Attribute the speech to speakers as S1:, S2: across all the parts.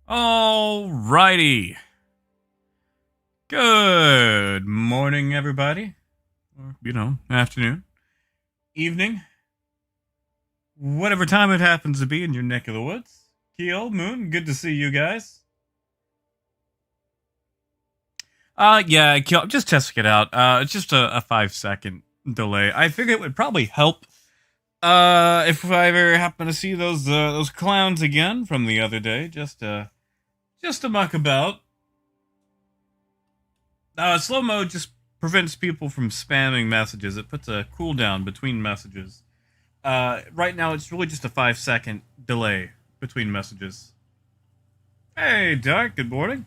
S1: Alrighty. Good morning, everybody. Or, afternoon, evening, whatever time it happens to be in your neck of the woods. Keel, Moon, good to see you guys. Yeah, Keel, I'm just testing it out. It's just a 5-second delay. I figured it would probably help if I ever happen to see those clowns again from the other day, just to muck about. Slow mode just prevents people from spamming messages. It puts a cooldown between messages. Right now, it's really just a 5-second delay between messages. Hey, Dark, good morning.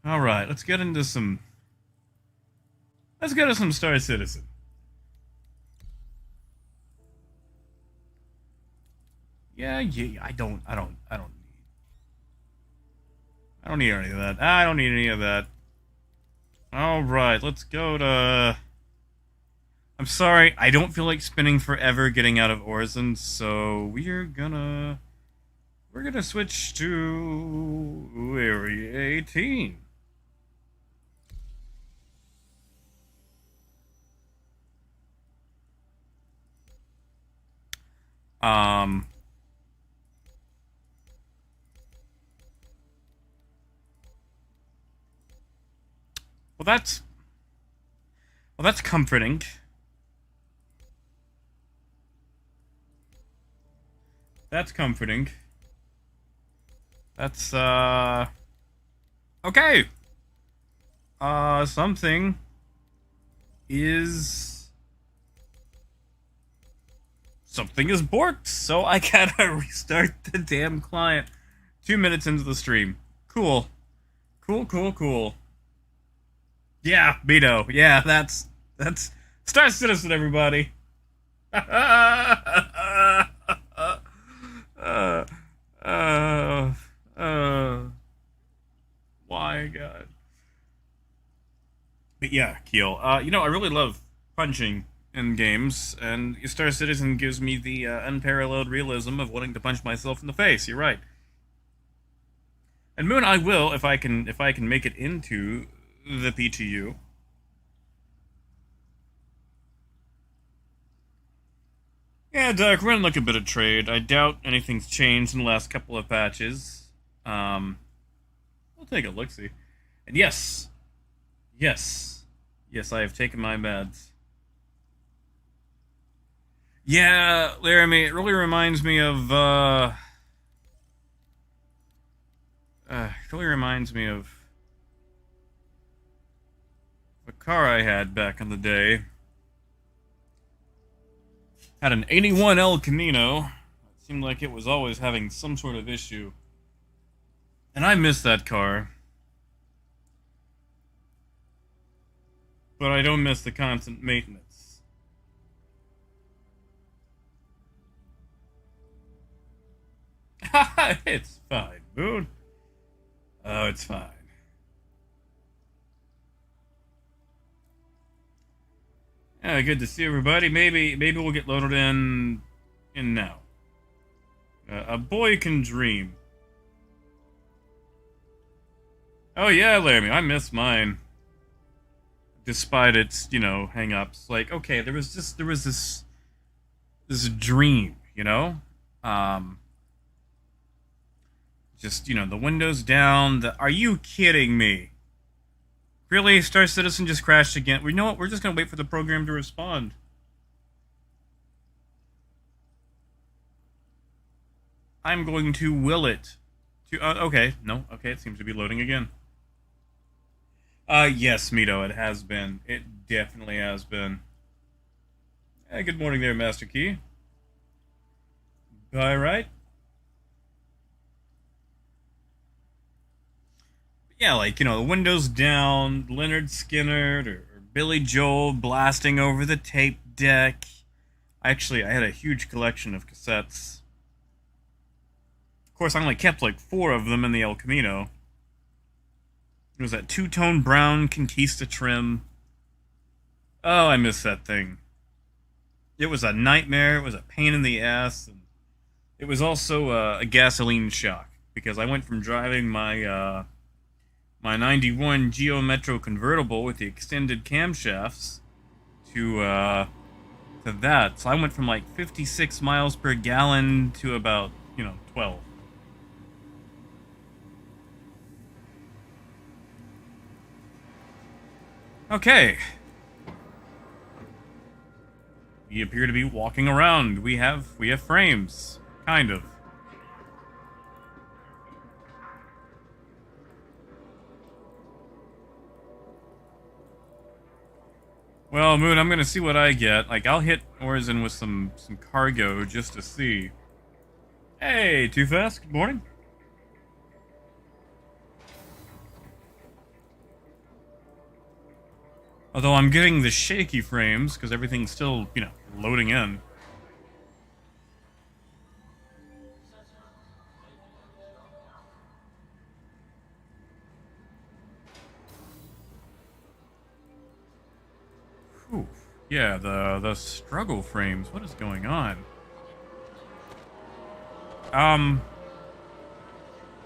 S1: Alright, let's get into some Star Citizen. Yeah, I don't need any of that. I don't need any of that. Alright, let's go to... I'm sorry, I don't feel like spinning forever getting out of Orison, so we're gonna switch to Area 18. Well, that's comforting. That's comforting. That's, okay. Something is borked, so I gotta restart the damn client 2 minutes into the stream. Cool. Cool. Yeah, Beto. Yeah, that's Star Citizen, everybody. Why, God? But yeah, Keel. I really love punching in games, and Star Citizen gives me the unparalleled realism of wanting to punch myself in the face. You're right. And Moon, I will if I can make it into the PTU. Yeah, Doc, we're gonna look a bit of trade. I doubt anything's changed in the last couple of patches. We'll take a look-see. And yes, I have taken my meds. Yeah, Laramie, it really reminds me of, a car I had back in the day. Had an 81 El Camino. It seemed like it was always having some sort of issue. And I miss that car. But I don't miss the constant maintenance. It's fine, Moon. Oh, it's fine. Yeah, good to see everybody. Maybe we'll get loaded in now. A boy can dream. Oh yeah, Laramie, I miss mine. Despite its, hang-ups. Like, okay, there was this dream, just, the windows down, are you kidding me? Really? Star Citizen just crashed again? You know what? We're just gonna wait for the program to respond. I'm going to will it. Okay. No. Okay, it seems to be loading again. Yes, Mito, it has been. It definitely has been. Hey, good morning there, Master Key. Alright. Yeah, like, the windows down, Leonard Skinner, or Billy Joel blasting over the tape deck. I had a huge collection of cassettes. Of course, I only kept, 4 of them in the El Camino. It was that two-tone brown Conquista trim. Oh, I miss that thing. It was a nightmare, it was a pain in the ass, and It was also a gasoline shock because I went from driving my 91 Geo Metro convertible with the extended camshafts to that. So I went from like 56 miles per gallon to about, 12. Okay. We appear to be walking around. We have frames. Kind of. Well, Moon, I'm gonna see what I get. Like, I'll hit Orison with some cargo just to see. Hey, Too Fast, good morning. Although I'm getting the shaky frames, because everything's still, loading in. Whew. Yeah, the struggle frames. What is going on?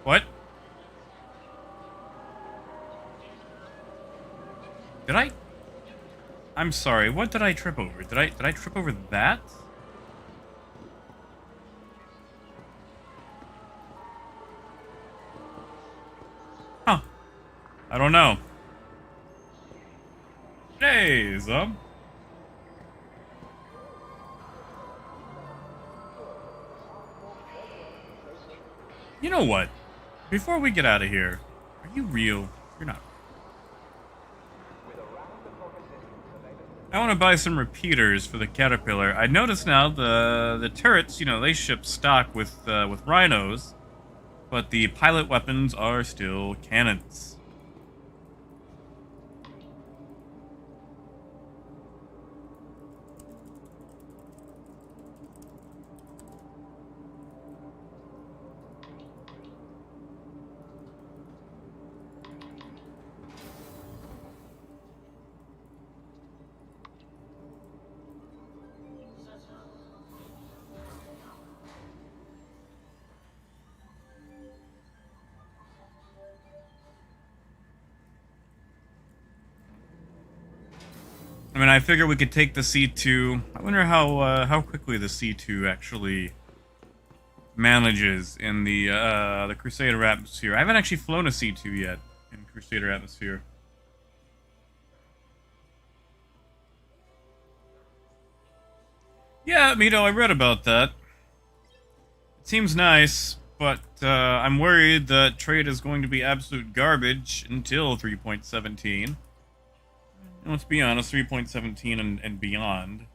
S1: What? Did I? I'm sorry. What did I trip over? Did I trip over that? Huh. I don't know. Hey, Zub. You know what? Before we get out of here, are you real? You're not. I want to buy some repeaters for the Caterpillar. I notice now the turrets, they ship stock with rhinos, but the pilot weapons are still cannons. I mean, I figure we could take the C2. I wonder how quickly the C2 actually manages in the Crusader atmosphere. I haven't actually flown a C2 yet in Crusader atmosphere. Yeah, Mito, I read about that. It seems nice, but I'm worried that trade is going to be absolute garbage until 3.17. Let's be honest, 3.17 and beyond.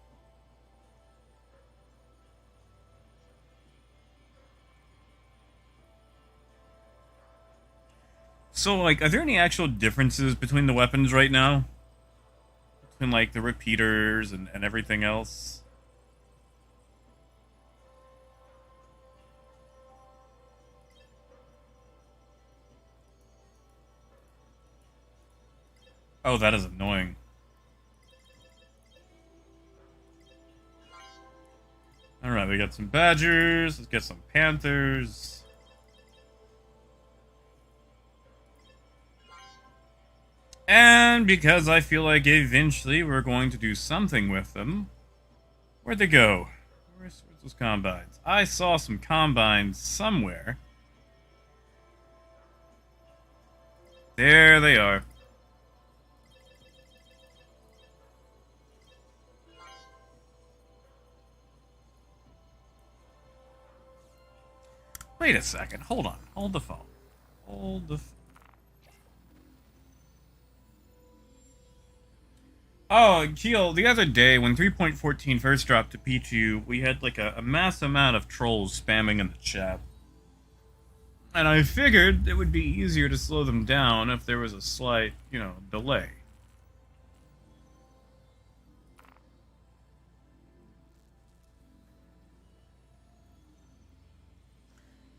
S1: So, like, are there any actual differences between the weapons right now? Between, like, the repeaters and everything else? Oh, that is annoying. Alright, we got some badgers. Let's get some panthers. And because I feel like eventually we're going to do something with them. Where'd they go? Where's those combines? I saw some combines somewhere. There they are. Wait a second. Hold on. Hold the phone. Hold the phone. Oh, Keel, the other day when 3.14 first dropped to PTU, we had like a mass amount of trolls spamming in the chat. And I figured it would be easier to slow them down if there was a slight, delay.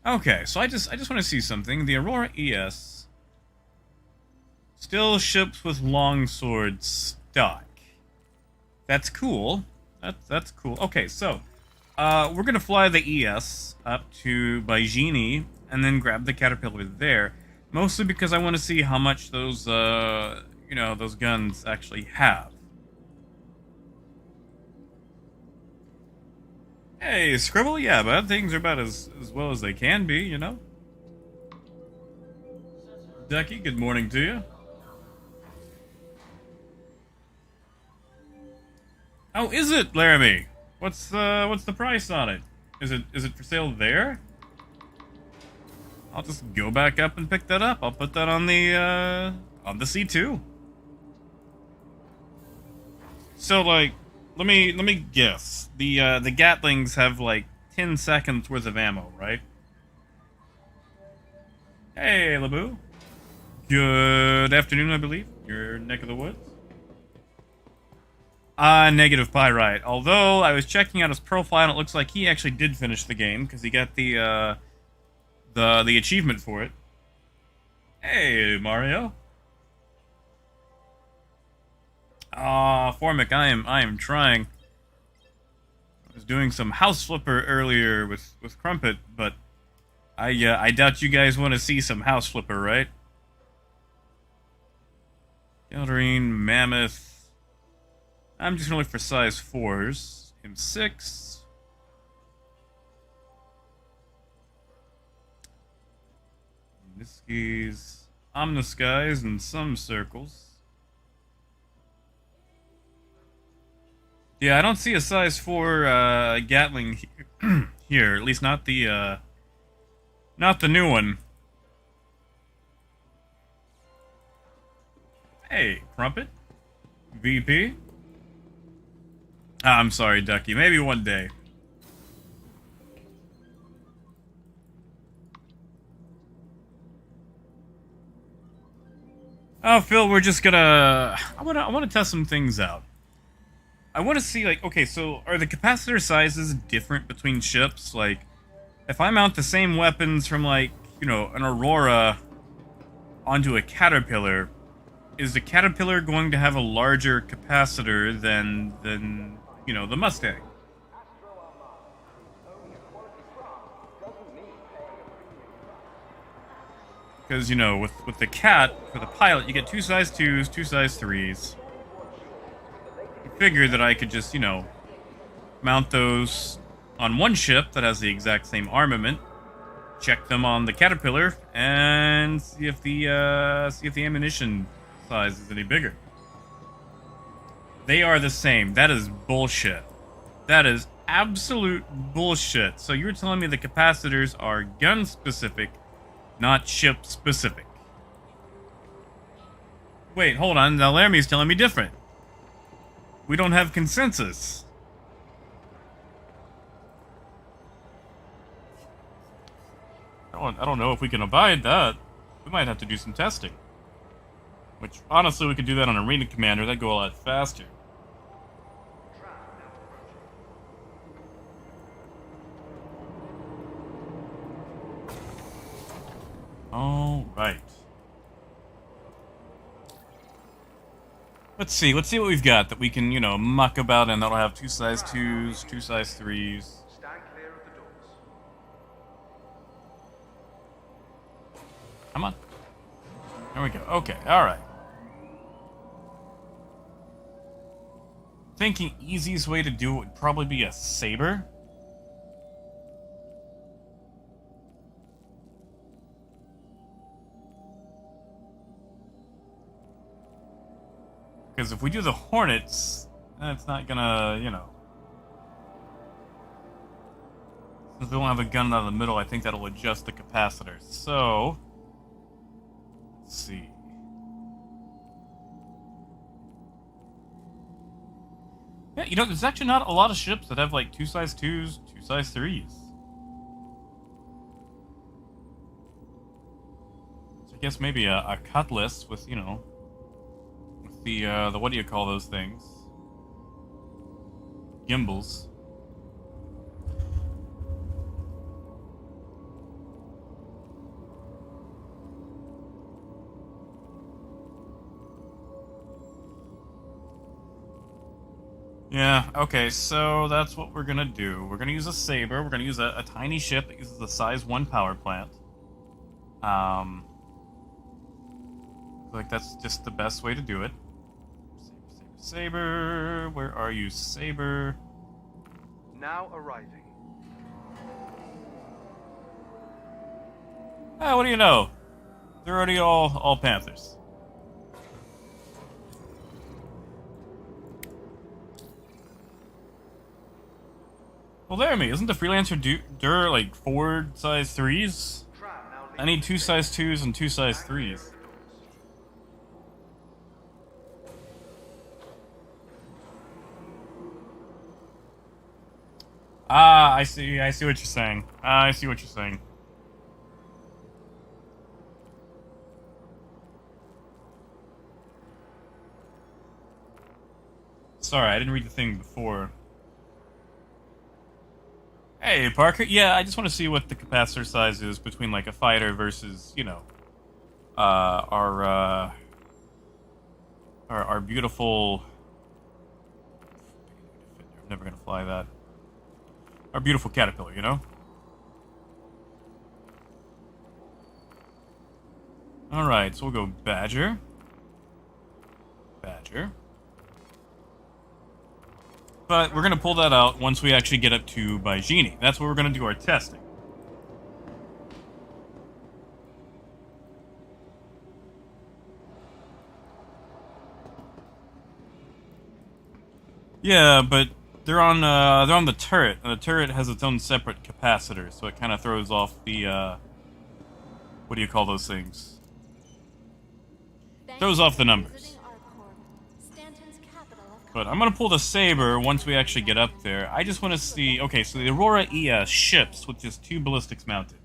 S1: Okay, so I just want to see something. The Aurora ES still ships with longsword stock. That's cool. That's cool. Okay, so We're gonna fly the ES up to Baijini and then grab the Caterpillar there. Mostly because I want to see how much those, those guns actually have. Hey, Scribble, yeah, but things are about as well as they can be, you know? Ducky, good morning to you. Oh, is it, Laramie? What's the price on it? Is it for sale there? I'll just go back up and pick that up. I'll put that on the C2. So like, let me guess. The Gatlings have like 10 seconds worth of ammo, right? Hey, Laboo. Good afternoon, I believe. Your neck of the woods. Negative pyrite. Although I was checking out his profile and it looks like he actually did finish the game because he got the achievement for it. Hey, Mario. Formic, I am trying. I was doing some house flipper earlier with Crumpet, but I doubt you guys want to see some house flipper, right? Gelderine, Mammoth. I'm just gonna look for size 4s. M6. Niskies. Omniskies in some circles. Yeah, I don't see a size 4 Gatling here. At least not the new one. Hey, Crumpet. VP. I'm sorry, Ducky. Maybe one day. Oh, Phil, we're just gonna... I wanna test some things out. I want to see, like, okay, so are the capacitor sizes different between ships? Like, if I mount the same weapons from, like, an Aurora onto a Caterpillar, is the Caterpillar going to have a larger capacitor than the Mustang? Because, with the Cat, for the pilot, you get 2 size 2s, 2 size 3s. I figured that I could just, mount those on one ship that has the exact same armament, check them on the Caterpillar, and see if the ammunition size is any bigger. They are the same. That is bullshit. That is absolute bullshit. So you're telling me the capacitors are gun-specific, not ship-specific. Wait, hold on. Now Laramie's telling me different. We don't have consensus. I don't know if we can abide that. We might have to do some testing. Which, honestly, we could do that on Arena Commander. That'd go a lot faster. Alright. Let's see what we've got that we can, muck about in that'll have 2 size 2s, 2 size 3s.
S2: Stand clear of the doors.
S1: Come on. There we go. Okay, alright. Thinking easiest way to do it would probably be a saber. Because if we do the Hornets, it's not gonna, since we don't have a gun out of the middle, I think that'll adjust the capacitor. So, let's see. Yeah, there's actually not a lot of ships that have like 2 size 2s, 2 size 3s. So I guess maybe a Cutlass with, the what do you call those things? Gimbals. Yeah, okay, so that's what we're gonna do. We're gonna use a saber. We're gonna use a tiny ship that uses the size 1 power plant. Like that's just the best way to do it. Saber. Where are you, Saber?
S2: Now arriving.
S1: Ah, what do you know? They're already all Panthers. Well, there me. Isn't the Freelancer Dur like 4 size 3s? I need 2 size 2s and 2 size 3s. Ah, I see what you're saying. I see what you're saying. Sorry, I didn't read the thing before. Hey, Parker. Yeah, I just want to see what the capacitor size is between like a fighter versus, you know, our beautiful. I'm never gonna fly that. Our beautiful caterpillar, you know. All right, so we'll go Badger. Badger. But we're gonna pull that out once we actually get up to Baijini. That's where we're gonna do our testing. Yeah, but they're on the turret, and the turret has its own separate capacitor, so it kind of throws off the what do you call those things? Throws off the numbers. But I'm gonna pull the saber once we actually get up there. I just want to see. Okay, so the Aurora ES ships with just 2 ballistics mounted.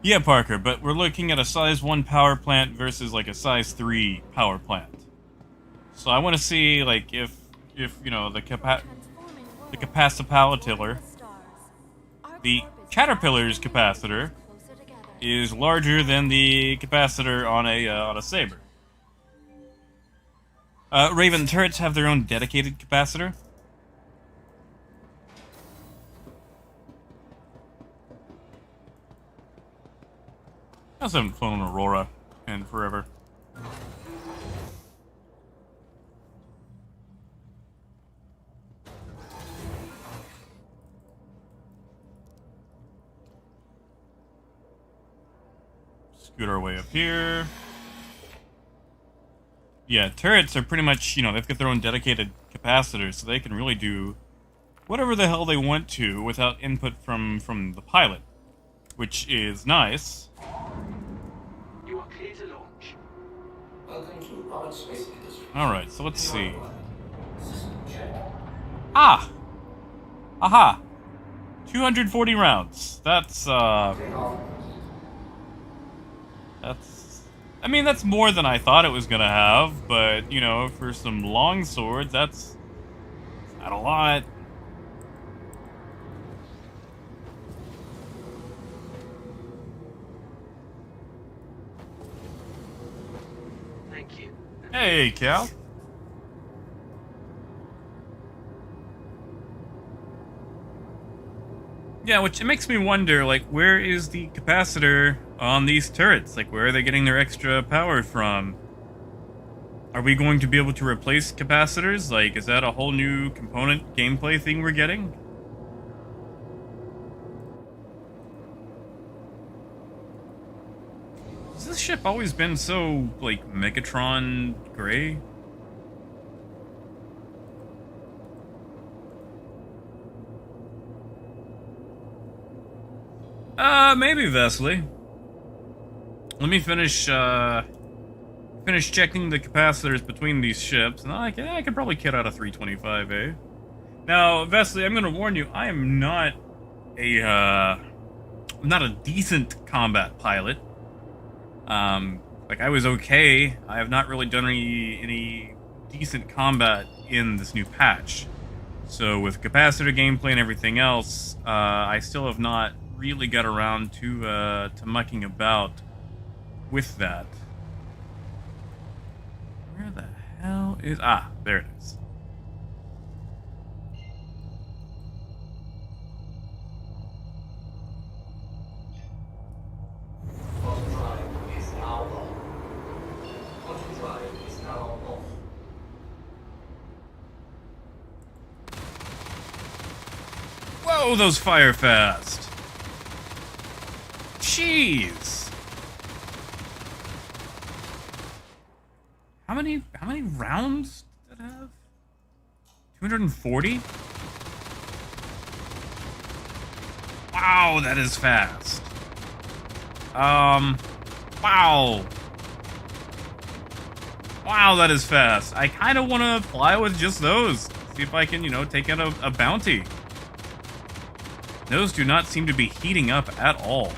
S1: Yeah, Parker, but we're looking at a size 1 power plant versus like a size 3 power plant. So I want to see like if you know the capacitor, the caterpillar's capacitor is larger than the capacitor on a saber. Raven, turrets have their own dedicated capacitor. I also haven't flown an Aurora in forever. Scoot our way up here. Yeah, turrets are pretty much, you know, they've got their own dedicated capacitors, so they can really do whatever the hell they want to without input from the pilot, which is nice.
S2: You are clear to launch.
S3: Welcome to Robert Space Industry.
S1: Alright, so let's see. Ah! Aha! 240 rounds. That's, I mean, that's more than I thought it was gonna have, but, you know, for some long swords, that's not a lot.
S2: Thank you.
S1: Hey, Cal. Yeah, which it makes me wonder, like, where is the capacitor on these turrets? Like, where are they getting their extra power from? Are we going to be able to replace capacitors? Like, is that a whole new component gameplay thing we're getting? Has this ship always been so, like, Megatron gray? Maybe Vesely. Let me finish checking the capacitors between these ships, and I could probably kit out a 325A. Now, Vesely, I'm gonna warn you, I am not a decent combat pilot. Like, I was okay. I have not really done any decent combat in this new patch. So with capacitor gameplay and everything else, I still have not really got around to mucking about with that. Where the hell is... Ah, there it is.
S3: Photo drive is now on. Photo drive is now off.
S1: Whoa, those fire fast. Jeez. How many rounds did it have? 240? Wow, that is fast. Wow. Wow, that is fast. I kind of want to fly with just those. See if I can, you know, take out a bounty. Those do not seem to be heating up at all.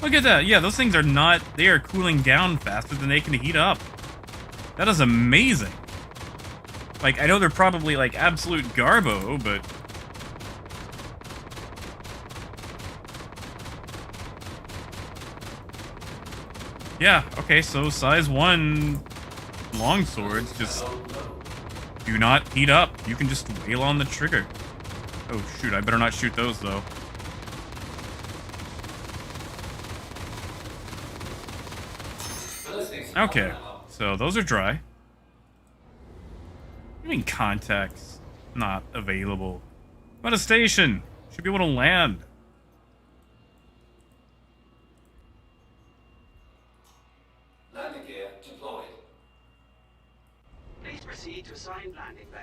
S1: Look at that. Yeah, those things are not... They are cooling down faster than they can heat up. That is amazing. Like, I know they're probably, like, absolute garbo, but... Yeah, okay, so size 1 longswords just do not heat up. You can just wail on the trigger. Oh, shoot, I better not shoot those, though. Okay, so those are dry. What do you mean contacts not available? I'm at a station. Should be able to land.
S3: Landing gear deployed.
S2: Please proceed to assigned landing bay.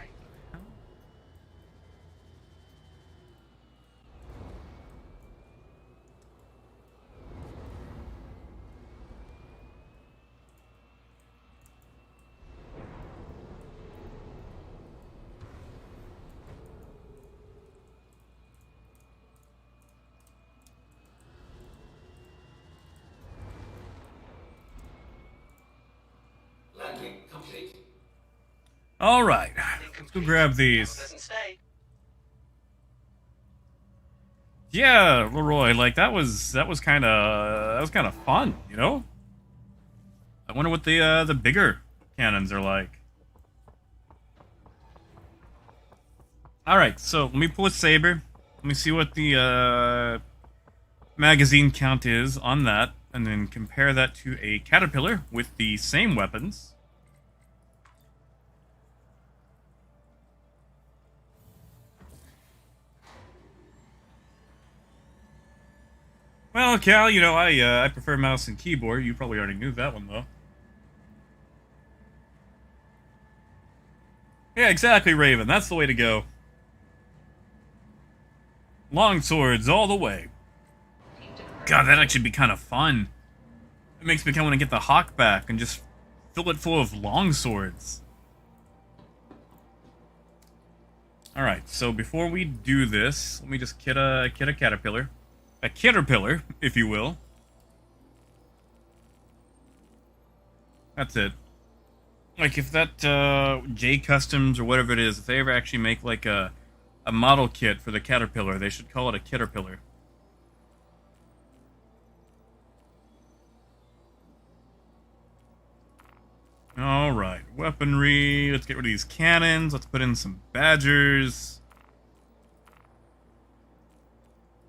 S3: Landing complete.
S1: All right, let's go grab these.
S2: Doesn't stay.
S1: Yeah, Leroy, like that was kind of fun, you know. I wonder what the bigger cannons are like. All right, so let me pull a saber. Let me see what the magazine count is on that, and then compare that to a caterpillar with the same weapons. Well, Cal, you know, I prefer mouse and keyboard. You probably already knew that one, though. Yeah, exactly, Raven. That's the way to go. Long swords all the way. God, that'd actually be kind of fun. It makes me kind of want to get the hawk back and just fill it full of long swords. Alright, so before we do this, let me just kit a caterpillar. A caterpillar, if you will. That's it. Like, if that J Customs or whatever it is, if they ever actually make like a model kit for the caterpillar, they should call it a caterpillar. Alright, weaponry. Let's get rid of these cannons. Let's put in some badgers.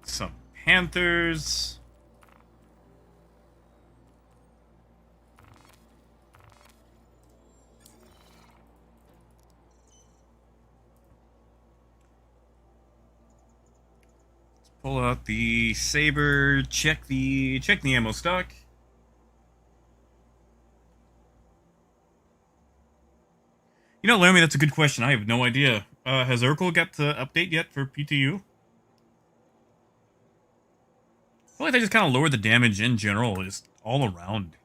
S1: Some panthers. Let's pull out the saber. Check the ammo stock. You know, Laramie, that's a good question. I have no idea. Has Urkel got the update yet for PTU? I feel like they just kind of lowered the damage in general, just all around.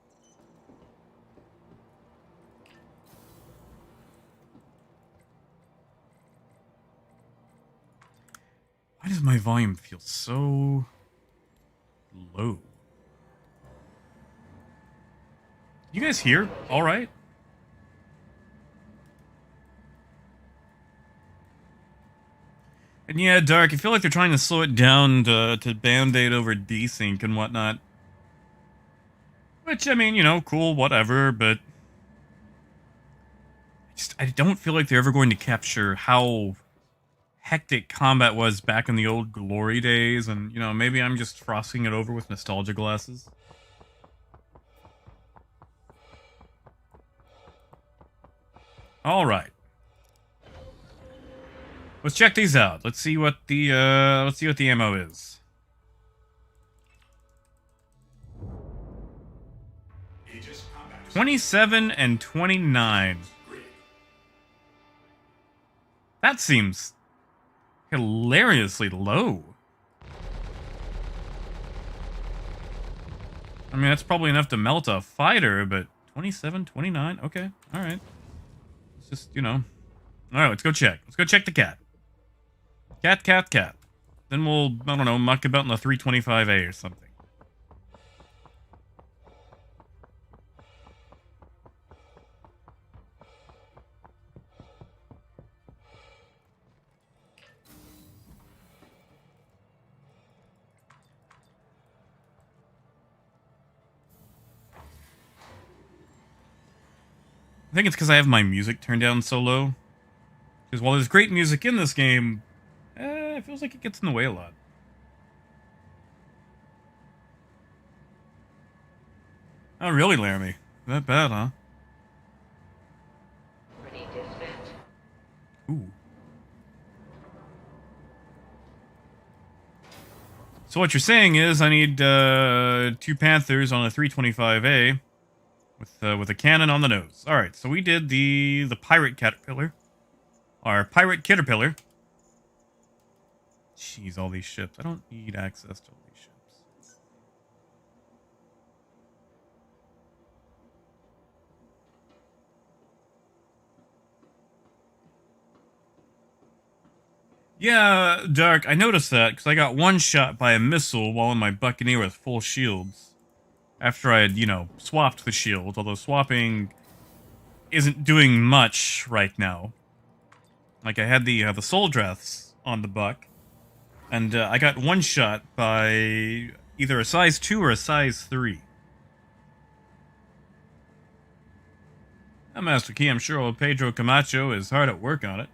S1: Why does my volume feel so low? You guys hear? All right. And yeah, Dark, I feel like they're trying to slow it down to band-aid over desync and whatnot. Which, I mean, you know, cool, whatever, but... I don't feel like they're ever going to capture how hectic combat was back in the old glory days, and, you know, maybe I'm just frosting it over with nostalgia glasses. Alright. Let's check these out. Let's see what the ammo is.
S4: Aegis combat.
S1: 27 and 29. That seems hilariously low. I mean, that's probably enough to melt a fighter, but 27, 29, okay, alright. It's just, you know. Alright, let's go check. Let's go check the cat. Cat. Then we'll, I don't know, muck about in the 325A or something. I think it's because I have my music turned down so low. Because while there's great music in this game, it feels like it gets in the way a lot. Oh, really, Laramie? That bad, huh?
S2: Ready, dispatch.
S1: Ooh. So what you're saying is I need 2 Panthers on a 325A with a cannon on the nose. All right, so we did the pirate caterpillar, our pirate caterpillar. Jeez, all these ships. I don't need access to all these ships. Yeah, Dark, I noticed that because I got one shot by a missile while in my Buccaneer with full shields. After I had, you know, swapped the shield, although swapping isn't doing much right now. Like, I had the soul drafts on the Buck, and I got one shot by either a size 2 or a size 3. Now, Master Key, I'm sure old Pedro Camacho is hard at work on it.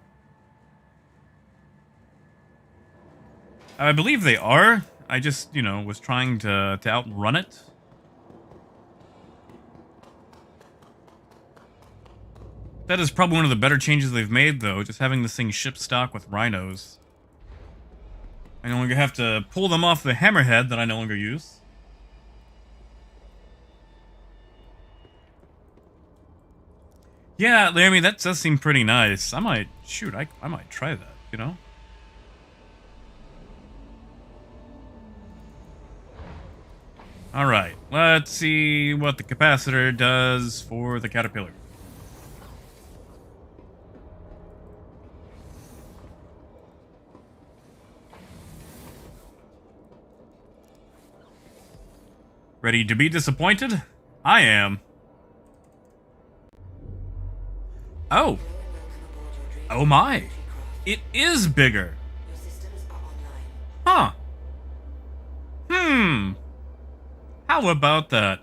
S1: I believe they are. I just, you know, was trying to outrun it. That is probably one of the better changes they've made, though, just having this thing ship stock with rhinos. I no longer have to pull them off the hammerhead that I no longer use. Yeah, Laramie, that does seem pretty nice. I might try that, you know? Alright, let's see what the capacitor does for the caterpillar. Ready to be disappointed? I am. Oh. Oh my. It is bigger. Huh. How about that?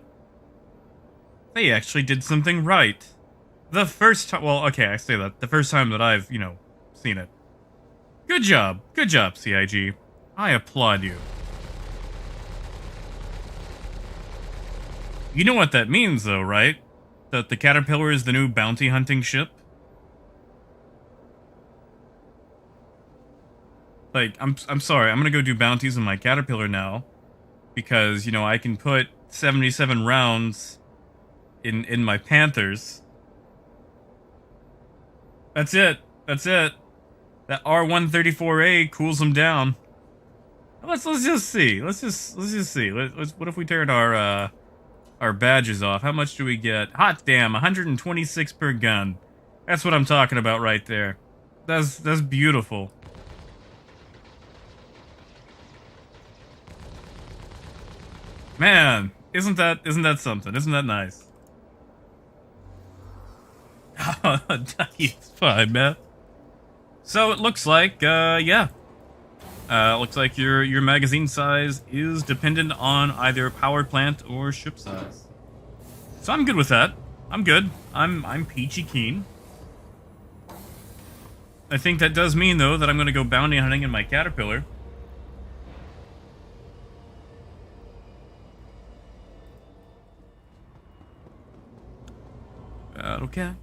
S1: They actually did something right. The first time, well, okay, I say that. The first time that I've, you know, seen it. Good job, CIG. I applaud you. You know what that means, though, right? That the Caterpillar is the new bounty hunting ship? Like, I'm sorry, I'm gonna go do bounties in my Caterpillar now. Because, you know, I can put 77 rounds in my Panthers. That's it. That R134A cools them down. Let's just see. Let's just see. What if we turn our badges off? How much do we get? Hot damn, 126 per gun. That's what I'm talking about right there. That's beautiful. Man, isn't that something? Isn't that nice? It's fine, man. So it looks like, yeah, Looks like your magazine size is dependent on either power plant or ship size. So I'm good with that. I'm good. I'm peachy keen. I think that does mean though that I'm gonna go bounty hunting in my caterpillar. Battle cat,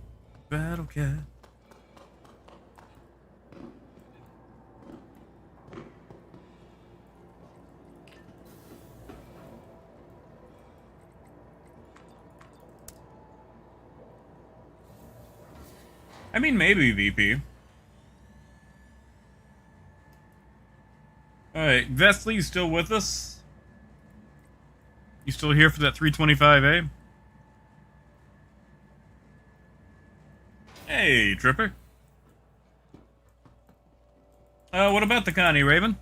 S1: battle cat. I mean, maybe VP. Alright, Vestley, you still with us? You still here for that 325A? Hey, Tripper. What about the Connie, Raven?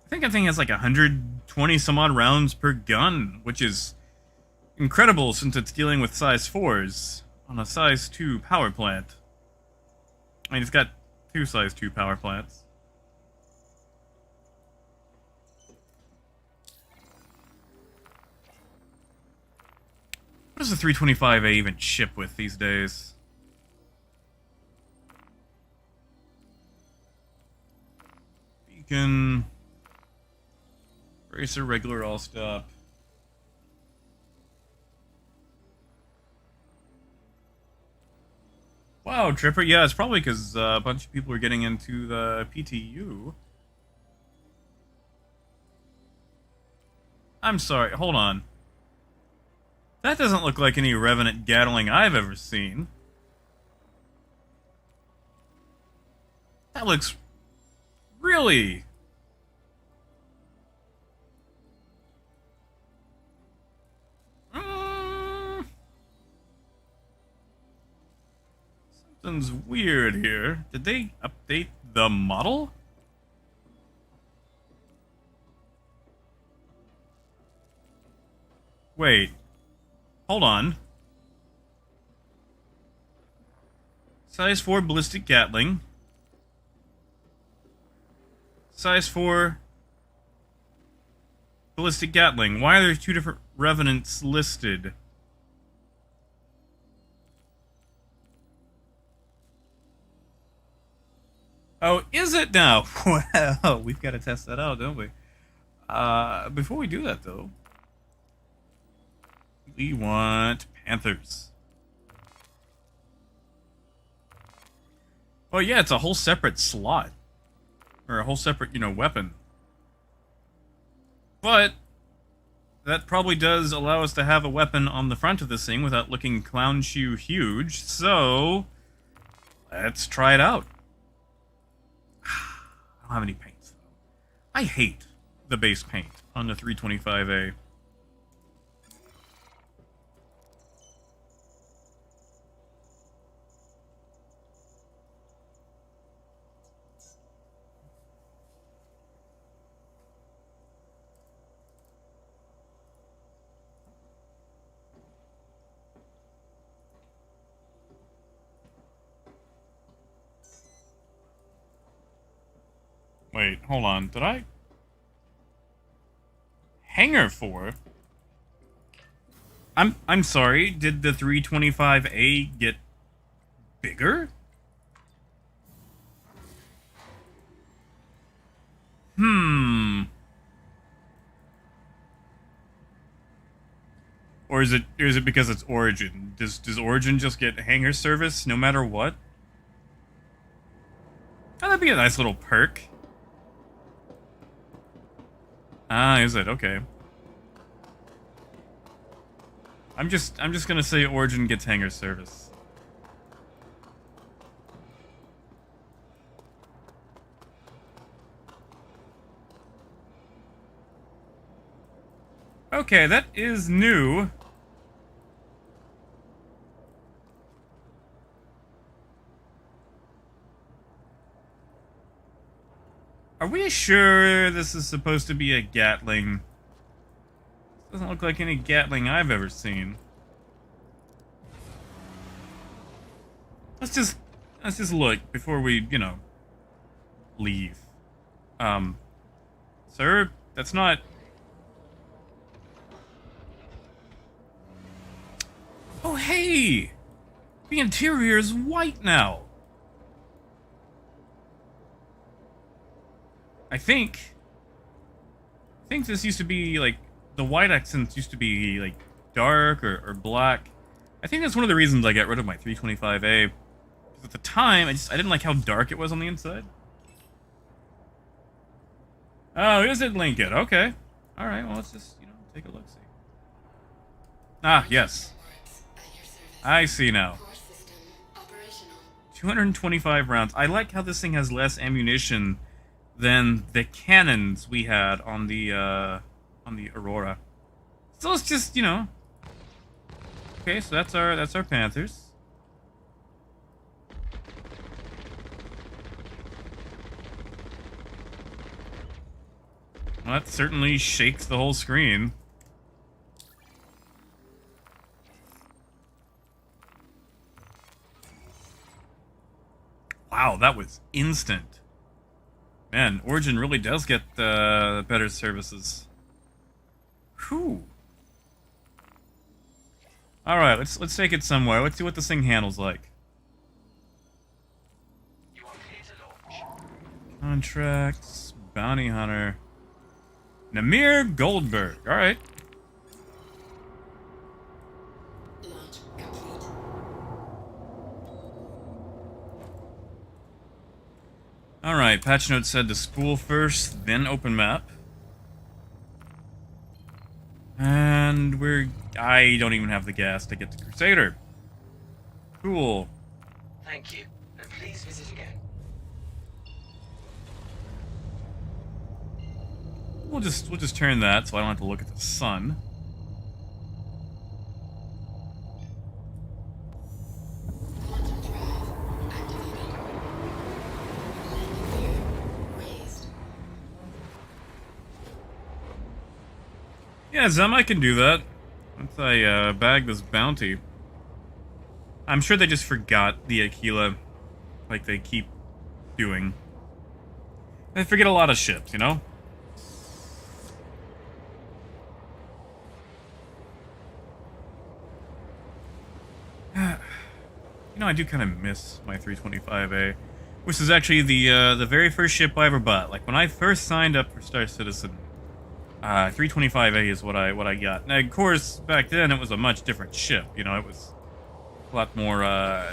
S1: I think that thing has like 120 some odd rounds per gun, which is incredible since it's dealing with size 4s on a size 2 power plant. I mean, it's got 2 size 2 power plants. What does the 325A even ship with these days? Beacon. Racer, regular, all stop. Wow, Tripper. Yeah, it's probably because a bunch of people are getting into the PTU. I'm sorry, hold on. That doesn't look like any Revenant Gatling I've ever seen. That looks really... Something's weird here. Did they update the model? Wait. Hold on. Size 4 ballistic Gatling. Size 4 ballistic Gatling. Why are there 2 different Revenants listed? Oh, is it now? Well, we've got to test that out, don't we? Before we do that, though, we want Panthers. Oh, yeah, it's a whole separate slot. Or a whole separate, weapon. But that probably does allow us to have a weapon on the front of this thing without looking clown shoe huge. So, let's try it out. I don't have any paints, though. I hate the base paint on the 325A. Wait, hold on. Did I? Hangar 4? I'm sorry. Did the 325A get bigger? Or is it because it's Origin? Does Origin just get hangar service no matter what? Oh, that'd be a nice little perk. Ah, is it? Okay. I'm just gonna say Origin gets hangar service. Okay, that is new. Are we sure this is supposed to be a Gatling? Doesn't look like any Gatling I've ever seen. Let's just look before we, leave. Sir, that's not... Oh, hey! The interior is white now! I think this used to be, like, the white accents used to be, like, dark or black. I think that's one of the reasons I got rid of my 325A. Because at the time, I didn't like how dark it was on the inside. Oh, is it Lincoln? Okay. Alright, well, let's just, take a look-see. Ah, yes. I see now. 225 rounds. I like how this thing has less ammunition than the cannons we had on the Aurora. So let's just, Okay, so that's our Panthers. Well, that certainly shakes the whole screen. Wow, that was instant. Man, Origin really does get better services. Whew. All right, let's take it somewhere. Let's see what this thing handles like.
S2: You are clear to launch.
S1: Contracts, bounty hunter, Namir Goldberg. All right.
S5: Launch complete.
S1: All right. Patch note said to spool first, then open map. And I don't even have the gas to get to Crusader. Cool.
S2: Thank you, and please visit again.
S1: We'll just turn that so I don't have to look at the sun.
S5: Quantum drive activated. Landing gear raised.
S1: Yeah, Zem, I can do that. Once I bag this bounty. I'm sure they just forgot the Aquila, like they keep doing. They forget a lot of ships, you know? I do kind of miss my 325A, which is actually the very first ship I ever bought. Like when I first signed up for Star Citizen, 325A is what I got. Now, of course, back then it was a much different ship. It was a lot more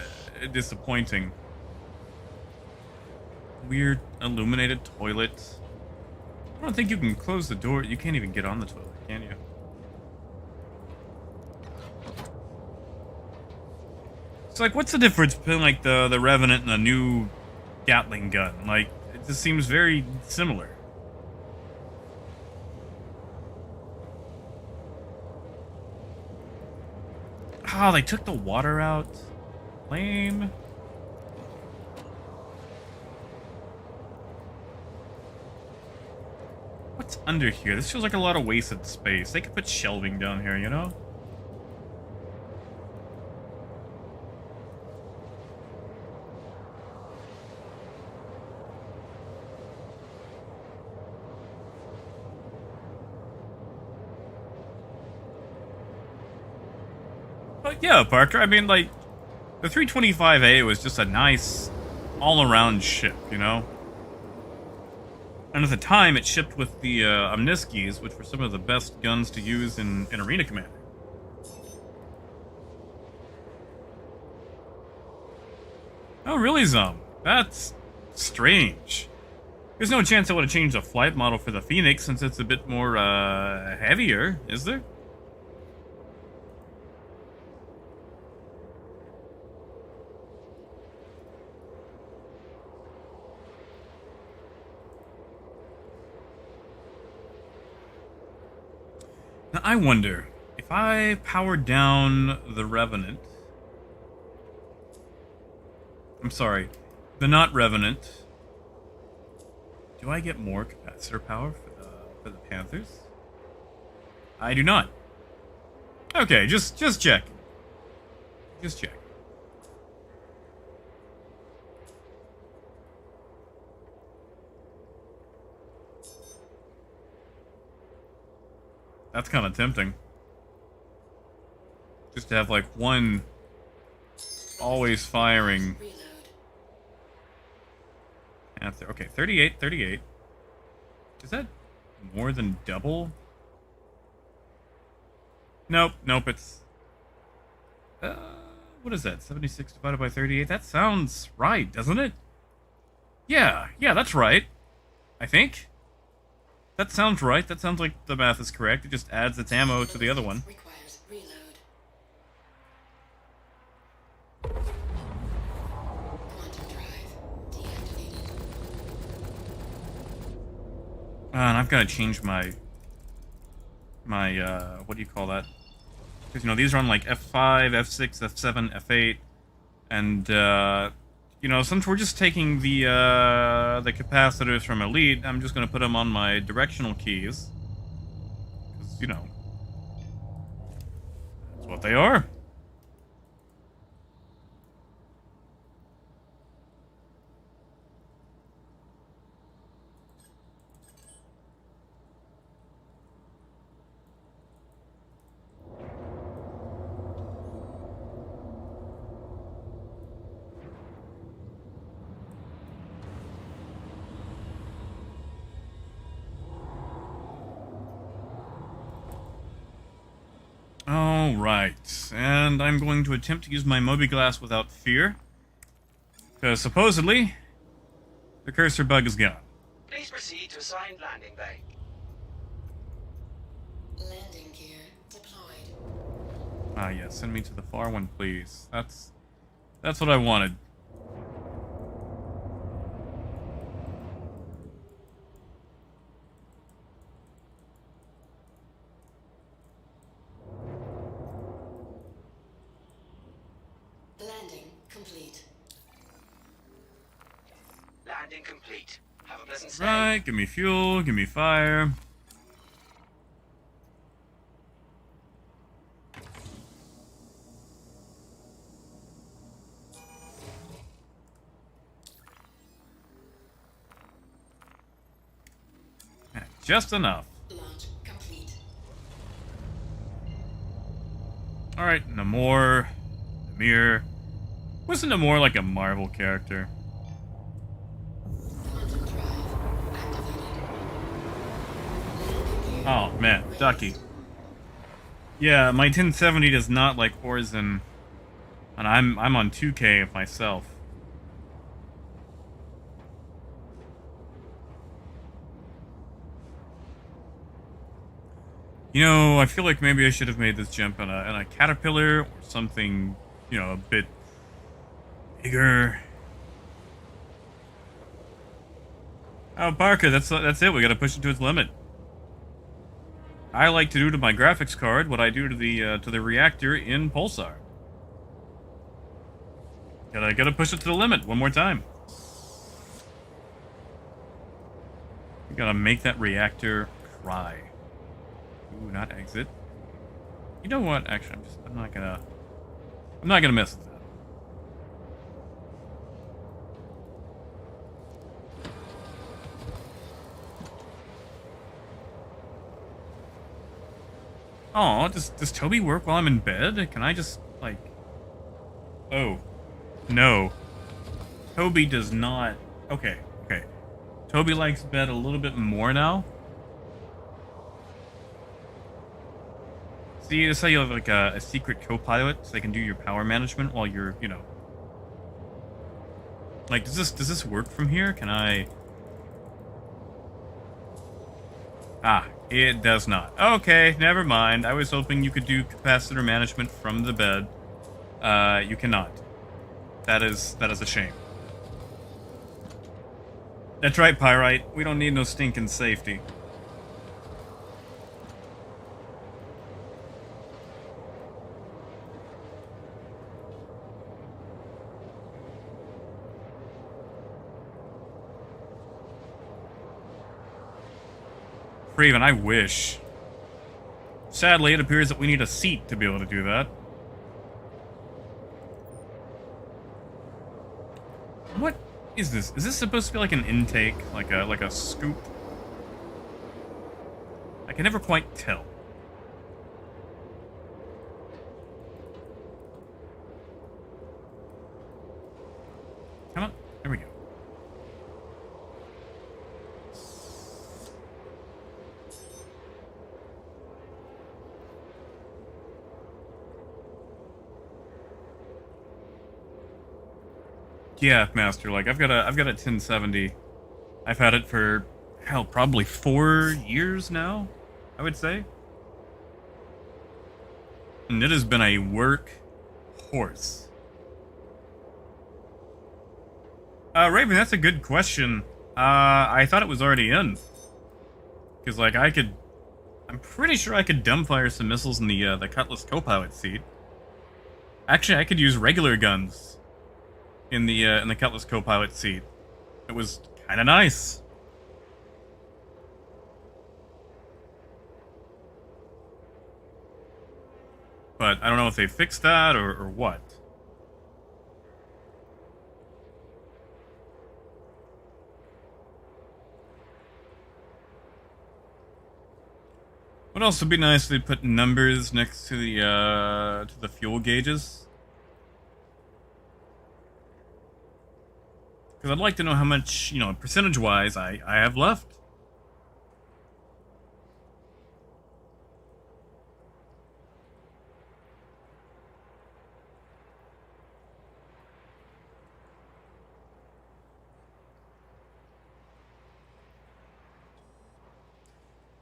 S1: disappointing. Weird illuminated toilet. I don't think you can close the door. You can't even get on the toilet, can you? It's like, what's the difference between like the Revenant and the new Gatling gun? Like, it just seems very similar. Oh, they took the water out. Lame. What's under here? This feels like a lot of wasted space. They could put shelving down here, you know? But yeah, Parker, I mean, like, the 325A was just a nice all-around ship, you know? And at the time, it shipped with the Omniskis, which were some of the best guns to use in Arena Commander. Oh, really, Zom? That's strange. There's no chance I would have changed the flight model for the Phoenix since it's a bit more, heavier, is there? Now, I wonder, if I power down the Revenant... I'm sorry, the not Revenant... Do I get more capacitor power for the Panthers? I do not. Okay, just check. Just check. That's kind of tempting. Just to have like one always firing.
S5: Reload.
S1: Panther. Okay, 38, 38. Is that more than double? Nope, nope, it's... what is that? 76 divided by 38? That sounds right, doesn't it? Yeah, that's right. I think. That sounds right. That sounds like the math is correct. It just adds its ammo to the other one.
S5: Requires reload. Quantum drive deactivated.
S1: And I've got to change my what do you call that? Because, you know, these run like F5, F6, F7, F8, and, you know, since we're just taking the capacitors from Elite, I'm just going to put them on my directional keys. Because, you know, that's what they are. Alright, and I'm going to attempt to use my Moby Glass without fear. Because supposedly, the cursor bug is gone.
S2: Please proceed to assigned landing bay.
S5: Landing gear deployed.
S1: Ah, yeah, send me to the far one, please. That's what I wanted.
S5: Landing complete.
S2: Landing complete. Have a pleasant stay.
S1: Right, give me fuel, give me fire. Just enough.
S5: Launch complete.
S1: Alright, Namor. Namir. Wasn't Namor like a Marvel character?
S5: Quantum drive activated. Landing gear
S1: Oh, man.
S5: raised.
S1: Ducky. Yeah, my 1070 does not like Horizon. And I'm on 2K myself. You know, I feel like maybe I should have made this jump in a caterpillar or something, you know, a bit bigger. Oh, Parker, that's it. We gotta push it to its limit. I like to do to my graphics card what I do to the reactor in Pulsar. Gotta push it to the limit one more time. We gotta make that reactor cry. Ooh, not exit. You know what? Actually, I'm not gonna mess with that. Oh, does Toby work while I'm in bed? Can I just, like... Oh. No. Toby does not... Okay. Toby likes bed a little bit more now. See, that's how you have, like, a secret co-pilot, so they can do your power management while you're, you know... Like, does this work from here? Can I... Ah, it does not. Okay, never mind. I was hoping you could do capacitor management from the bed. You cannot. That is a shame. That's right, Pyrite. We don't need no stinking safety. Craven, I wish. Sadly, it appears that we need a seat to be able to do that. What is this? Is this supposed to be like an intake? Like a scoop? I can never quite tell. Yeah, Master. Like I've got a 1070. I've had it for hell, probably 4 years now, I would say. And it has been a work horse. Raven, that's a good question. I thought it was already in. Because, like, I'm pretty sure I could dumbfire some missiles in the Cutlass co-pilot seat. Actually, I could use regular guns in the Cutlass co-pilot seat. It was kind of nice. But I don't know if they fixed that or what. Would also be nice if they put numbers next to the fuel gauges. Because I'd like to know how much, you know, percentage-wise I have left.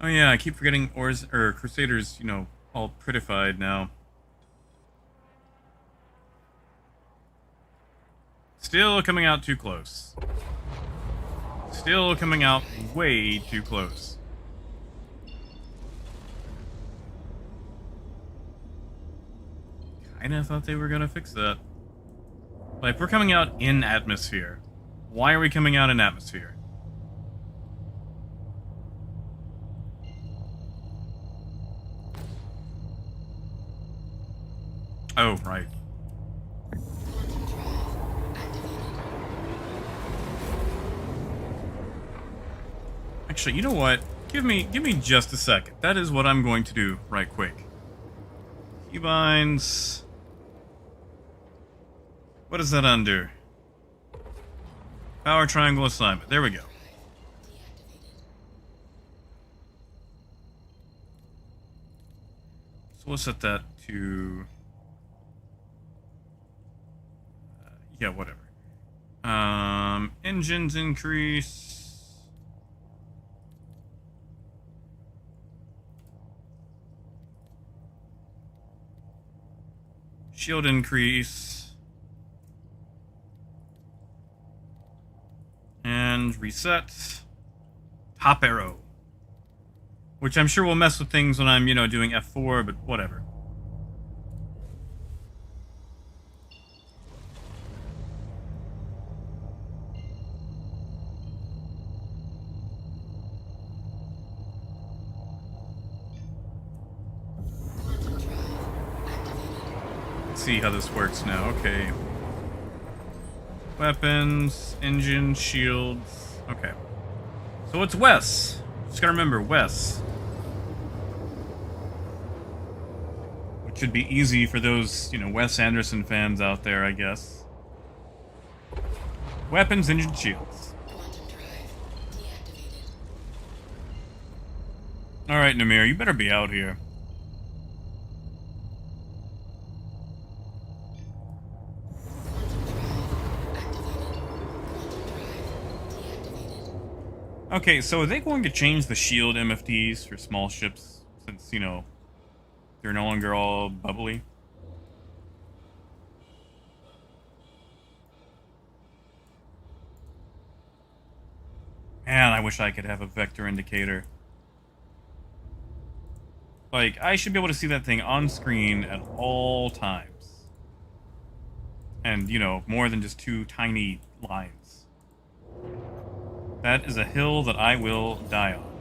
S1: Oh yeah, I keep forgetting Crusaders, you know, all prettified now. Still coming out too close. Still coming out way too close. Kinda thought they were gonna fix that. Like, we're coming out in atmosphere. Why are we coming out in atmosphere? Oh, right.
S5: Quantum drive activated.
S1: Actually, you know what? Give me just a second. That is what I'm going to do right quick. Keybinds. What is that under? Power triangle assignment. There we go.
S5: Deactivated.
S1: So we'll set that to... yeah, whatever. Engines increase. Shield increase. And reset. Top arrow. Which I'm sure will mess with things when I'm, you know, doing F4, but whatever.
S5: Quantum drive activated.
S1: Let's see how this works now. Okay. Weapons, engine, shields. Okay. So it's Wes. Just gotta remember, Wes. Which should be easy for those, you know, Wes Anderson fans out there, I guess. Weapons, engine, shields.
S5: Quantum drive deactivated.
S1: Alright, Namir, you better be out here.
S5: Quantum drive activated. Quantum drive deactivated.
S1: Okay, so are they going to change the shield MFTs for small ships since, you know, they're no longer all bubbly? Man, I wish I could have a vector indicator. Like, I should be able to see that thing on screen at all times. And, you know, more than just two tiny lines. That is a hill that I will die on.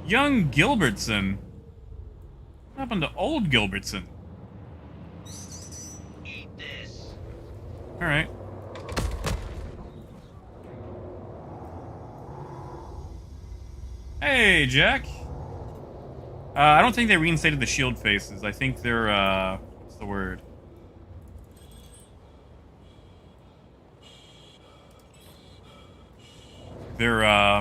S1: Young Gilbertson? What happened to old Gilbertson?
S2: Eat this.
S1: Alright. Hey, Jack. I don't think they reinstated the shield faces. I think they're, what's the word? They're,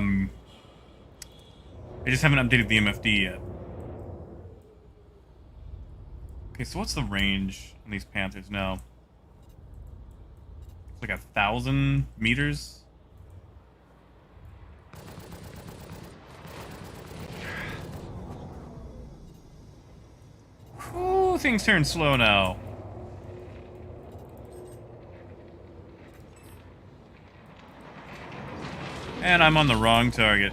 S1: they just haven't updated the MFD yet. Okay, so what's the range on these Panthers now? like 1,000 meters. Ooh, things turn slow now. And I'm on the wrong target.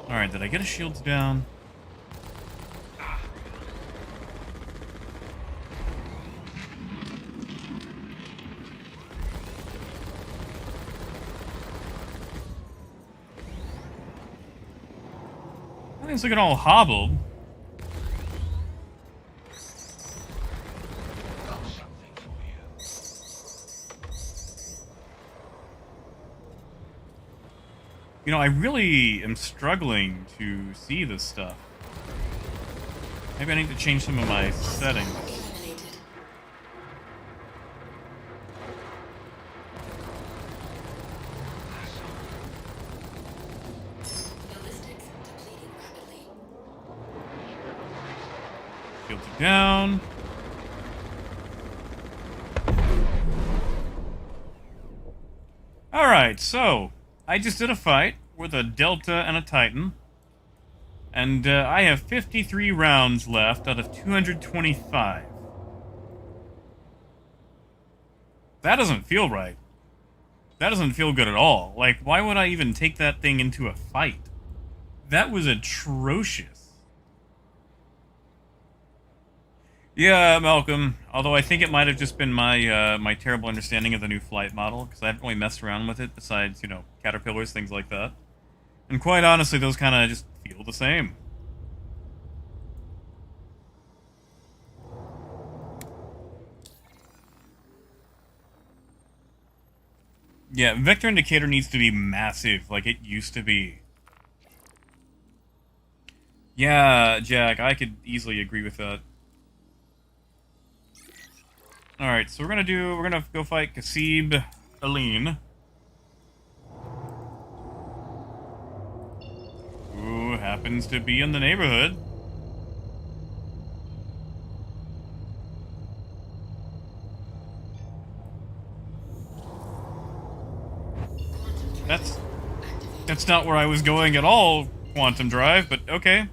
S1: Alright, did I get his shields down? Things looking all hobbled.
S2: Got something for you.
S1: You know, I really am struggling to see this stuff. Maybe I need to change some of my settings.
S5: Eliminated. Ballistics depleting rapidly.
S1: Shields are down. Alright, so I just did a fight with a Delta and a Titan. And I have 53 rounds left out of 225. That doesn't feel right. That doesn't feel good at all. Like, why would I even take that thing into a fight? That was atrocious. Yeah, Malcolm. Although I think it might have just been my my terrible understanding of the new flight model, because I haven't really messed around with it besides, you know, caterpillars, things like that. And quite honestly, those kind of just feel the same. Yeah, vector indicator needs to be massive, like it used to be. Yeah, Jack, I could easily agree with that. Alright, so we're gonna go fight Kasib Aline. Who happens to be in the neighborhood. That's not where I was going at all, Quantum Drive, but okay.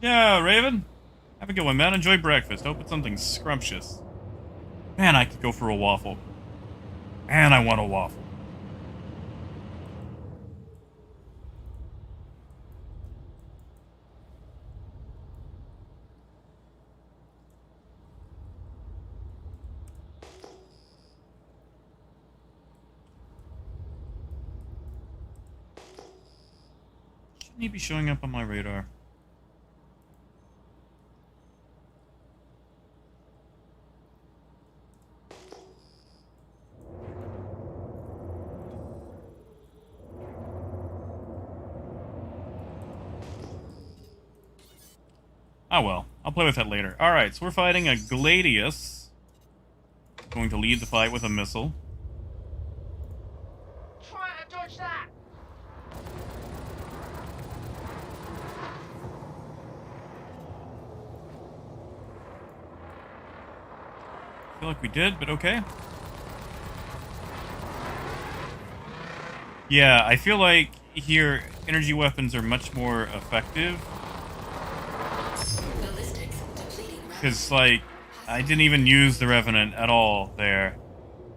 S1: Yeah, Raven. Have a good one, man. Enjoy breakfast. Hope it's something scrumptious. Man, I could go for a waffle. Man, I want a waffle. Shouldn't he be showing up on my radar? Oh well, I'll play with that later. Alright, so we're fighting a Gladius. Going to lead the fight with a missile.
S2: Try to dodge that!
S1: I feel like we did, but okay. Yeah, I feel like here energy weapons are much more effective.
S5: Ballistics depleting rapidly.
S1: Because, like, I didn't even use the Revenant at all there.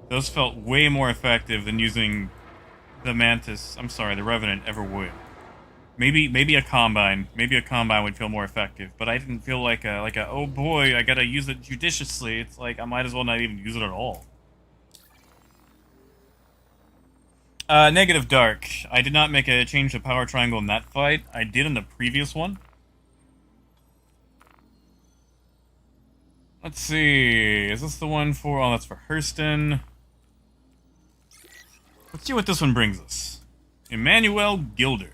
S1: Those felt way more effective than using the Mantis. I'm sorry, the Revenant ever would. Maybe a Combine. Maybe a Combine would feel more effective. But I didn't feel like a oh boy, I gotta use it judiciously. It's like, I might as well not even use it at all. Negative Dark. I did not make a change to power triangle in that fight. I did in the previous one. Let's see. Is this the one for... Oh, that's for Hurston. Let's see what this one brings us. Emmanuel Gilder.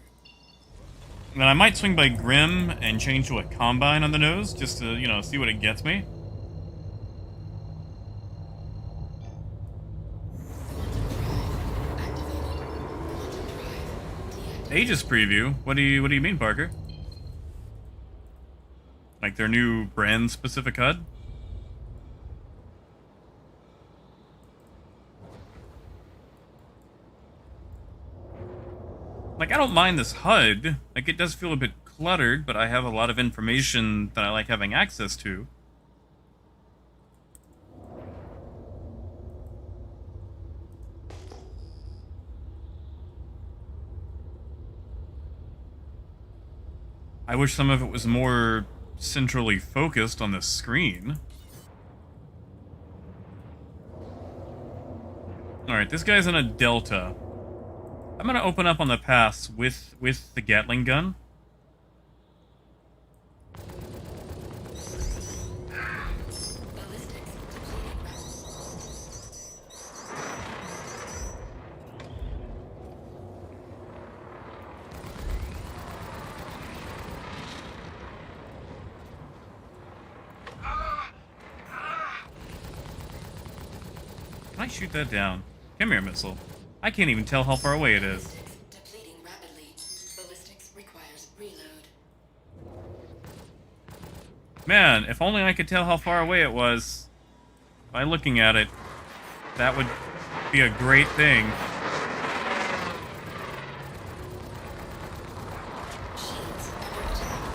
S1: Then I might swing by Grim and change to a Combine on the nose, just to, you know, see what it gets me.
S5: Quantum drive
S1: Aegis preview? What do you mean, Parker? Like their new brand specific HUD? Like, I don't mind this HUD. Like, it does feel a bit cluttered, but I have a lot of information that I like having access to. I wish some of it was more centrally focused on the screen. Alright, this guy's in a Delta. I'm gonna open up on the pass with the Gatling gun.
S5: Ballistics depleting
S1: Can I shoot that down? Come here, missile. I can't even tell how far away it is.
S5: ballistics depleting rapidly. Ballistics requires reload.
S1: Man, if only I could tell how far away it was. By looking at it, that would be a great thing.
S5: Shields under attack.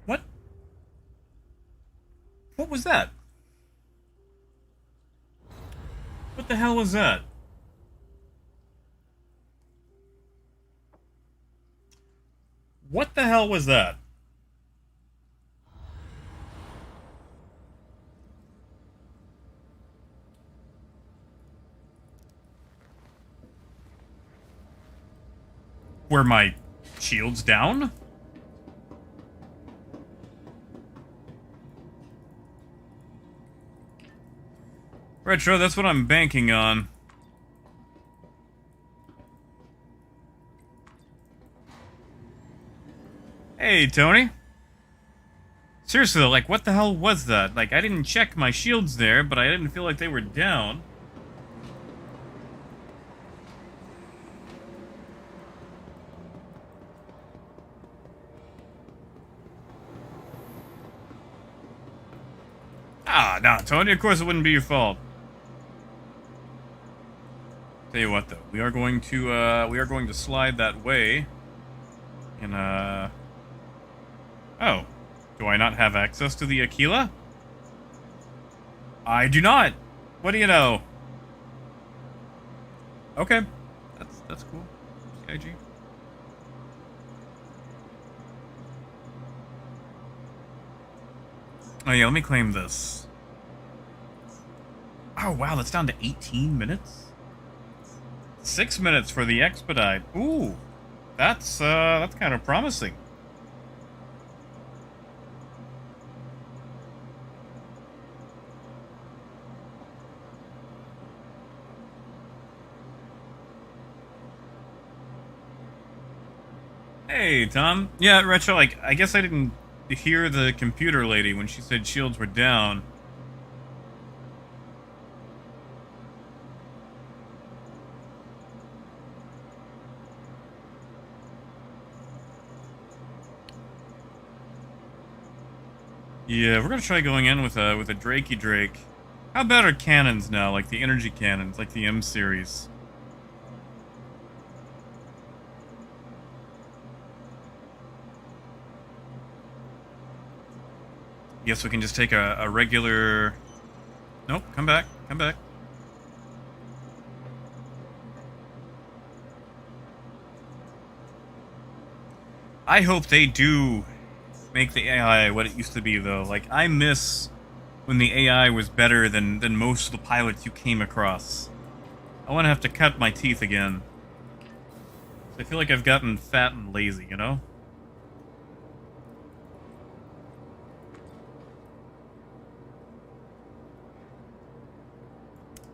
S1: What? What was that? What the hell was that? What the hell was that? Were my shields down? Retro, that's what I'm banking on. Hey, Tony. Seriously though, like, what the hell was that? Like, I didn't check my shields there, but I didn't feel like they were down. Ah, nah, Tony, of course it wouldn't be your fault. Tell you what, though, we are going to slide that way. And, oh. Do I not have access to the Aquila? I do not! What do you know? Okay. That's cool. CIG. Oh yeah, let me claim this. Oh wow, that's down to 18 minutes? 6 minutes for the expedite. Ooh. That's kind of promising. Hey, Tom. Yeah, Retro, like, I guess I didn't hear the computer lady when she said shields were down. Yeah, we're gonna try going in with a Drakey Drake. How bad are cannons now, like the energy cannons, like the M series? Guess we can just take a regular... Nope, come back, come back. I hope they do make the AI what it used to be, though. Like, I miss when the AI was better than most of the pilots you came across. I want to have to cut my teeth again. I feel like I've gotten fat and lazy, you know?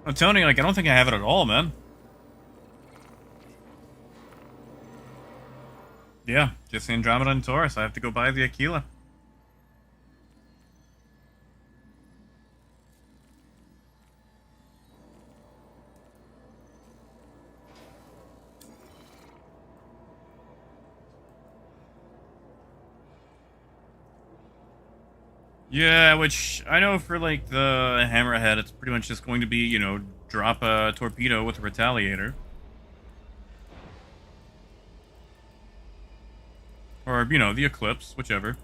S1: Oh, Tony, like, I don't think I have it at all, man. Yeah, just the Andromeda and Taurus. I have to go buy the Aquila. Yeah, which I know for like the Hammerhead, it's pretty much just going to be, you know, drop a torpedo with a retaliator. Or, you know, the Eclipse, whichever.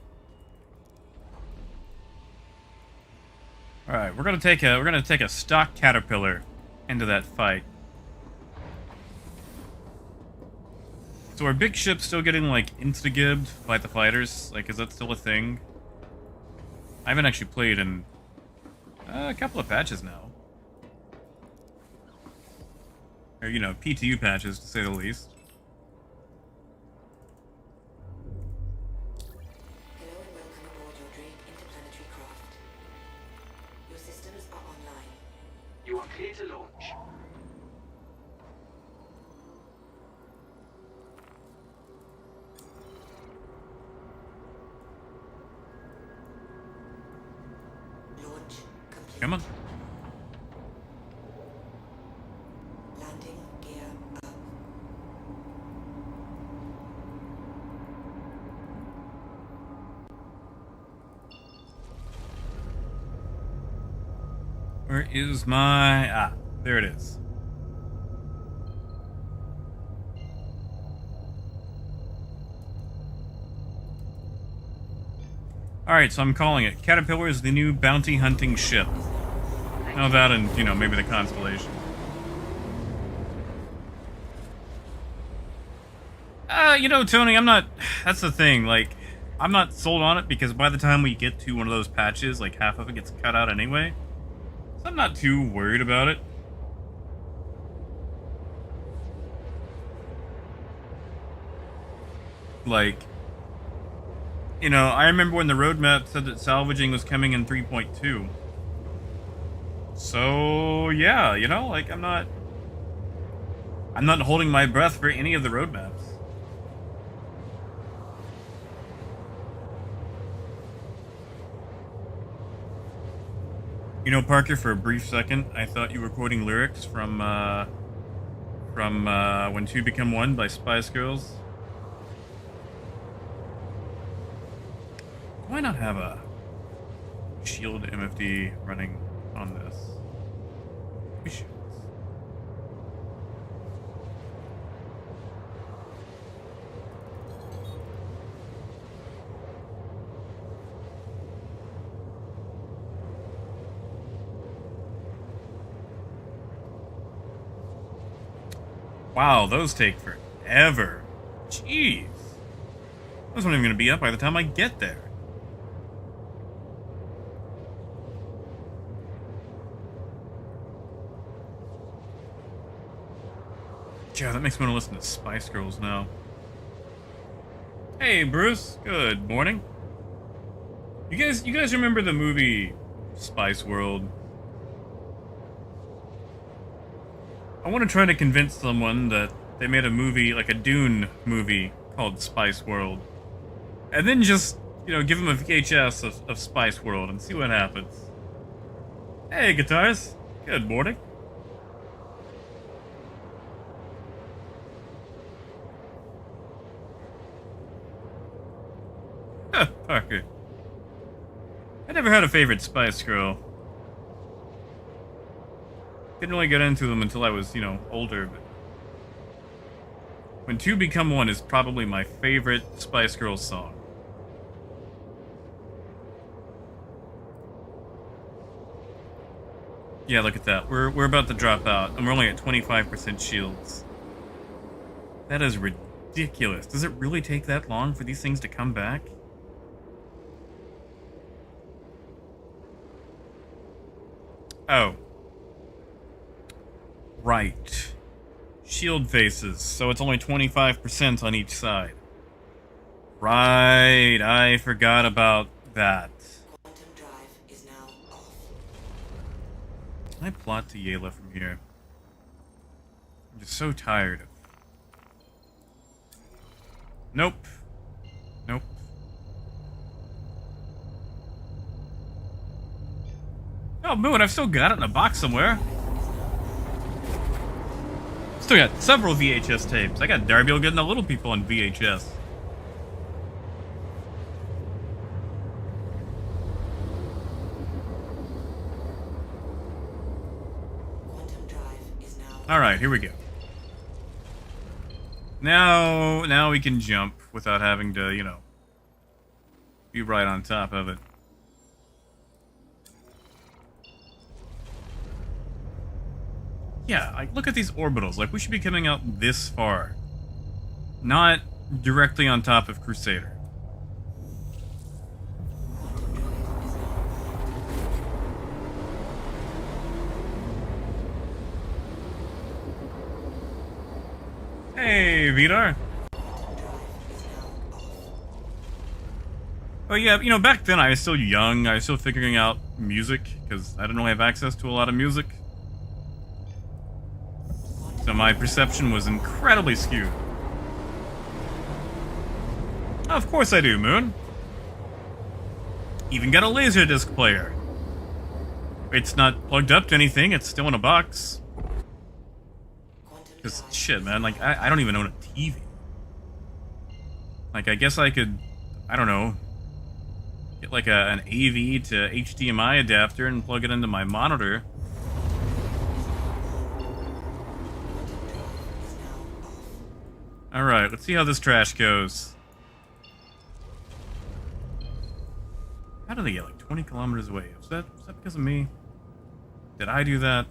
S1: Alright, we're gonna take a stock caterpillar into that fight. So are big ships still getting like insta-gibbed by the fighters? Like, is that still a thing? I haven't actually played in a couple of patches now. Or, you know, PTU patches, to say the least.
S5: Hello and welcome aboard your Drake interplanetary craft. Your systems are online.
S2: You are clear to launch.
S5: Launch complete.
S1: Come on.
S5: Landing gear up.
S1: Where is my... Ah, there it is. Alright, so I'm calling it. Caterpillar is the new bounty hunting ship. Now that and, you know, maybe the Constellation. You know, Tony, I'm not... That's the thing, like... I'm not sold on it because by the time we get to one of those patches, like, half of it gets cut out anyway. So I'm not too worried about it. Like... You know, I remember when the roadmap said that salvaging was coming in 3.2. So, yeah, you know, like, I'm not holding my breath for any of the roadmaps. You know, Parker, for a brief second, I thought you were quoting lyrics from When Two Become One by Spice Girls. Why not have a shield MFD running on this? We should. Wow, those take forever. Jeez. Those aren't even going to be up by the time I get there. Yeah, that makes me want to listen to Spice Girls now. Hey, Bruce. Good morning. You guys remember the movie Spice World? I want to try to convince someone that they made a movie, like a Dune movie, called Spice World. And then just, you know, give them a VHS of Spice World and see what happens. Hey, guitars. Good morning. Parker. I never had a favorite Spice Girl. Didn't really get into them until I was, you know, older, but... When Two Become One is probably my favorite Spice Girls song. Yeah, look at that. We're about to drop out, and we're only at 25% shields. That is ridiculous. Does it really take that long for these things to come back? Oh. Right. Shield faces, so it's only 25% on each side. Right, I forgot about that.
S5: Quantum drive is now off.
S1: Can I plot to Yela from here? I'm just so tired of... Nope. Nope. Oh, Moon, I've still got it in a box somewhere. Still got several VHS tapes. I got Darby getting the little people on VHS. Alright, here we go. Now we can jump without having to, you know, be right on top of it. Yeah, like, look at these orbitals. Like, we should be coming out this far. Not directly on top of Crusader. Hey, Vidar. Oh yeah, you know, back then I was still young. I was still figuring out music, because I didn't really have access to a lot of music. So my perception was incredibly skewed. Of course I do, Moon. Even got a Laserdisc player. It's not plugged up to anything, it's still in a box. Because, shit, man, like, I don't even own a TV. Like, I guess I could, I don't know, get like an AV to HDMI adapter and plug it into my monitor. Alright, let's see how this trash goes. How did they get like 20 kilometers away? Was that because of me? Did I do that?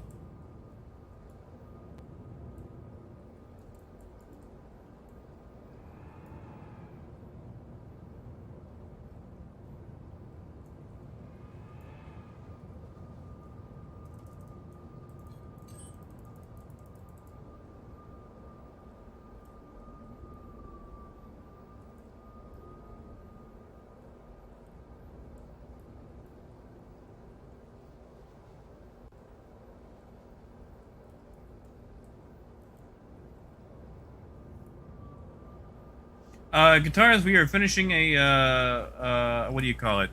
S1: Guitars, we are finishing a, what do you call it?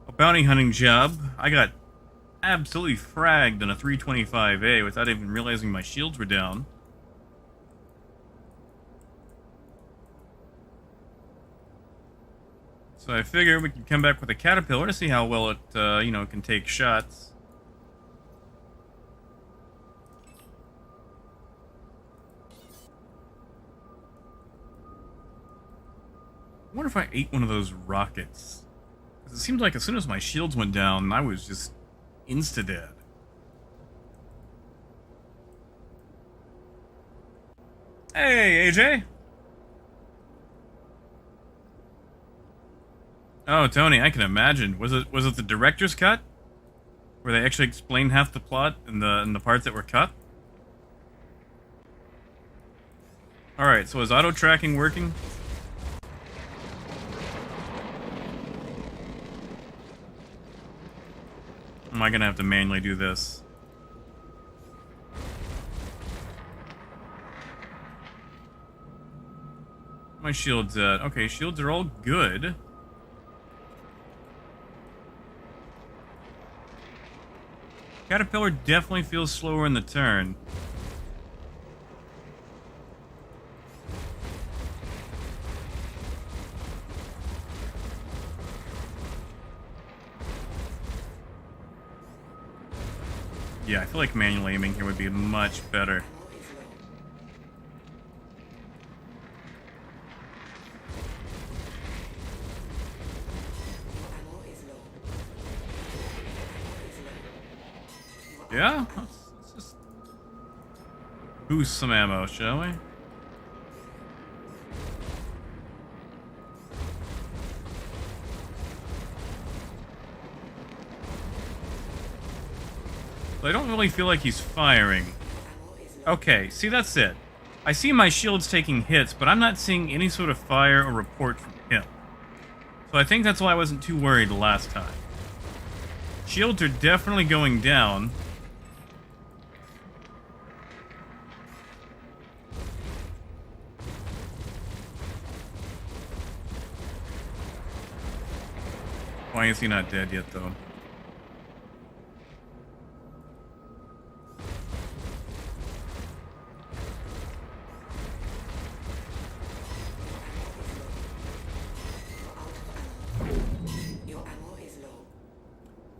S1: A bounty hunting job. I got absolutely fragged on a 325A without even realizing my shields were down. So I figured we could come back with a caterpillar to see how well it, you know, can take shots. I wonder if I ate one of those rockets. Because it seemed like as soon as my shields went down, I was just insta-dead. Hey, AJ! Oh, Tony, I can imagine. Was it the director's cut? Where they actually explained half the plot in the parts that were cut? Alright, so is auto-tracking working? Am I gonna have to manually do this? My shields, okay, shields are all good. Caterpillar definitely feels slower in the turn. Yeah, I feel like manual aiming here would be much better. Yeah? Let's just boost some ammo, shall we? I don't really feel like he's firing. Okay, see, that's it. I see my shields taking hits, but I'm not seeing any sort of fire or report from him. So I think that's why I wasn't too worried last time. Shields are definitely going down. Why is he not dead yet, though?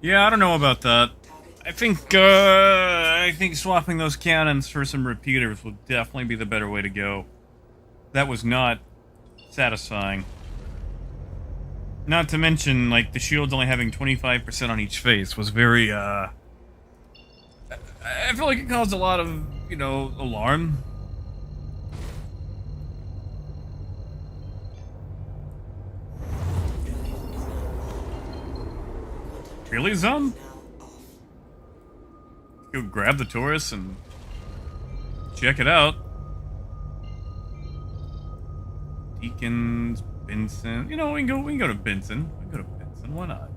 S1: Yeah, I don't know about that. I think I think swapping those cannons for some repeaters will definitely be the better way to go. That was not satisfying. Not to mention, like, the shields only having 25% on each face was very, I feel like it caused a lot of, you know, alarm. Really, Zum? Go grab the Taurus and check it out. Deacons, Benson. You know, we can go to Benson. We can go to Benson. Why not?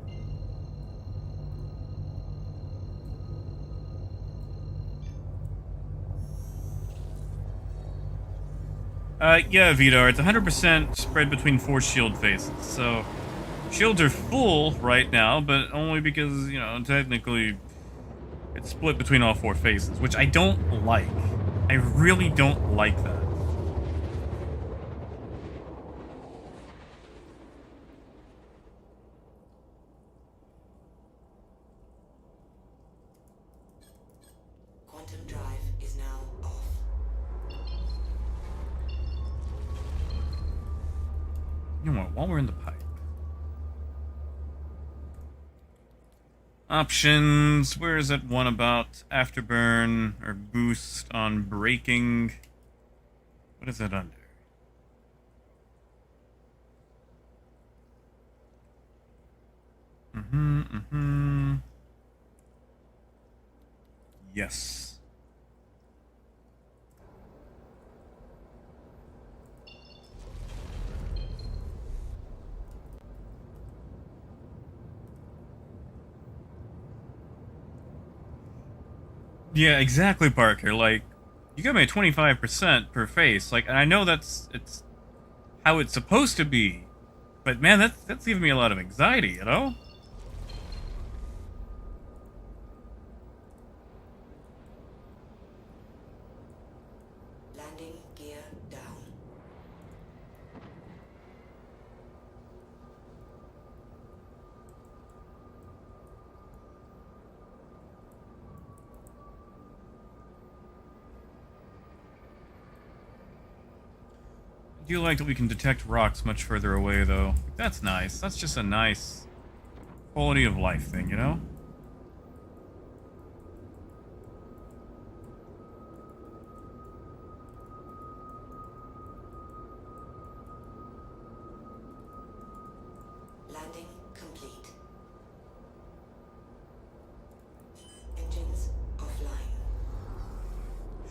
S1: Yeah, Vidar, it's 100% spread between 4 shield faces, so shields are full right now, but only because, you know, technically it's split between all 4 faces, which I don't like. I really don't like that.
S5: Quantum drive is now off.
S1: You know what, while we're in the pipe. Options, where is that one about afterburn or boost on braking? What is that under? Yes. Yeah, exactly, Parker. Like, you got me at 25% per face. Like, and I know it's how it's supposed to be, but man, that's giving me a lot of anxiety, you know?
S5: Landing gear down.
S1: I do like that we can detect rocks much further away, though. That's nice. That's just a nice quality of life thing, you know?
S5: Landing complete. Engines offline.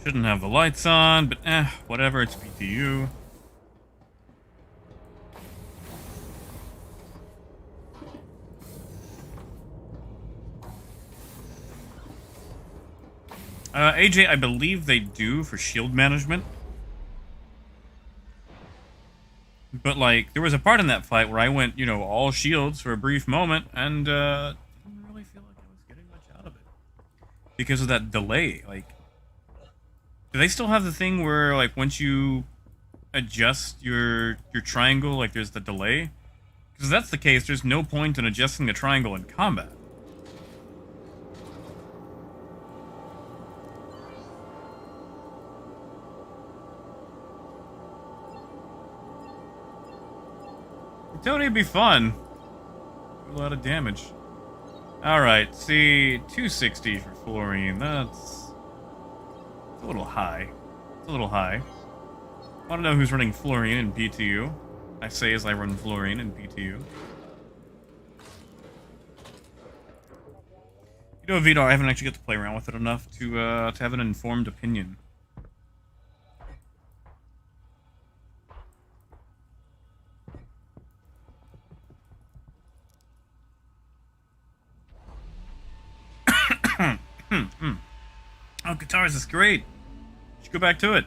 S1: Shouldn't have the lights on, but whatever, it's PTU. AJ, I believe they do for shield management. But, like, there was a part in that fight where I went, you know, all shields for a brief moment, and, didn't really feel like I was getting much out of it. Because of that delay, like... Do they still have the thing where, like, once you adjust your triangle, like, there's the delay? Because if that's the case, there's no point in adjusting the triangle in combat. Tony would be fun. A lot of damage. Alright, see, 260 for fluorine. That's a little high. It's a little high. I want to know who's running fluorine in PTU. I say as I run fluorine in PTU. You know, Vito, I haven't actually got to play around with it enough to have an informed opinion. Oh, guitars is great. Should go back to it.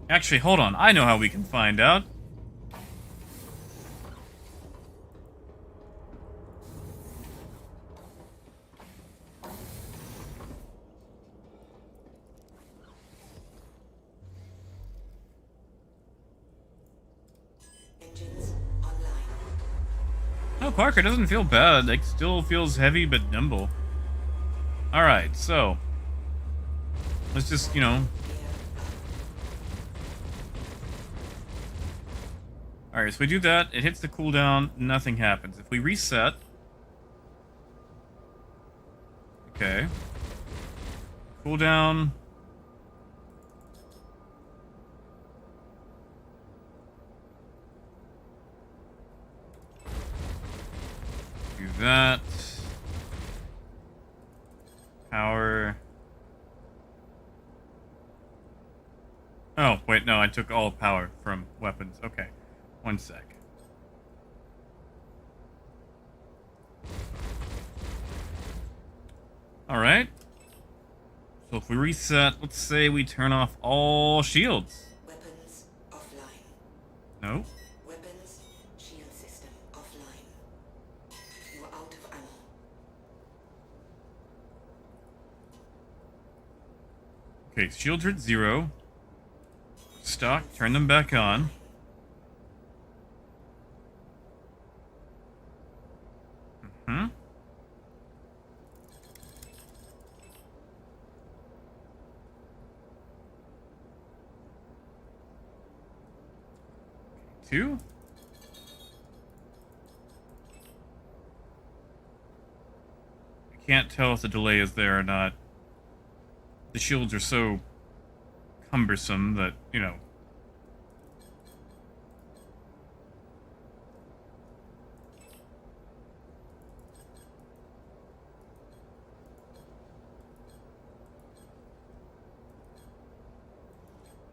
S1: Actually, hold on. I know how we can find out.
S5: Engines online.
S1: No, Parker doesn't feel bad. Like, still feels heavy but nimble. Alright, so. Let's just, Alright, so we do that. It hits the cooldown. Nothing happens. If we reset. Okay. Cooldown. Do that. Power. Oh, wait, no, I took all power from weapons. Okay. One sec. Alright. So if we reset, let's say we turn off all shields.
S5: Weapons offline.
S1: No.
S5: Weapons shield system offline. You are out of ammo.
S1: Okay, shields are at 0. Stock, turn them back on. Hmm. Two. I can't tell if the delay is there or not. The shields are so cumbersome that,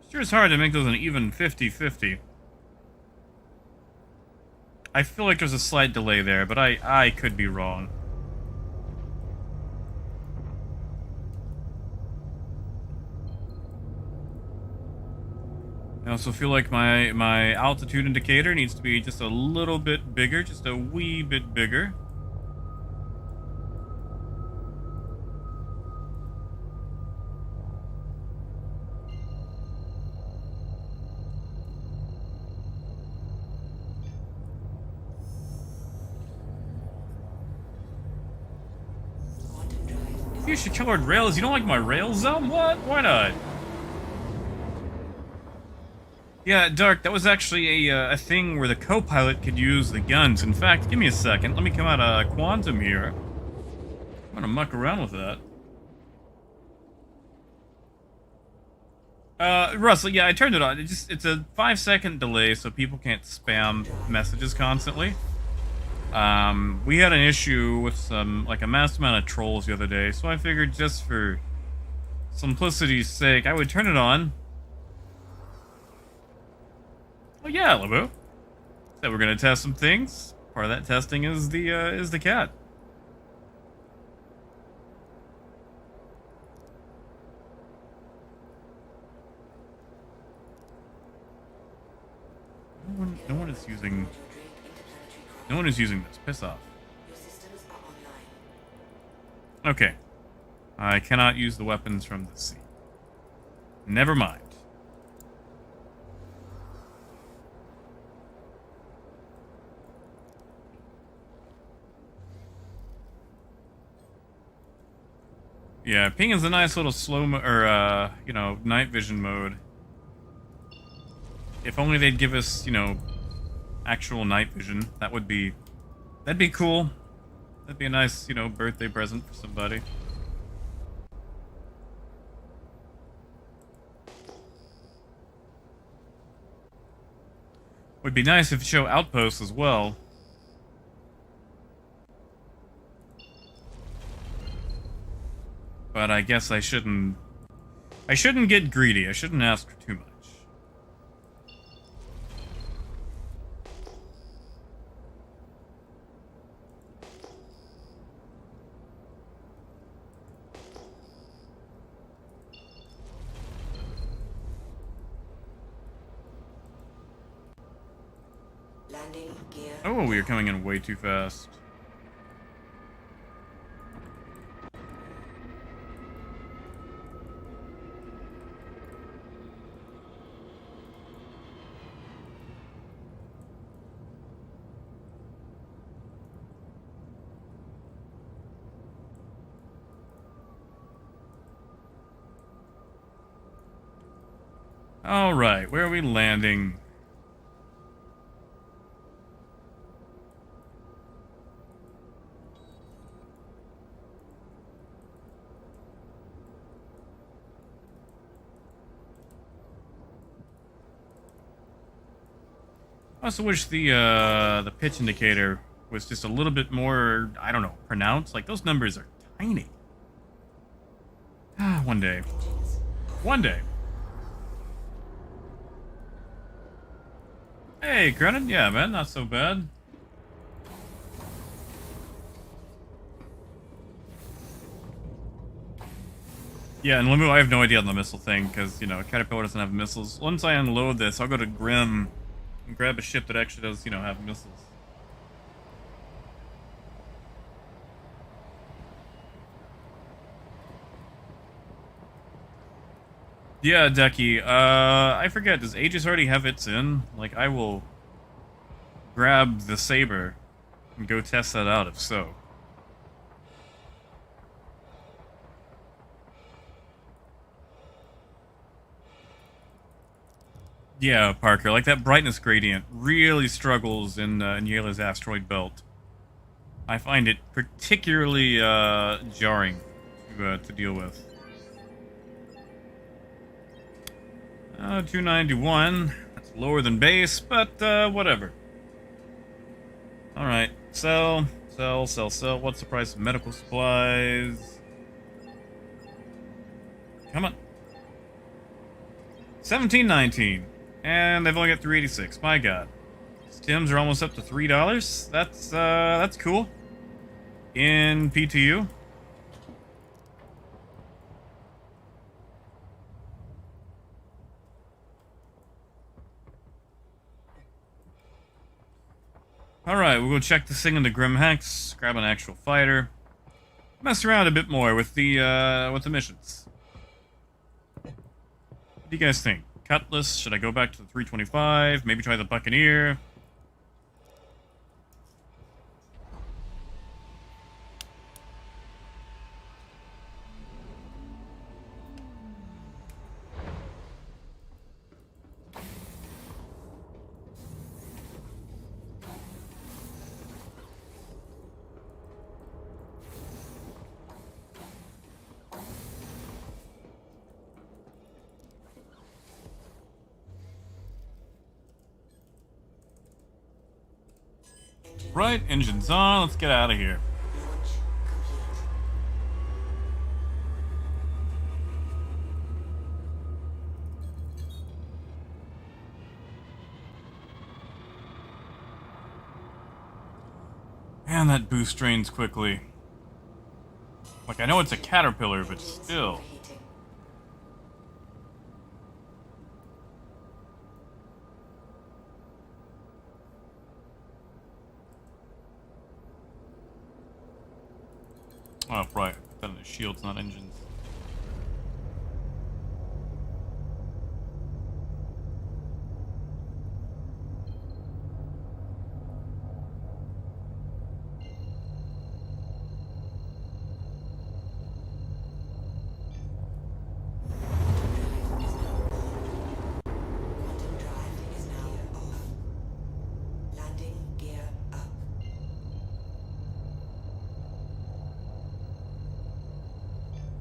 S1: Sure it's hard to make those an even 50-50. I feel like there's a slight delay there, but I could be wrong. I also feel like my altitude indicator needs to be just a little bit bigger, just a wee bit bigger.
S5: Quantum drive is
S1: Fuchsia colored rails? You don't like my rails, Zelm? What? Why not? Yeah, Dark, that was actually a thing where the co-pilot could use the guns. In fact, give me a second. Let me come out of Quantum here. I'm gonna muck around with that. Russell, yeah, I turned it on. It's a 5-second delay, so people can't spam messages constantly. We had an issue with like a mass amount of trolls the other day, so I figured just for simplicity's sake, I would turn it on. Oh yeah, Labu. So we're gonna test some things. Part of that testing is the cat. No one is using. No one is using this. Piss off.
S5: Your systems are online.
S1: Okay. I cannot use the weapons from the sea. Never mind. Yeah, ping is a nice little slow night vision mode. If only they'd give us, actual night vision. That'd be cool. That'd be a nice, birthday present for somebody. Would be nice if it show outposts as well. But I guess I shouldn't get greedy. I shouldn't ask for too much.
S5: Landing gear.
S1: Oh, we are coming in way too fast. Alright, where are we landing? I also wish the pitch indicator was just a little bit more, I don't know, pronounced. Like, those numbers are tiny. One day. One day. Hey, Cronin. Yeah, man, not so bad. Yeah, and Limu, I have no idea on the missile thing, because, you know, Caterpillar doesn't have missiles. Once I unload this, I'll go to Grim and grab a ship that actually does, you know, have missiles. Yeah, Ducky. I forget, does Aegis already have its in? Like, I will grab the Saber and go test that out if so. Yeah, Parker, like that brightness gradient really struggles in Yela's asteroid belt. I find it particularly jarring to deal with. 291. That's lower than base, but whatever. Alright, sell. What's the price of medical supplies? Come on. 17.19. And they've only got 386. My god. Stims are almost up to $3. That's cool. In PTU. Alright, we'll go check this thing into Grim Hex, grab an actual fighter. Mess around a bit more with the missions. What do you guys think? Cutlass, should I go back to the 325? Maybe try the Buccaneer? Right, engine's on, let's get out of here.
S5: Launch complete.
S1: Man, that boost drains quickly. Like, I know it's a caterpillar, but
S5: Engines
S1: still.
S5: overheating.
S1: Oh, right. Put that in the shields, not engines.
S5: Quantum drive is now off. Landing gear up.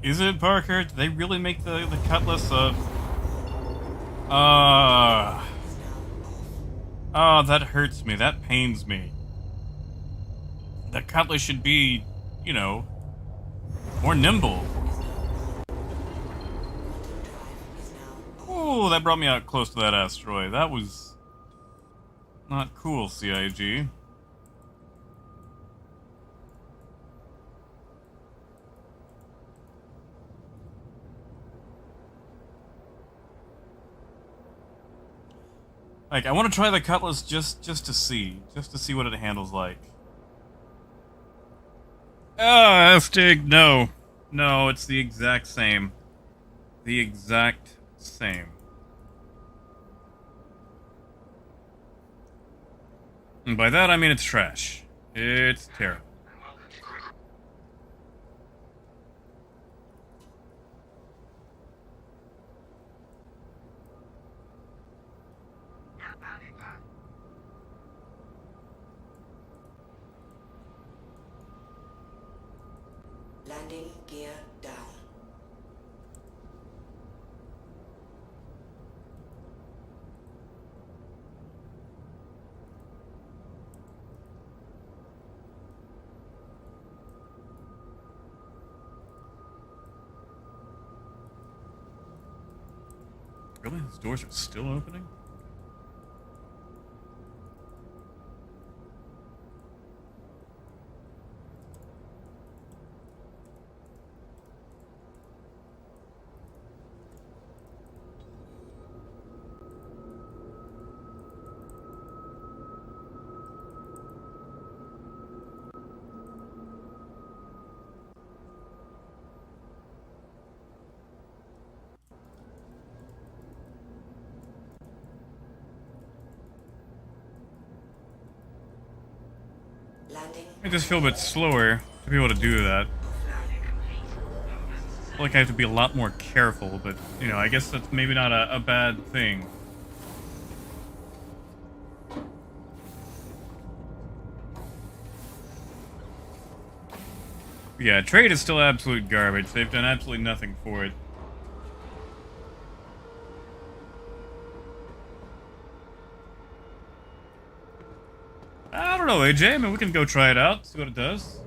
S1: Is it, Parker? Did they really make the Cutlass of...
S5: Is now off.
S1: Oh, that hurts me. That pains me. The Cutlass should be, you know, more nimble. Ooh, that brought me out close to that asteroid. That was not cool, CIG. Like, I want to try the Cutlass just to see what it handles like. Ah, Stig, no. No, it's the exact same. The exact same. And by that I mean it's trash. It's terrible.
S5: Landing gear down.
S1: Really? These doors are still opening?
S5: Landing.
S1: I just feel a bit slower to be able to do that. I feel like I have to be a lot more careful, but, you know, I guess that's maybe not a bad thing. Yeah, trade is still absolute garbage. They've done absolutely nothing for it. I don't know, AJ. I mean, we can go try it out, see what it does.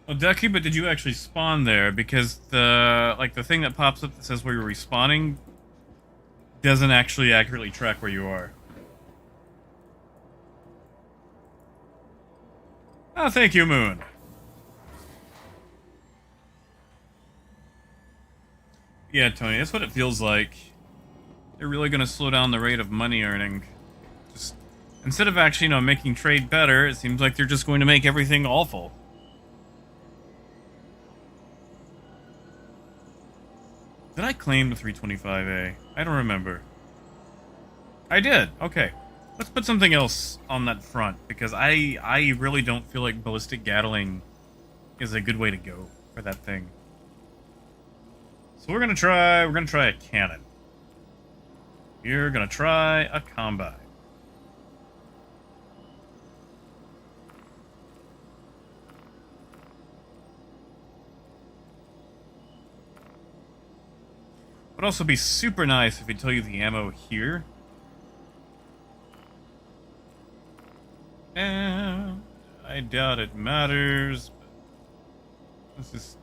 S1: Well, Ducky, but did you actually spawn there? Because the thing that pops up that says where you're respawning doesn't actually accurately track where you are. Oh, thank you, Moon. Yeah, Tony, that's what it feels like. They're really gonna slow down the rate of money earning. Just instead of actually, you know, making trade better, it seems like they're just going to make everything awful. Did I claim the 325A? I don't remember. I did. Okay. Let's put something else on that front, because I really don't feel like ballistic Gatling is a good way to go for that thing. So we're gonna try a cannon. We're gonna try a combine. Would also be super nice if we tell you the ammo here. And I doubt it matters. But this is.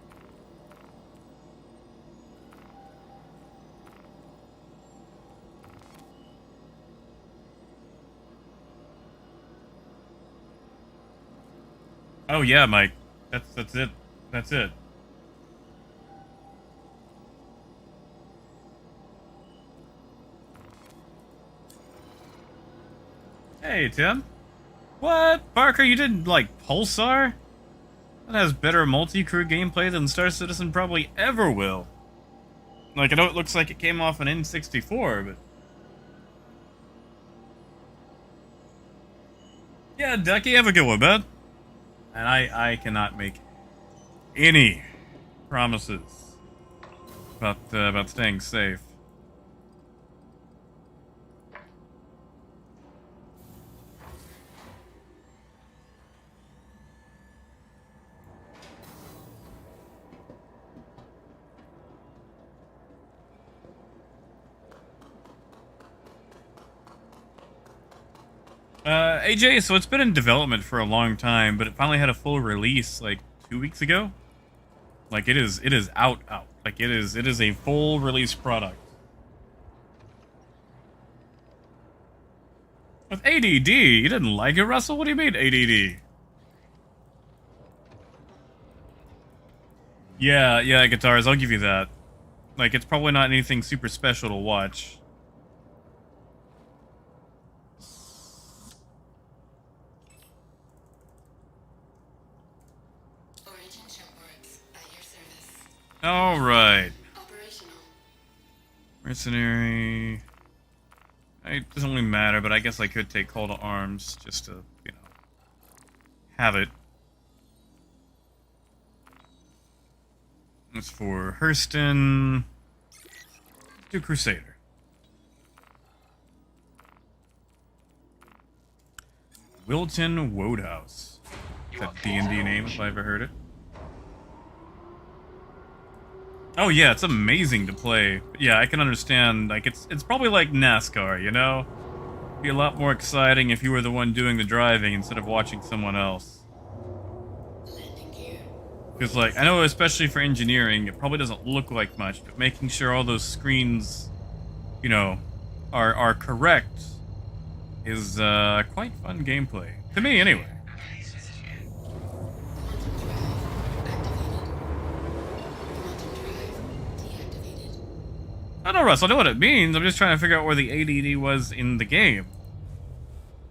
S1: Oh yeah, Mike. That's it. That's it. Hey, Tim. What? Barker, you didn't like Pulsar? That has better multi-crew gameplay than Star Citizen probably ever will. Like, I know it looks like it came off an N64, but... Yeah, Ducky, have a good one, bud. And I cannot make any promises about staying safe. AJ, so it's been in development for a long time, but it finally had a full release like 2 weeks ago. Like it is out. Like it is a full release product. With ADD, you didn't like it, Russell? What do you mean ADD? Yeah, guitars. I'll give you that. Like it's probably not anything super special to watch. All right.
S5: Operational.
S1: Mercenary. It doesn't really matter, but I guess I could take call to arms just to, you know, have it. That's for Hurston. Do Crusader. Wilton Wodehouse. Is that D&D name if I ever heard it? Oh yeah, it's amazing to play. Yeah, I can understand. Like it's probably like NASCAR, you know? It'd be a lot more exciting if you were the one doing the driving instead of watching someone else.
S5: Landing gear.
S1: Because like I know, especially for engineering, it probably doesn't look like much, but making sure all those screens, you know, are correct is quite fun gameplay to me, anyway. I don't know, Russ. I know what it means. I'm just trying to figure out where the ADD was in the game.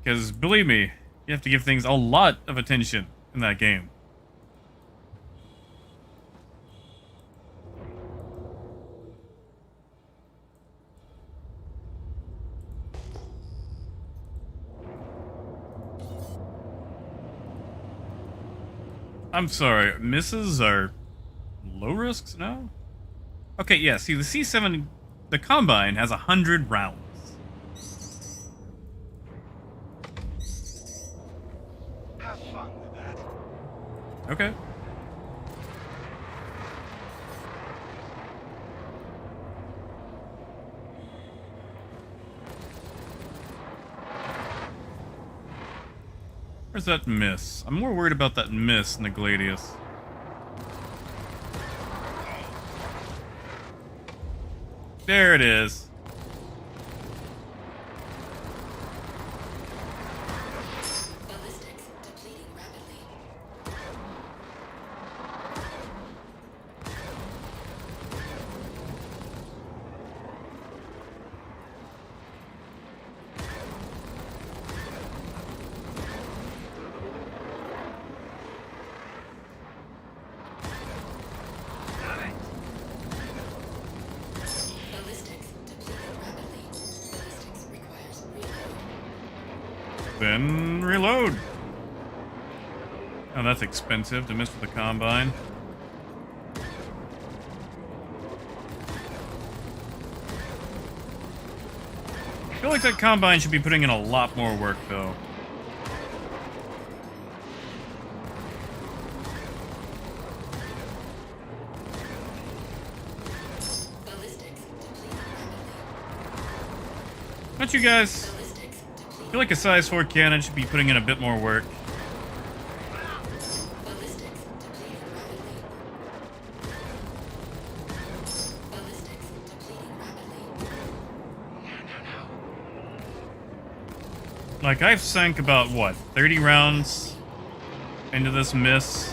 S1: Because, believe me, you have to give things a lot of attention in that game. I'm sorry, misses are low risks now? Okay, yeah, see, the C7, the Combine has 100 rounds.
S4: Have fun with that.
S1: Okay. Where's that miss? I'm more worried about that miss than the Gladius. There it is.
S5: Ballistics depleting rapidly. Ballistics depleting rapidly. Ballistics requires reload.
S1: Then reload. Oh, that's expensive to miss with the Combine. I feel like that Combine should be putting in a lot more work, though.
S5: Ballistics depleting rapidly.
S1: Don't you guys
S5: Ballistics depleting.
S1: feel like a size 4 cannon should be putting in a bit more work?
S5: Ballistics depleting rapidly. Ballistics depleting rapidly.
S1: Like, I've sank about, what, 30 rounds into this miss?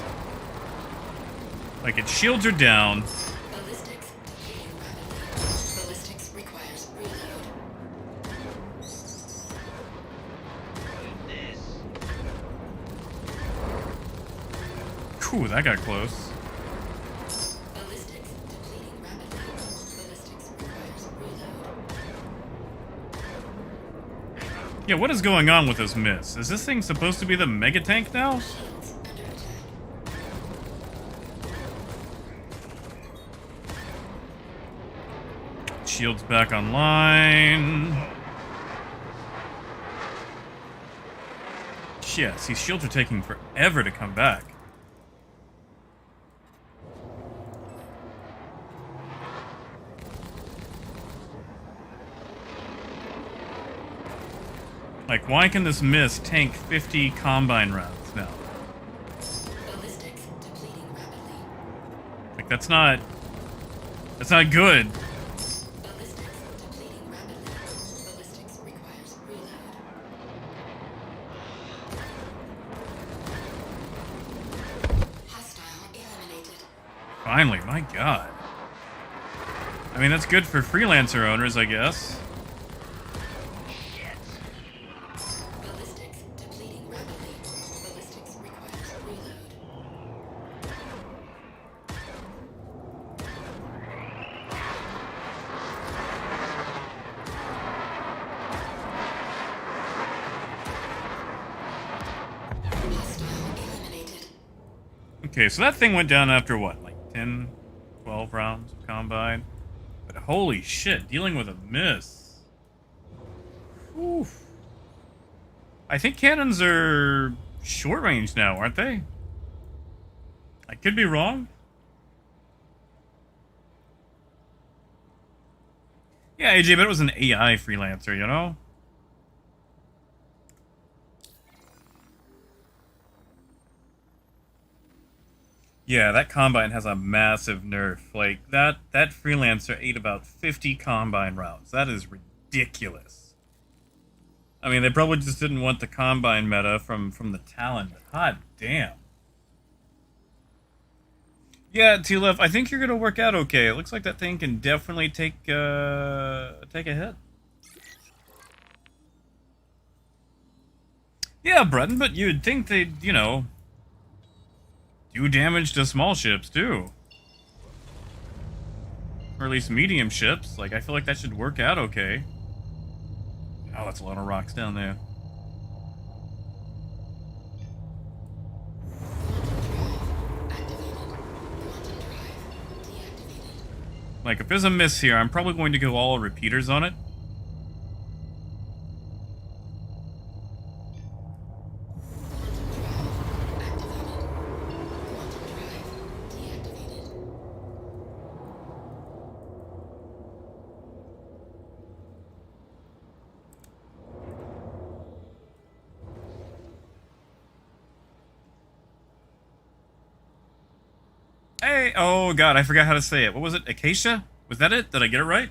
S1: Like, its shields are down.
S5: Ballistics depleting rapidly. Ballistics requires reload.
S1: Whew, that got close.
S5: Ballistics depleting rapidly. Ballistics requires reload.
S1: Yeah, what is going on with this miss? Is this thing supposed to be the mega tank now?
S5: Shields under attack.
S1: Shields back online. Shit, these shields are taking forever to come back. Like, why can this miss tank 50 Combine rounds now?
S5: Ballistics depleting rapidly.
S1: Like, that's not good.
S5: Ballistics depleting rapidly. Ballistics requires reload. Hostile eliminated.
S1: Finally, my god. I mean, that's good for freelancer owners, I guess.
S5: Ballistics depleting rapidly. Ballistics requires reload. Hostile eliminated.
S1: Okay, so that thing went down after what, like 10, 12 rounds of Combine? But holy shit, dealing with a miss. Oof. I think cannons are short range now, aren't they? I could be wrong. Yeah, AJ, but it was an AI freelancer, you know? Yeah, that Combine has a massive nerf. Like, that freelancer ate about 50 Combine rounds. That is ridiculous. I mean, they probably just didn't want the Combine meta from the Talon. Hot damn. Yeah, T-Lef, I think you're gonna work out okay. It looks like that thing can definitely take a hit. Yeah, Breton, but you'd think they'd, you know, do damage to small ships, too. Or at least medium ships. Like, I feel like that should work out okay. Oh, that's a lot of rocks down there. Like, if there's a miss here, I'm probably going to go all repeaters on it. Hey, oh god, I forgot how to say it. What was it? Acacia? Was that it? Did I get it right?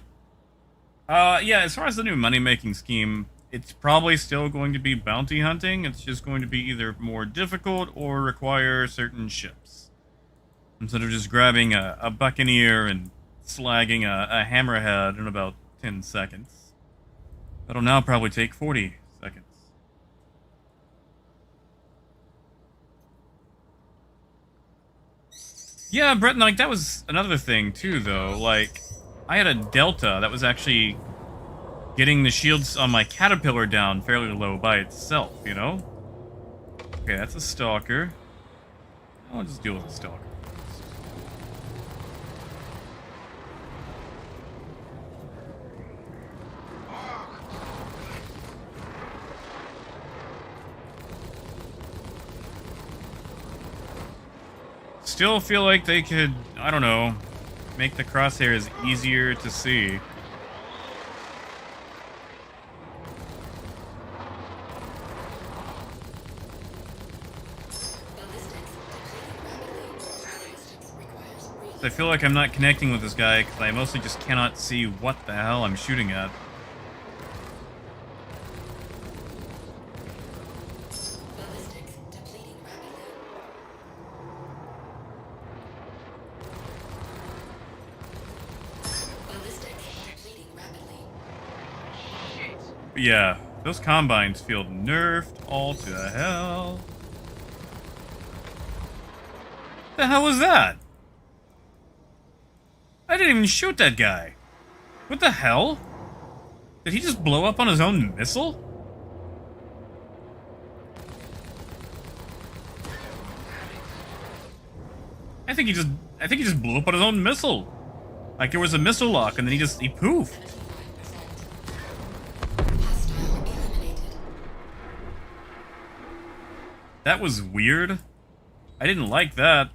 S1: Yeah, as far as the new money-making scheme, it's probably still going to be bounty hunting. It's just going to be either more difficult or require certain ships. Instead of just grabbing a Buccaneer and slagging a hammerhead in about 10 seconds. That'll now probably take 40 seconds. Yeah, Breton, like, that was another thing, too, though. Like, I had a Delta that was actually getting the shields on my Caterpillar down fairly low by itself, you know? Okay, that's a Stalker. I'll just deal with the Stalker. Still feel like they could, I don't know, make the crosshairs easier to see. I feel like I'm not connecting with this guy because I mostly just cannot see what the hell I'm shooting at. Yeah, those Combines feel nerfed all to hell. The hell was that? I didn't even shoot that guy. What the hell? Did he just blow up on his own missile? I think he just blew up on his own missile. Like there was a missile lock and then he poofed. That was weird. I didn't like that.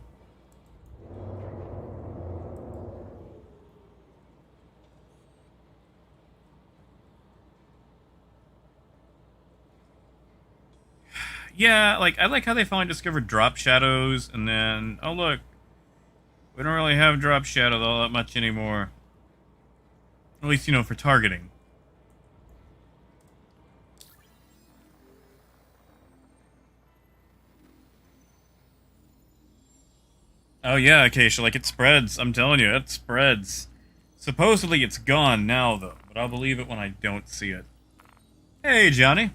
S1: Yeah, like, I like how they finally discovered drop shadows, and then, oh look, we don't really have drop shadow all that much anymore. At least, you know, for targeting. Oh yeah, Acacia, like, it spreads. I'm telling you, it spreads. Supposedly it's gone now, though, but I'll believe it when I don't see it. Hey, Johnny.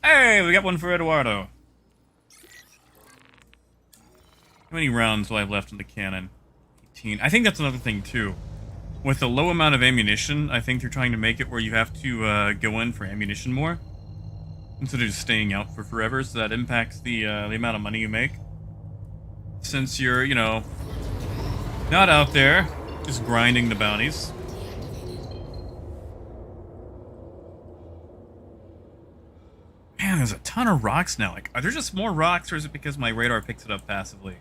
S1: Hey, we got one for Eduardo. How many rounds do I have left in the cannon? 18. I think that's another thing, too. With the low amount of ammunition, I think they're trying to make it where you have to go in for ammunition more. Instead of just staying out for forever, so that impacts the amount of money you make. Since you're, you know, not out there, just grinding the bounties. Man, there's a ton of rocks now. Like, are there just more rocks, or is it because my radar picks it up passively?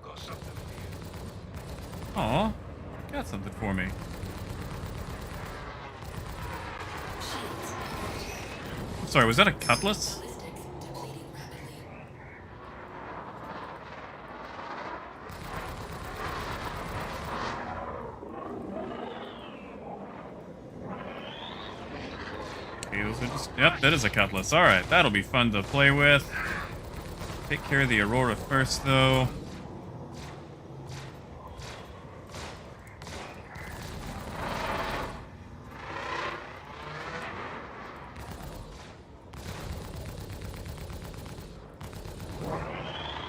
S4: Got something for you.
S1: Aw, got something for me. I'm sorry, was that a cutlass?
S5: Ballistics depleting rapidly.
S1: Okay, those are just... Yep, that is a cutlass. Alright, that'll be fun to play with. Take care of the Aurora first, though.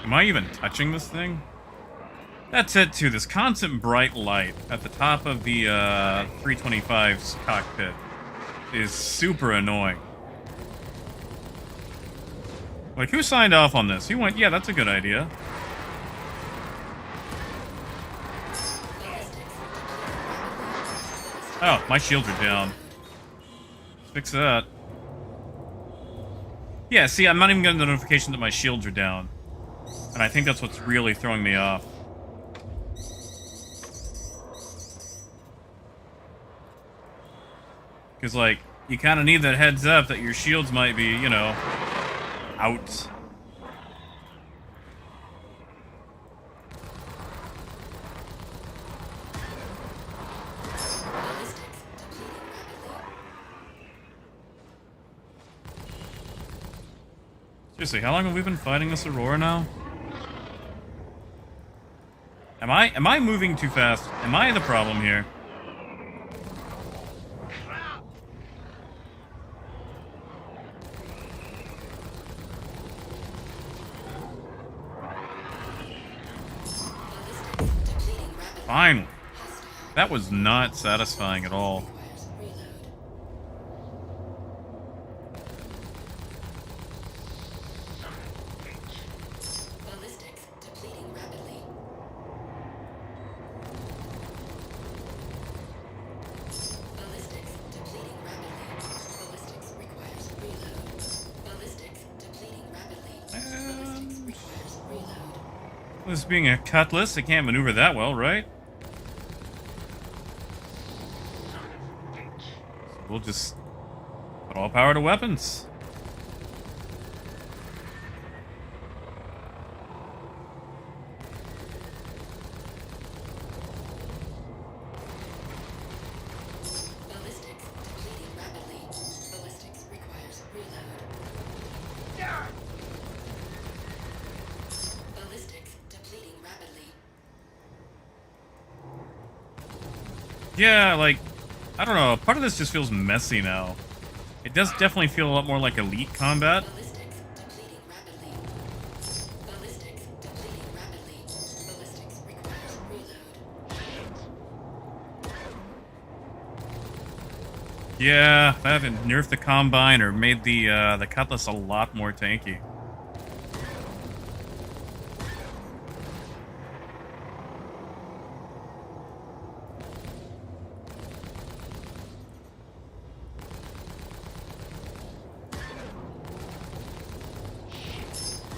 S1: Am I even touching this thing? That's it, too. This constant bright light at the top of the 325's cockpit is super annoying. Like, who signed off on this? Who went, yeah, that's a good idea. Oh, my shields are down. Let's fix that. Yeah, see, I'm not even getting the notification that my shields are down. And I think that's what's really throwing me off. Because, like, you kind of need that heads up that your shields might be, you know, out.
S5: Ballistics depleting rapidly.
S1: Seriously, how long have we been fighting this Aurora now? Am I moving too fast? Am I the problem here?
S5: Ballistics depleting rapidly.
S1: Finally. That was not satisfying at all.
S5: Requires reload. Ballistics depleting rapidly. Ballistics depleting rapidly. Ballistics requires reload. Ballistics depleting rapidly. Ballistics requires reload.
S1: This being a cutlass, it can't maneuver that well, right? So we'll just put all power to weapons.
S5: Ballistics depleting rapidly. Ballistics requires reload. Ballistics depleting rapidly.
S1: Yeah, like, I don't know, part of this just feels messy now. It does definitely feel a lot more like Elite combat.
S5: Ballistics depleting rapidly. Ballistics depleting rapidly. Ballistics requires reload.
S1: Yeah, that had nerfed the Combine or made the Cutlass a lot more tanky.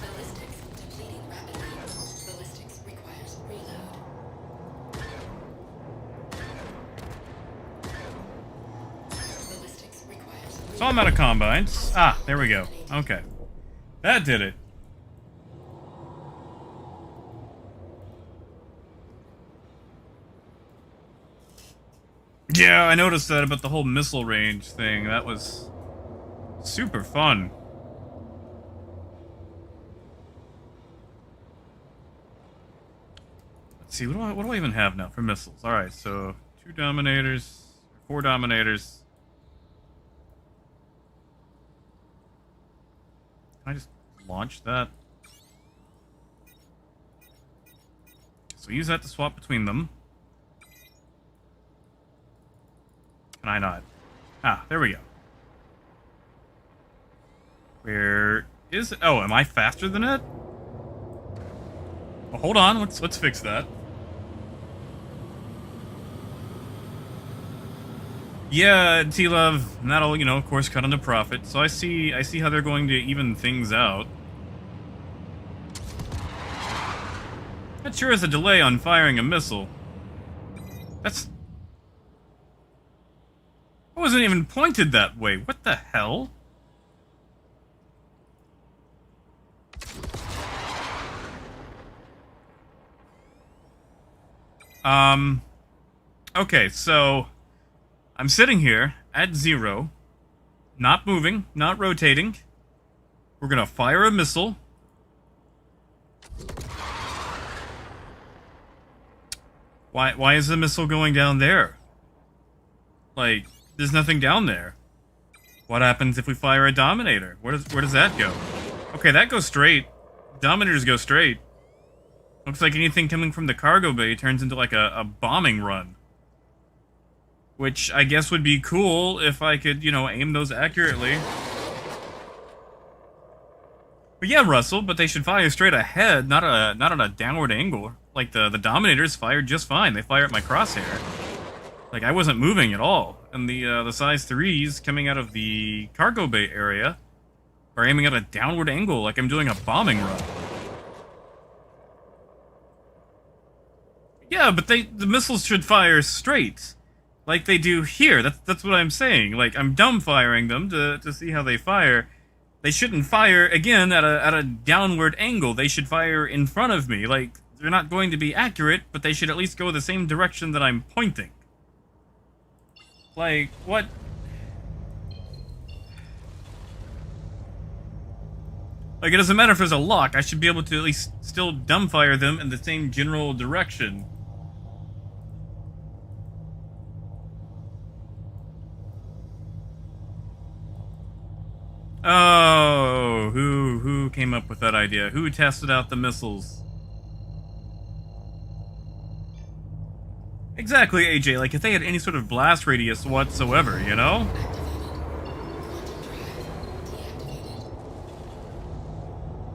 S5: Ballistics depleting rapidly. Ballistics requires reload. Ballistics requires reload.
S1: So I'm out of Combines. Ah, there we go. Okay. That did it. Yeah, I noticed that about the whole missile range thing. That was super fun. Let's see, what do I even have now for missiles? Alright, so 2 Dominators, 4 Dominators. Can I just launch that? So use that to swap between them. Can I not? Ah, there we go. Where is it? Oh, am I faster than it? Well, hold on, let's fix that. Yeah, T-Love, and that'll, you know, of course, cut into profit. So I see how they're going to even things out. That sure is a delay on firing a missile. That's... I wasn't even pointed that way. What the hell? Okay, so... I'm sitting here at 0, not moving, not rotating. We're gonna fire a missile. Why is the missile going down there? Like, there's nothing down there. What happens if we fire a Dominator? Where does that go? Okay, that goes straight. Dominators go straight. Looks like anything coming from the cargo bay turns into like a bombing run. Which I guess would be cool if I could, you know, aim those accurately. But yeah, Russell, but they should fire straight ahead, not at a downward angle. Like the Dominators fired just fine. They fire at my crosshair. Like I wasn't moving at all. And the size 3s coming out of the cargo bay area are aiming at a downward angle, like I'm doing a bombing run. Yeah, but the missiles should fire straight. Like they do here. That's what I'm saying. Like, I'm dumb firing them to see how they fire. They shouldn't fire, again, at a downward angle. They should fire in front of me. Like, they're not going to be accurate, but they should at least go the same direction that I'm pointing. Like, what? Like, it doesn't matter if there's a lock. I should be able to at least still dumbfire them in the same general direction. Oh, who came up with that idea? Who tested out the missiles? Exactly, AJ. Like, if they had any sort of blast radius whatsoever, you know?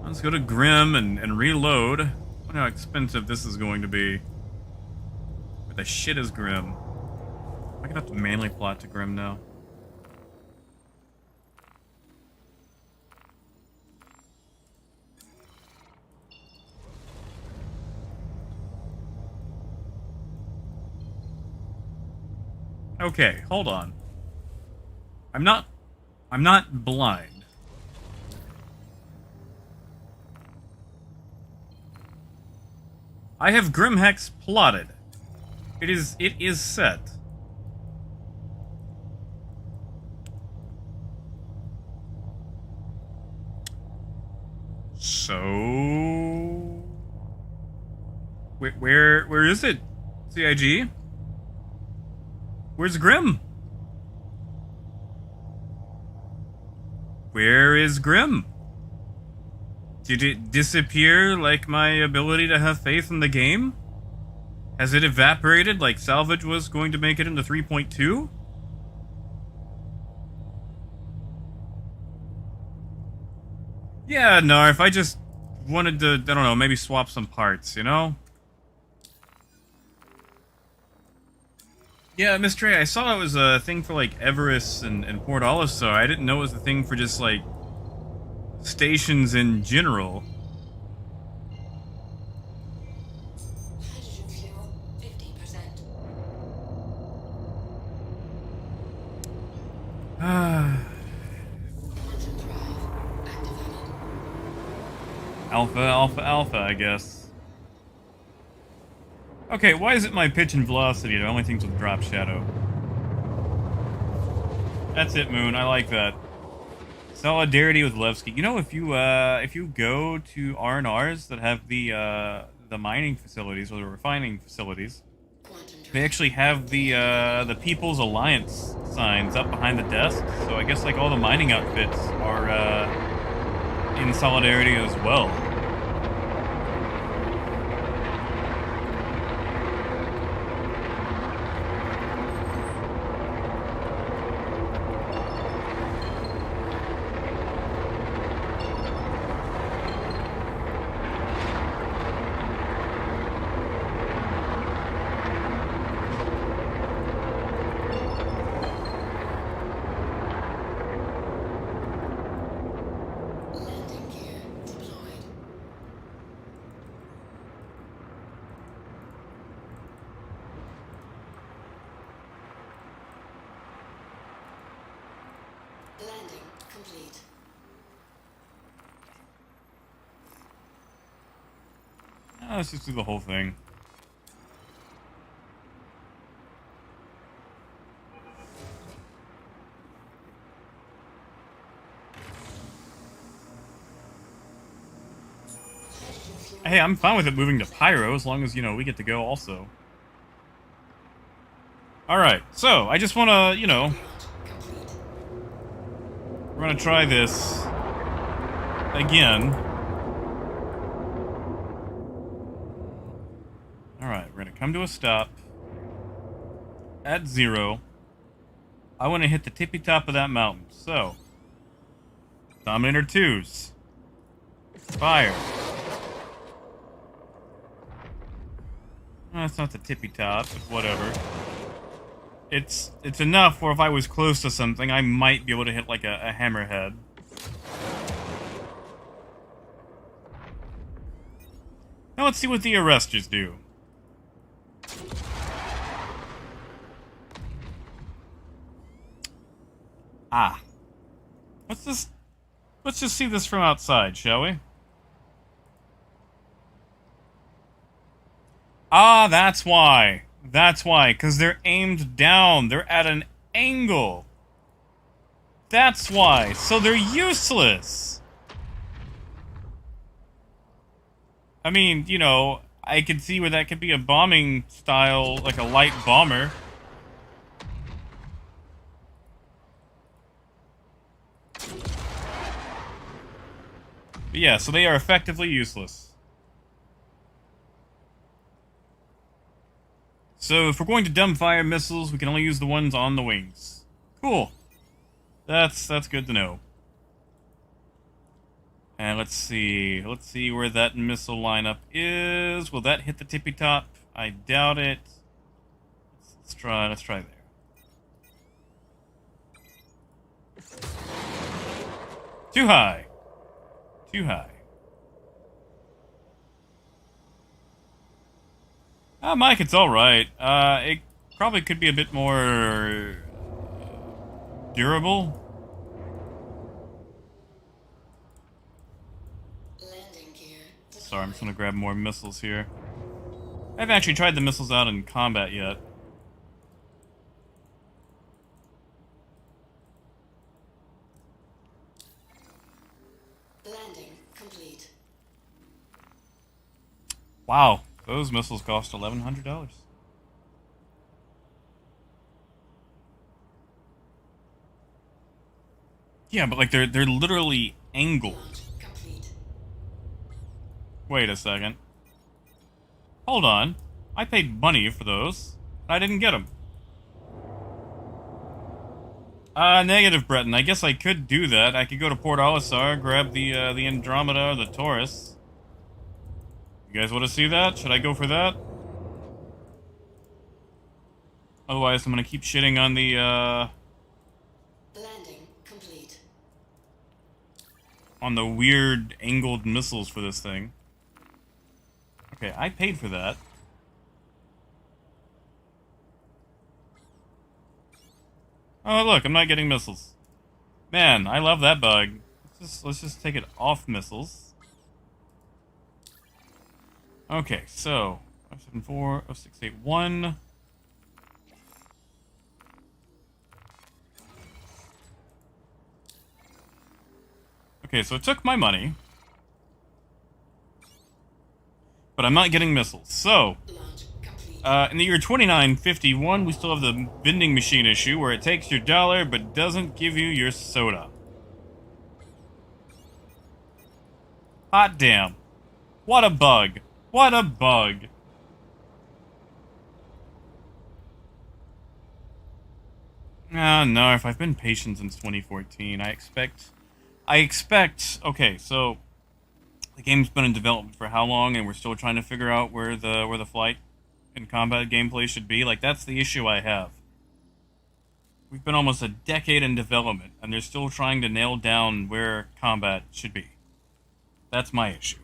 S1: Let's go to Grim and reload. I wonder how expensive this is going to be. Where the shit is Grim? Am I gonna have to manually plot to Grim now? Okay, hold on. I'm not blind. I have Grimhex plotted. It is set. So where is it? CIG? Where's Grim? Where is Grim? Did it disappear like my ability to have faith in the game? Has it evaporated like salvage was going to make it into 3.2? Yeah, no, if I just wanted to, I don't know, maybe swap some parts, you know? Yeah, Miss Trey, I saw it was a thing for, like, Everest and Port Olisar. I didn't know it was a thing for just, like, stations in general.
S5: Hydrogen fuel, 50%. Quantum drive activated.
S1: Alpha, I guess. Okay, why is it my pitch and velocity are the only things with drop shadow? That's it, Moon. I like that. Solidarity with Levski. You know, if you go to R&Rs that have the mining facilities or the refining facilities, they actually have the People's Alliance signs up behind the desk. So I guess like all the mining outfits are in solidarity as well.
S5: Landing complete.
S1: Let's just do the whole thing. Hey, I'm fine with it moving to Pyro as long as, you know, we get to go also. Alright, so I just want to, you know, we're going to try this again. Alright, we're going to come to a stop at 0. I want to hit the tippy top of that mountain. So, Dominator 2s. Fire. Well, it's not the tippy top, but whatever. It's enough where if I was close to something, I might be able to hit like a hammerhead. Now let's see what the arresters do. Ah. Let's just see this from outside, shall we? Ah, that's why. That's why, because they're aimed down. They're at an angle. That's why. So they're useless. I mean, you know, I could see where that could be a bombing style, like a light bomber. But yeah, so they are effectively useless. So if we're going to dumbfire missiles, we can only use the ones on the wings. Cool. That's good to know. And let's see where that missile lineup is. Will that hit the tippy top? I doubt it. Let's try there. Too high. Too high. Mike, it's alright. It probably could be a bit more durable.
S5: Landing gear.
S1: Sorry, I'm just gonna grab more missiles here. I haven't actually tried the missiles out in combat yet.
S5: Landing complete.
S1: Wow, those missiles cost $1,100. Yeah, but like they're literally angled.
S5: Launch complete.
S1: Wait a second. Hold on. I paid money for those. I didn't get them. Negative, Breton. I guess I could do that. I could go to Port Olisar, grab the Andromeda or the Taurus. You guys want to see that? Should I go for that? Otherwise, I'm gonna keep shitting on the,
S5: Landing complete.
S1: on the weird angled missiles for this thing. Okay, I paid for that. Oh, look, I'm not getting missiles. Man, I love that bug. Let's just take it off missiles. Okay, so 574, 0681. Okay, so it took my money. But I'm not getting missiles. So,
S5: Launch complete.
S1: in the year 2951, we still have the vending machine issue where it takes your dollar but doesn't give you your soda. Hot damn. What a bug. What a bug. No, if I've been patient since 2014, I expect, okay, so the game's been in development for how long, and we're still trying to figure out where the flight and combat gameplay should be? Like, that's the issue I have. We've been almost a decade in development, and they're still trying to nail down where combat should be. That's my issue.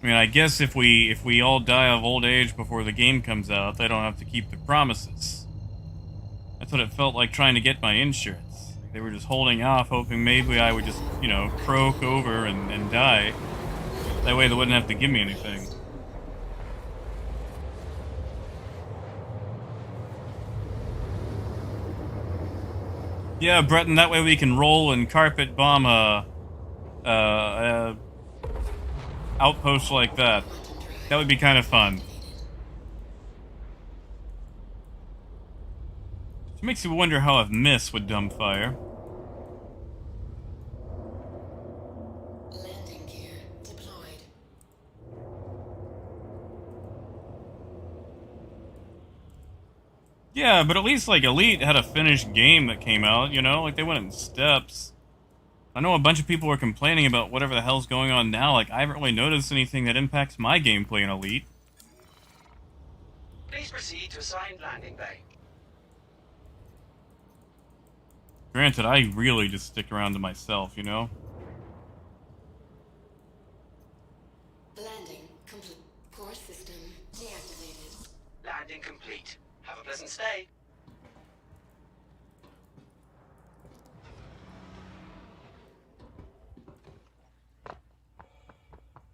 S1: I mean, I guess if we all die of old age before the game comes out, they don't have to keep their promises. That's what it felt like trying to get my insurance. They were just holding off, hoping maybe I would just, croak over and die. That way they wouldn't have to give me anything. Yeah, Breton, that way we can roll and carpet bomb a outpost like that. That would be kind of fun. It makes you wonder how a miss would dumbfire.
S5: Landing gear deployed.
S1: Yeah, but at least, like, Elite had a finished game that came out, Like, they went in steps. I know a bunch of people were complaining about whatever the hell's going on now. Like, I haven't really noticed anything that impacts my gameplay in Elite.
S2: Please proceed to assigned landing bay.
S1: Granted, I really just stick around to myself,
S5: Landing complete. Core system deactivated.
S2: Landing complete. Have a pleasant stay.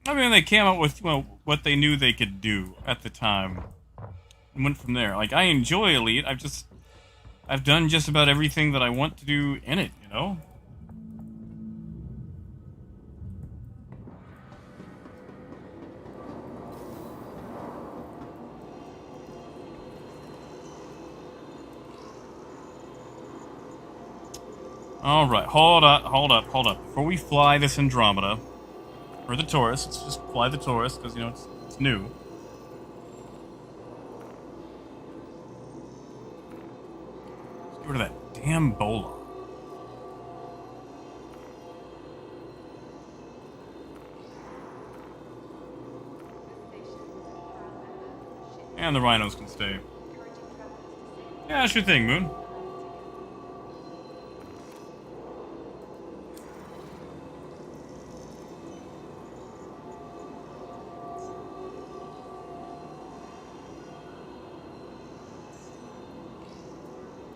S1: I mean, they came out with, what they knew they could do at the time. And went from there. Like, I enjoy Elite, I've done just about everything that I want to do in it, Alright, hold up. Before we fly this Andromeda, or the Taurus, let's just fly the Taurus, because, it's new. Let's get rid of that damn bola. And the rhinos can stay. Yeah, sure thing, Moon.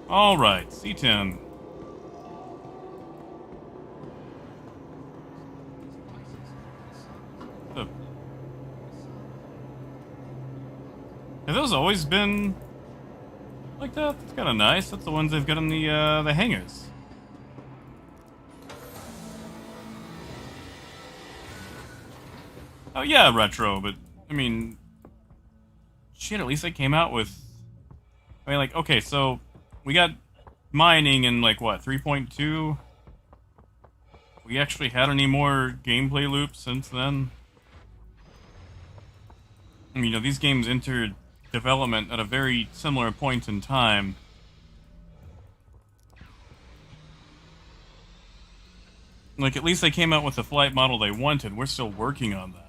S1: Alright, C10. Have those always been like that? That's kind of nice. That's the ones they've got in the hangars. Oh yeah, retro, but I mean, shit. At least they came out with. I mean, like, okay, so we got mining in like what 3.2. We actually had any more gameplay loops since then? I mean, these games entered development at a very similar point in time. Like, at least they came out with the flight model they wanted. We're still working on that.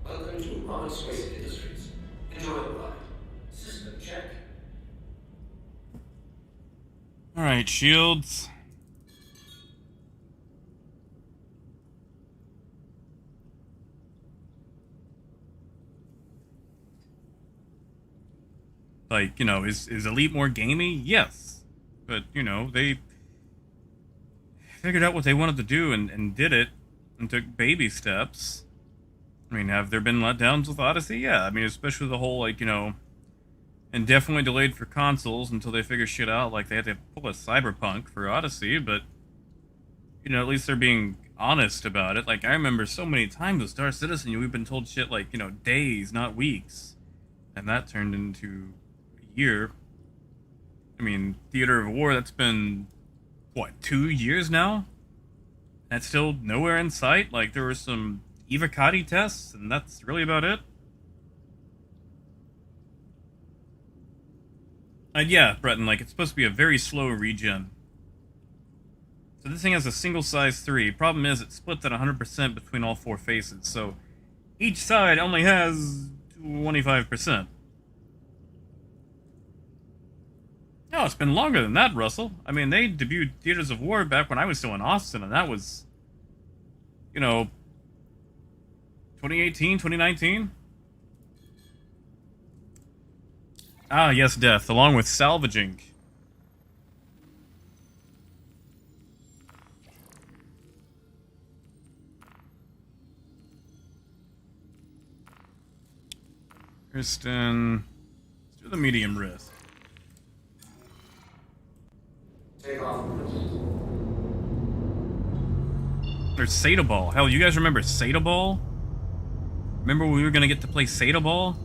S3: Welcome to Modern Space Industries. Enjoy the ride. System check.
S1: Alright, shields. Like, is Elite more gamey? Yes. But, they figured out what they wanted to do and did it and took baby steps. I mean, have there been letdowns with Odyssey? Yeah, I mean, especially the whole, like, and definitely delayed for consoles until they figure shit out, like they had to pull a Cyberpunk for Odyssey, but, at least they're being honest about it. Like, I remember so many times with Star Citizen, we've been told shit like, days, not weeks. And that turned into a year. I mean, Theater of War, that's been, 2 years now? That's still nowhere in sight? Like, there were some Evocati tests, and that's really about it. And yeah, Breton, like, it's supposed to be a very slow regen. So this thing has a single size 3. Problem is, it splits at 100% between all 4 faces, so Each side only has 25%. No, it's been longer than that, Russell. I mean, they debuted Theaters of War back when I was still in Austin, and that was, 2018, 2019? Ah, yes, Death, along with Salvaging. Kristen, let's do the medium risk.
S3: Take off, please.
S1: There's Sata Ball. Hell, you guys remember Sata Ball? Remember when we were gonna get to play Sata Ball?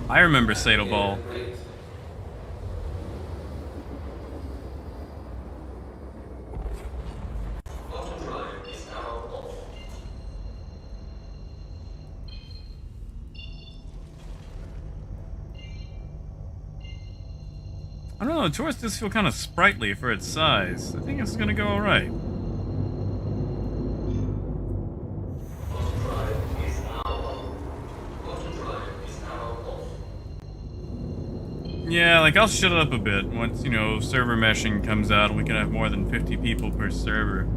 S1: I remember Sata Ball. I don't know, the Taurus does feel kind of sprightly for its size. I think it's gonna go alright. Yeah, like, I'll shut it up a bit once, server meshing comes out and we can have more than 50 people per server.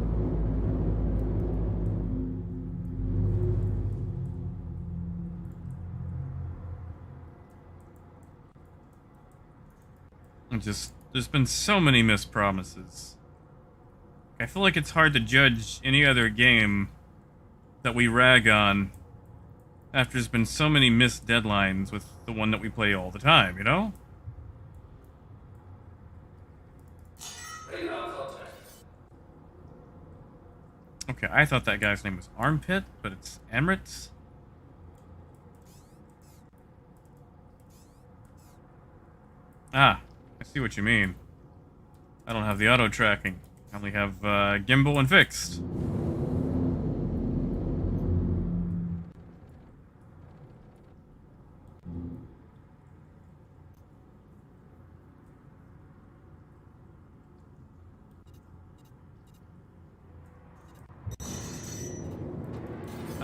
S1: There's been so many missed promises. I feel like it's hard to judge any other game that we rag on after there's been so many missed deadlines with the one that we play all the time, you know? Okay, I thought that guy's name was Armpit, but it's Emirates. Ah, I see what you mean. I don't have the auto tracking. I only have gimbal and fixed.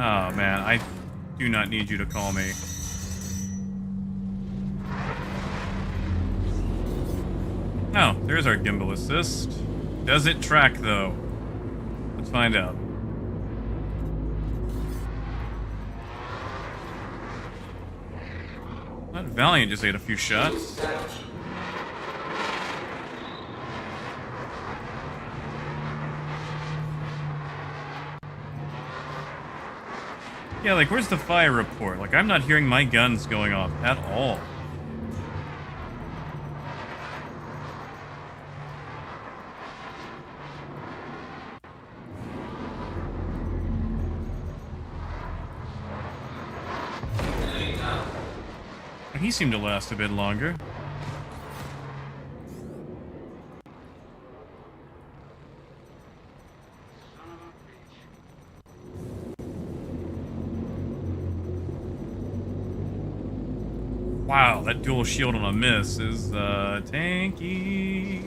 S1: Oh man, I do not need you to call me. Oh, there's our gimbal assist. Does it track though? Let's find out. That Valiant just ate a few shots. Yeah, like, where's the fire report? Like, I'm not hearing my guns going off at all. He seemed to last a bit longer. Wow, that dual shield on a miss is tanky.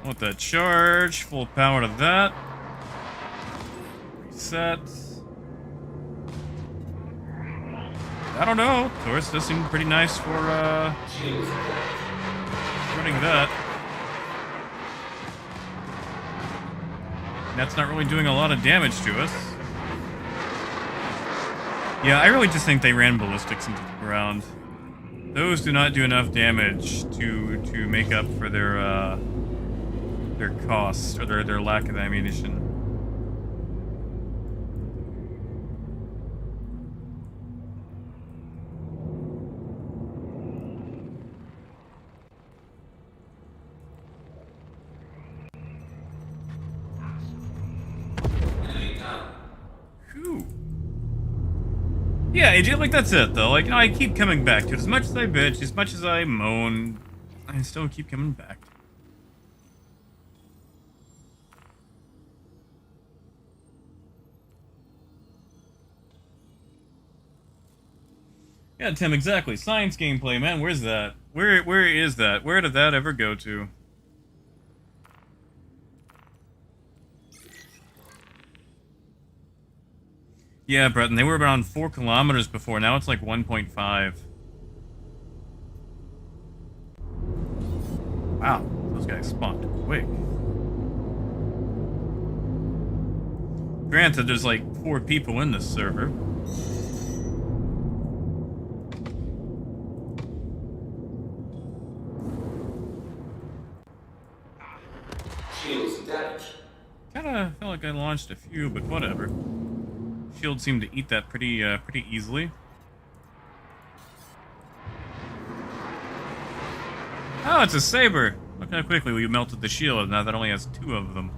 S1: Want that charge, full power to that. Reset. I don't know. Taurus does seem pretty nice for running that. That's not really doing a lot of damage to us. Yeah, I really just think they ran ballistics into the ground. Those do not do enough damage to make up for their cost or their lack of ammunition. Yeah, like, that's it, though. Like, I keep coming back to it. As much as I bitch, as much as I moan, I still keep coming back to it. Yeah, Tim, exactly. Science gameplay, man. Where's that? Where is that? Where did that ever go to? Yeah, Breton, they were around 4 kilometers before. Now it's like 1.5. Wow, those guys spawned quick. Granted, there's like 4 people in this server.
S3: Shields damaged.
S1: Kinda felt like I launched a few, but whatever. Shield seemed to eat that pretty easily. Oh, it's a saber! Look how quickly we melted the shield, now that only has 2 of them.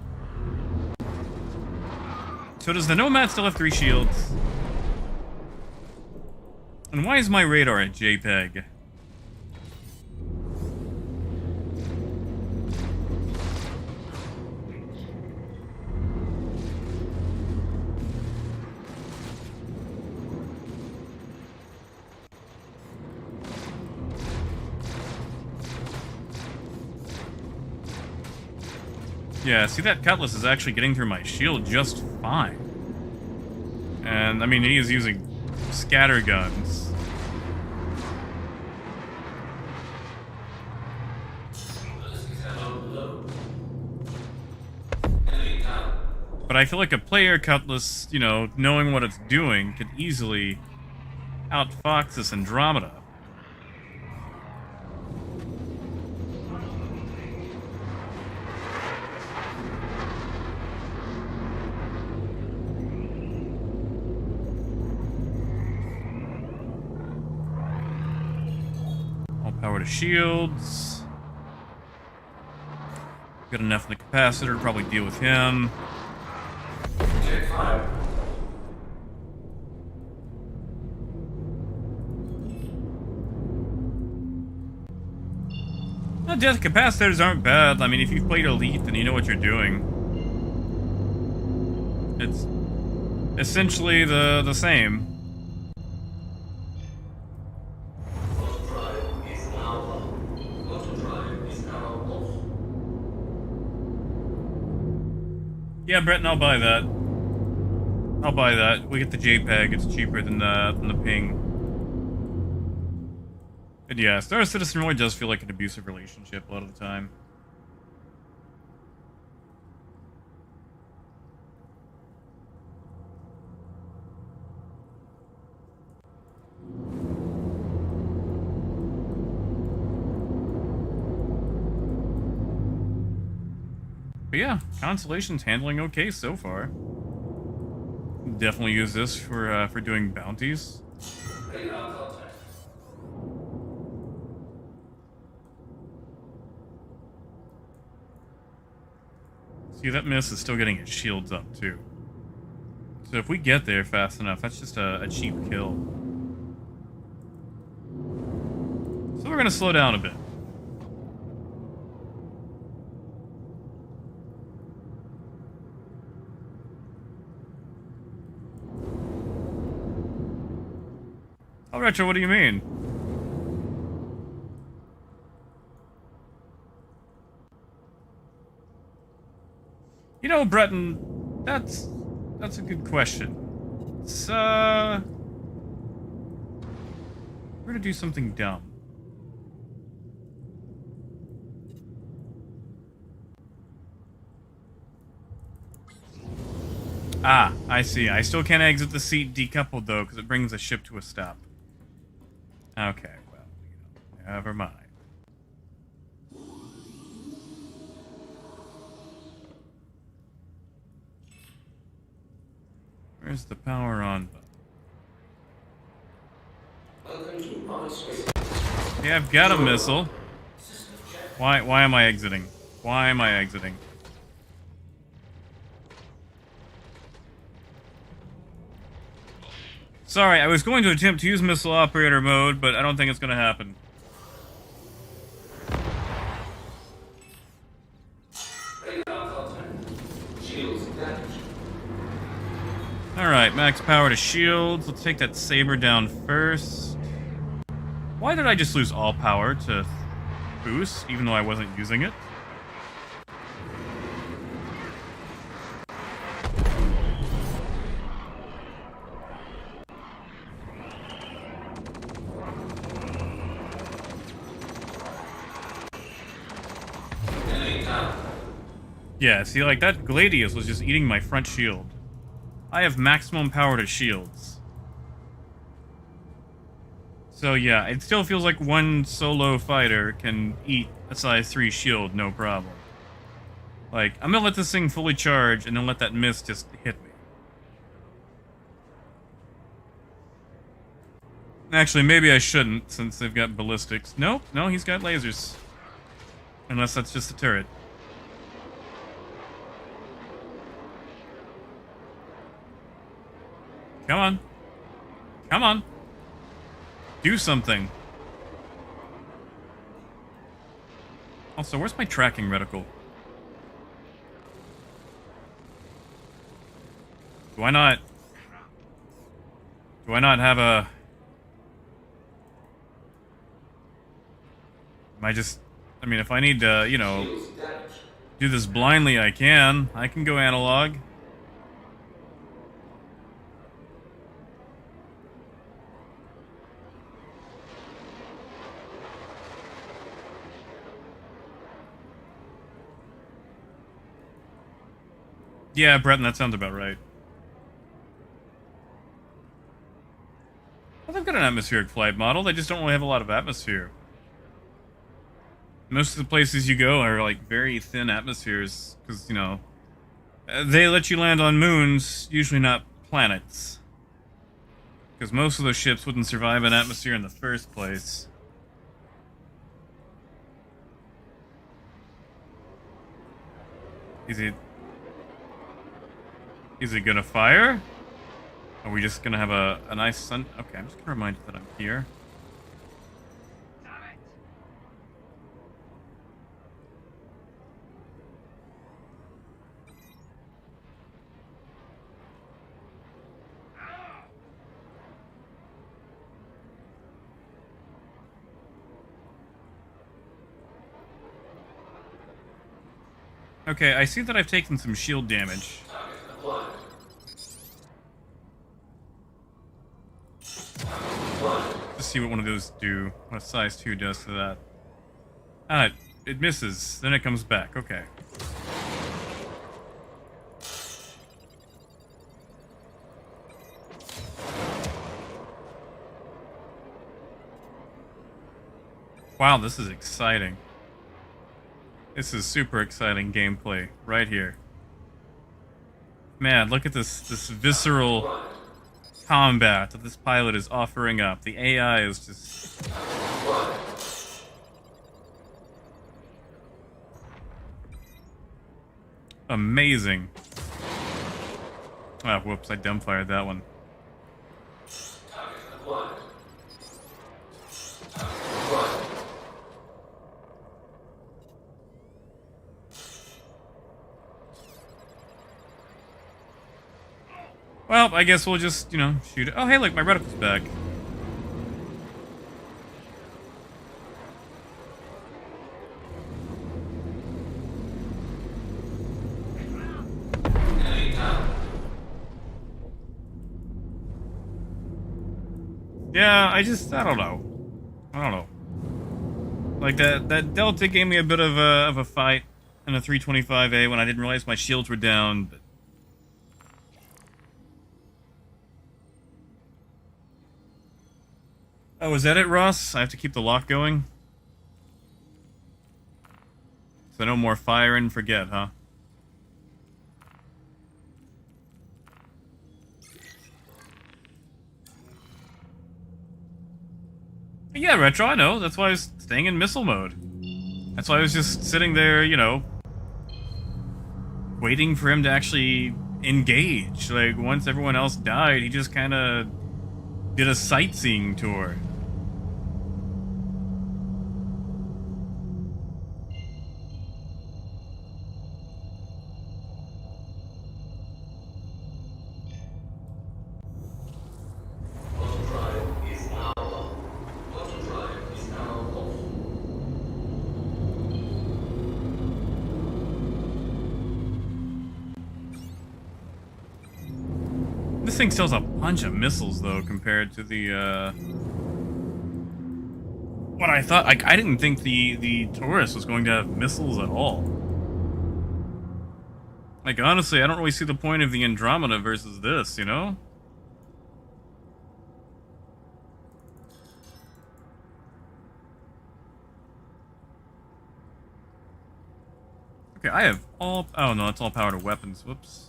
S1: So does the Nomad still have 3 shields? And why is my radar a JPEG? Yeah, see, that Cutlass is actually getting through my shield just fine. And, I mean, he is using scatter guns. But I feel like a player Cutlass, you know, knowing what it's doing, could easily outfox this Andromeda. Power to shields. Got enough in the capacitor to probably deal with him.
S3: Take fire.
S1: No, death capacitors aren't bad. I mean, if you've played Elite, then you know what you're doing. It's essentially the same. Yeah, Breton, I'll buy that. I'll buy that. We get the JPEG. It's cheaper than the ping. And yeah, Star Citizen really does feel like an abusive relationship a lot of the time. But yeah, Constellation's handling okay so far. Definitely use this for doing bounties. See, that miss is still getting his shields up too. So if we get there fast enough, that's just a cheap kill. So we're gonna slow down a bit. Oh, Retro, what do you mean? You know, Breton, that's a good question. It's, we're gonna do something dumb. Ah, I see. I still can't exit the seat decoupled, though, because it brings the ship to a stop. Okay, well, you know, never mind. Where's the power on button? Yeah, I've got a missile. Why am I exiting? Why am I exiting? Sorry, I was going to attempt to use missile operator mode, but I don't think it's going to happen. Alright, max power to shields. Let's take that saber down first. Why did I just lose all power to boost, even though I wasn't using it? Yeah, see, like, that Gladius was just eating my front shield. I have maximum power to shields. So yeah, it still feels like one solo fighter can eat a size 3 shield, no problem. Like, I'm gonna let this thing fully charge and then let that mist just hit me. Actually, maybe I shouldn't, since they've got ballistics. Nope, no, he's got lasers. Unless that's just a turret. Come on. Come on. Do something. Also, where's my tracking reticle? Do I not have a... Am I just... I mean, if I need to, you know, do this blindly, I can. I can go analog. Yeah, Breton, that sounds about right. Well, they've got an atmospheric flight model, they just don't really have a lot of atmosphere. Most of the places you go are, like, very thin atmospheres, because, you know, they let you land on moons, usually not planets. Because most of those ships wouldn't survive an atmosphere in the first place. Is it gonna fire? Are we just gonna have a nice sun? Okay, I'm just gonna remind you that I'm here. Okay, I see that I've taken some shield damage. Let's see what one of those do. What a size 2 does to that. Ah, it misses. Then it comes back. Okay. Wow, this is exciting. This is super exciting gameplay right here. Man, look at this visceral combat that this pilot is offering up. The AI is just... amazing. Ah, whoops, I dumbfired that one. Well, I guess we'll just, you know, shoot it. Oh, hey, look, my reticle's back. Yeah, I don't know. I don't know. Like, that Delta gave me a bit of a fight in a 325A when I didn't realize my shields were down, but... Oh, is that it, Ross? I have to keep the lock going? So no more fire and forget, huh? Yeah, Retro, I know. That's why I was staying in missile mode. That's why I was just sitting there, you know, waiting for him to actually engage. Like, once everyone else died, he just kind of did a sightseeing tour. thing still has a bunch of missiles, though, compared to the, what I thought. Like, I didn't think the Taurus was going to have missiles at all. Like, honestly, I don't really see the point of the Andromeda versus this, you know? Okay, I have all... Oh, no, it's all power to weapons. Whoops.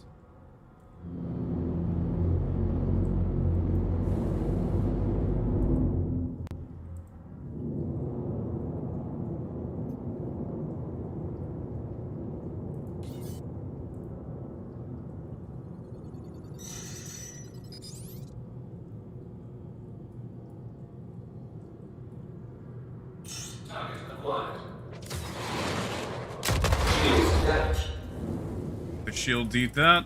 S3: Target acquired. Shields damaged.
S1: The shields eat that.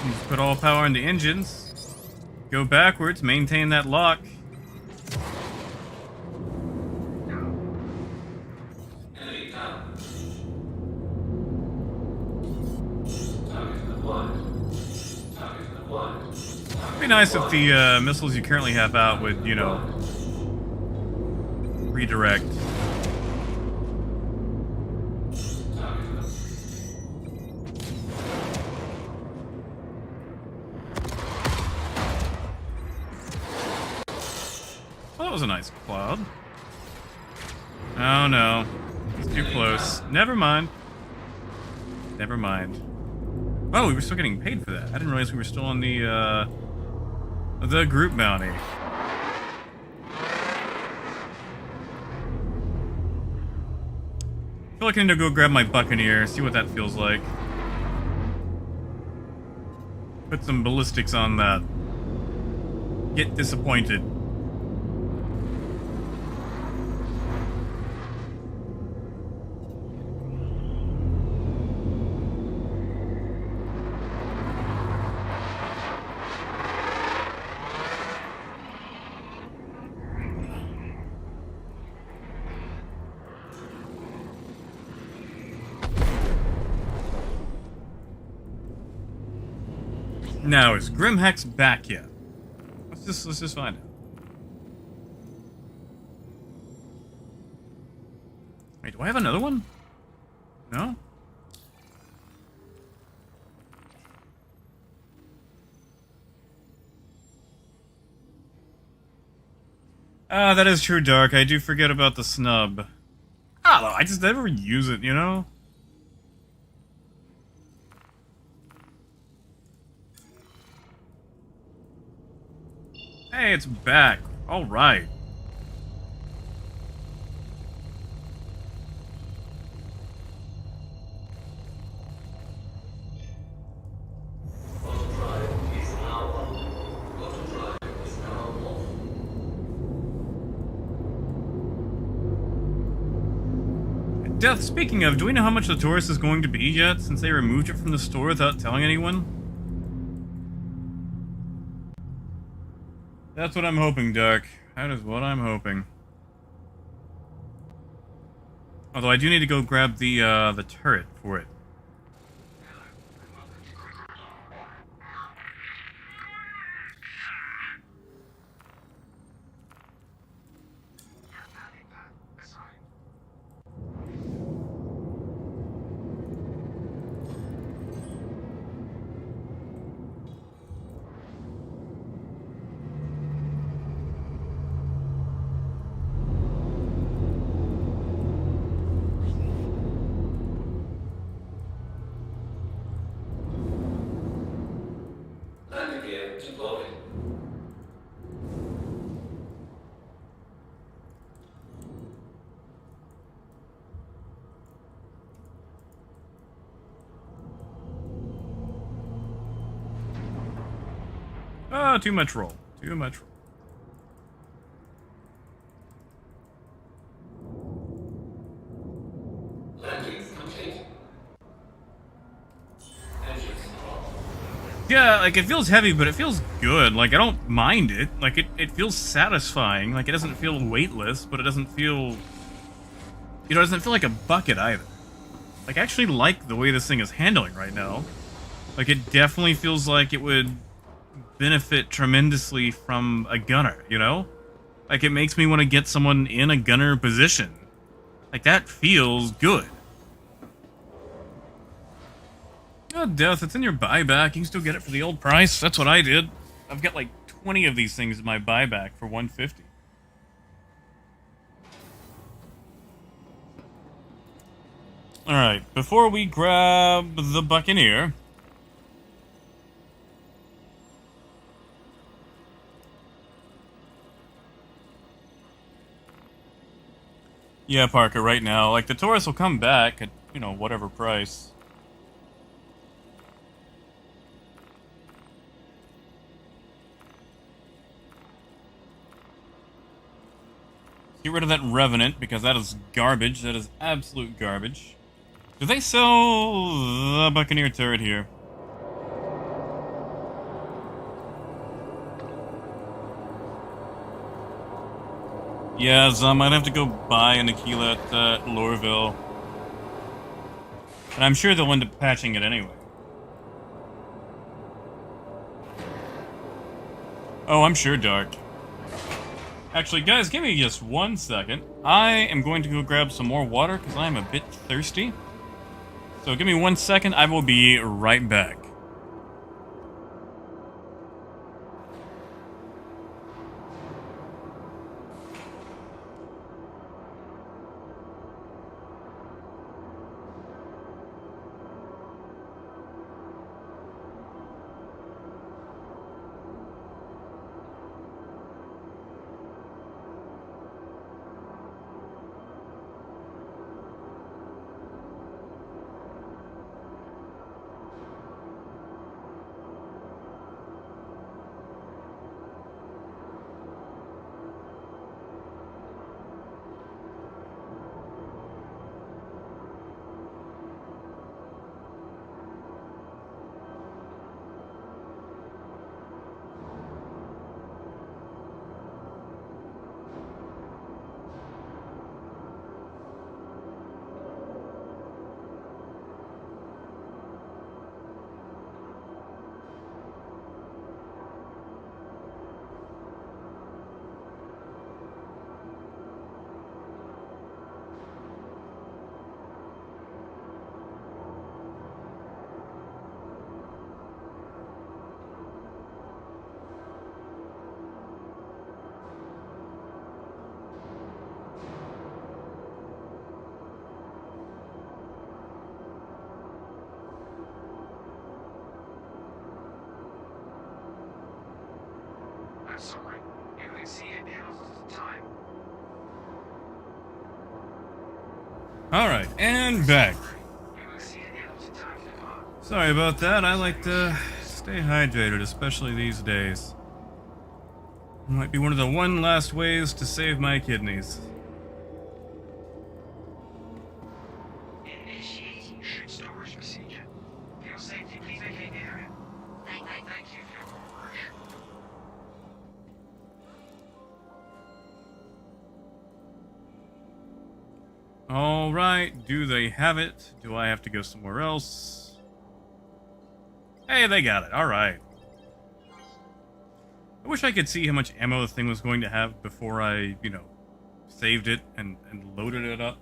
S1: Just put all power into engines. Go backwards, maintain that lock.
S3: Enemy down. Target acquired. Target acquired.
S1: It'd be nice if the missiles you currently have out would, you know, redirect. Well, that was a nice cloud. Oh no. It's too close. Never mind. Never mind. Oh, we were still getting paid for that. I didn't realize we were still on the group bounty. I feel like I need to go grab my Buccaneer, see what that feels like. Put some ballistics on that. Get disappointed. Now, is Grimhex back yet? Let's just find out. Wait, do I have another one? No? Ah, that is true, Dark. I do forget about the snub. I don't know, I just never use it, you know? Hey, it's back. All right.
S3: Autodrive is now on. Autodrive is now off.
S1: Death, speaking of, do we know how much the Taurus is going to be yet, since they removed it from the store without telling anyone? That's what I'm hoping, Dark. That is what I'm hoping. Although I do need to go grab the turret for it.
S3: Landing gear deployed.
S1: Ah, too much roll. Too much roll.
S3: Landing complete. Engines off.
S1: Yeah, like, it feels heavy, but it feels good. Like, I don't mind it. Like, it feels satisfying. Like, it doesn't feel weightless, but it doesn't feel... You know, it doesn't feel like a bucket either. like, I actually like the way this thing is handling right now. Like, it definitely feels like it would benefit tremendously from a gunner, you know? Like, it makes me want to get someone in a gunner position. Like, that feels good. Oh, Death, it's in your buyback. You can still get it for the old price. That's what I did. I've got like 20 of these things in my buyback for $150. Alright, before we grab the Buccaneer... Yeah, Parker, right now. Like, the Taurus will come back at, you know, whatever price. Get rid of that Revenant, because that is garbage. That is absolute garbage. Do they sell the Buccaneer turret here? Yes, I might have to go buy an Aquila at Lorville. And I'm sure they'll end up patching it anyway. Oh, I'm sure, Dark. Actually, guys, give me just 1 second. I am going to go grab some more water because I'm a bit thirsty. So give me 1 second. I will be right back.
S4: That's alright. You can see it now at the time.
S1: Alright, and back.
S4: You can see it now at the time to depart.
S1: Sorry about that. I like to stay hydrated, especially these days. It might be one of the one last ways to save my kidneys.
S4: Initiating ship storage procedure. For your safety, please vacate the area. Thank you for your cooperation.
S1: Alright, do they have it? Do I have to go somewhere else? Hey, they got it. Alright. I wish I could see how much ammo the thing was going to have before I, you know, saved it and loaded it up.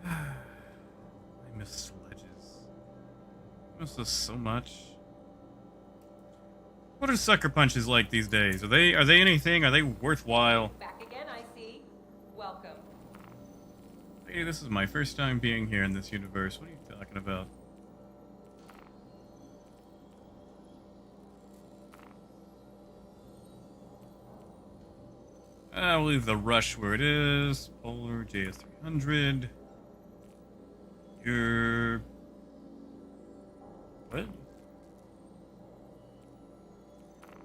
S1: I miss sledges. I miss this so much. What are sucker punches like these days? Are they anything? Are they worthwhile?
S6: Back again, I see. Welcome.
S1: Hey, this is my first time being here in this universe. What are you talking about? We'll leave the Rush where it is. Polar JS300. You're... What?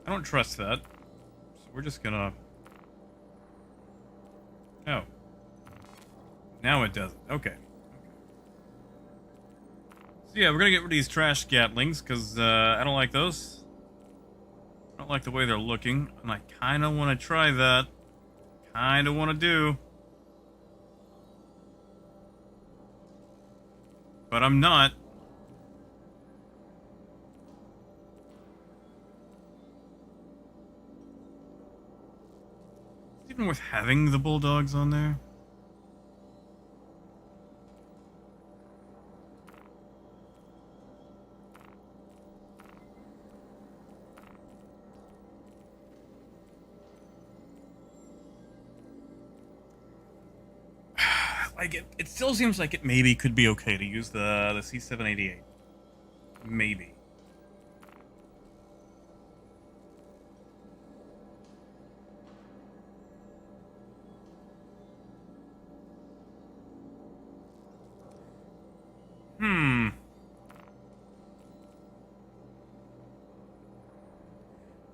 S1: I don't trust that. So we're just gonna... Oh. Now it doesn't. Okay. So yeah, we're gonna get rid of these trash Gatlings, because I don't like those. I don't like the way they're looking, and I kinda wanna try that. Kinda wanna do. but I'm not. Is it even worth having the bulldogs on there? Like it still seems like it maybe could be okay to use the C788. Maybe.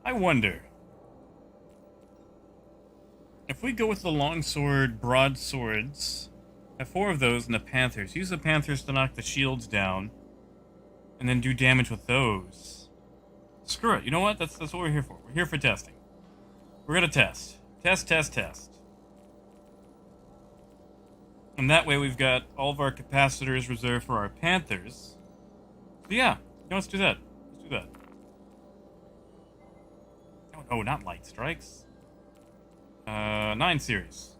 S1: I wonder if we go with the longsword broadswords, have 4 of those and the panthers. Use the panthers to knock the shields down, and then do damage with those. Screw it. You know what? That's what we're here for. We're here for testing. We're gonna test. Test. And that way we've got all of our capacitors reserved for our panthers. So yeah, let's do that. Let's do that. Oh, not light strikes. 9 series.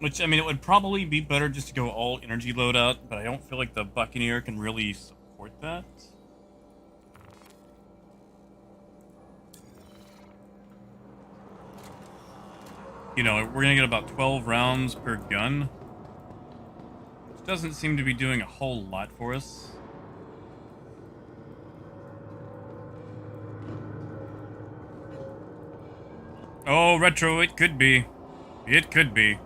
S1: Which, I mean, it would probably be better just to go all energy loadout, but I don't feel like the Buccaneer can really support that. You know, we're gonna get about 12 rounds per gun, which doesn't seem to be doing a whole lot for us. Oh, retro, it could be. It could be.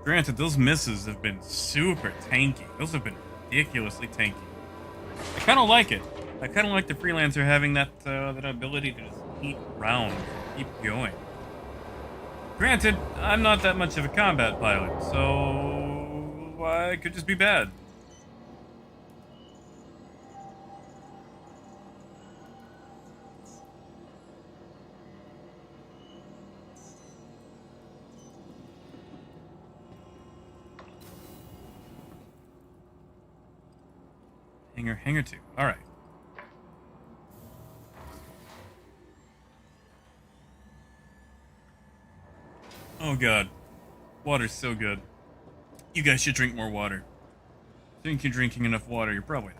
S1: Granted, those misses have been super tanky. Those have been ridiculously tanky. I kind of like it. I kind of like the Freelancer having that ability to just keep round, keep going. Granted, I'm not that much of a combat pilot, so I could just be bad. Hangar 2. All right. Oh god, water's so good. You guys should drink more water. Think you're drinking enough water? You're probably not.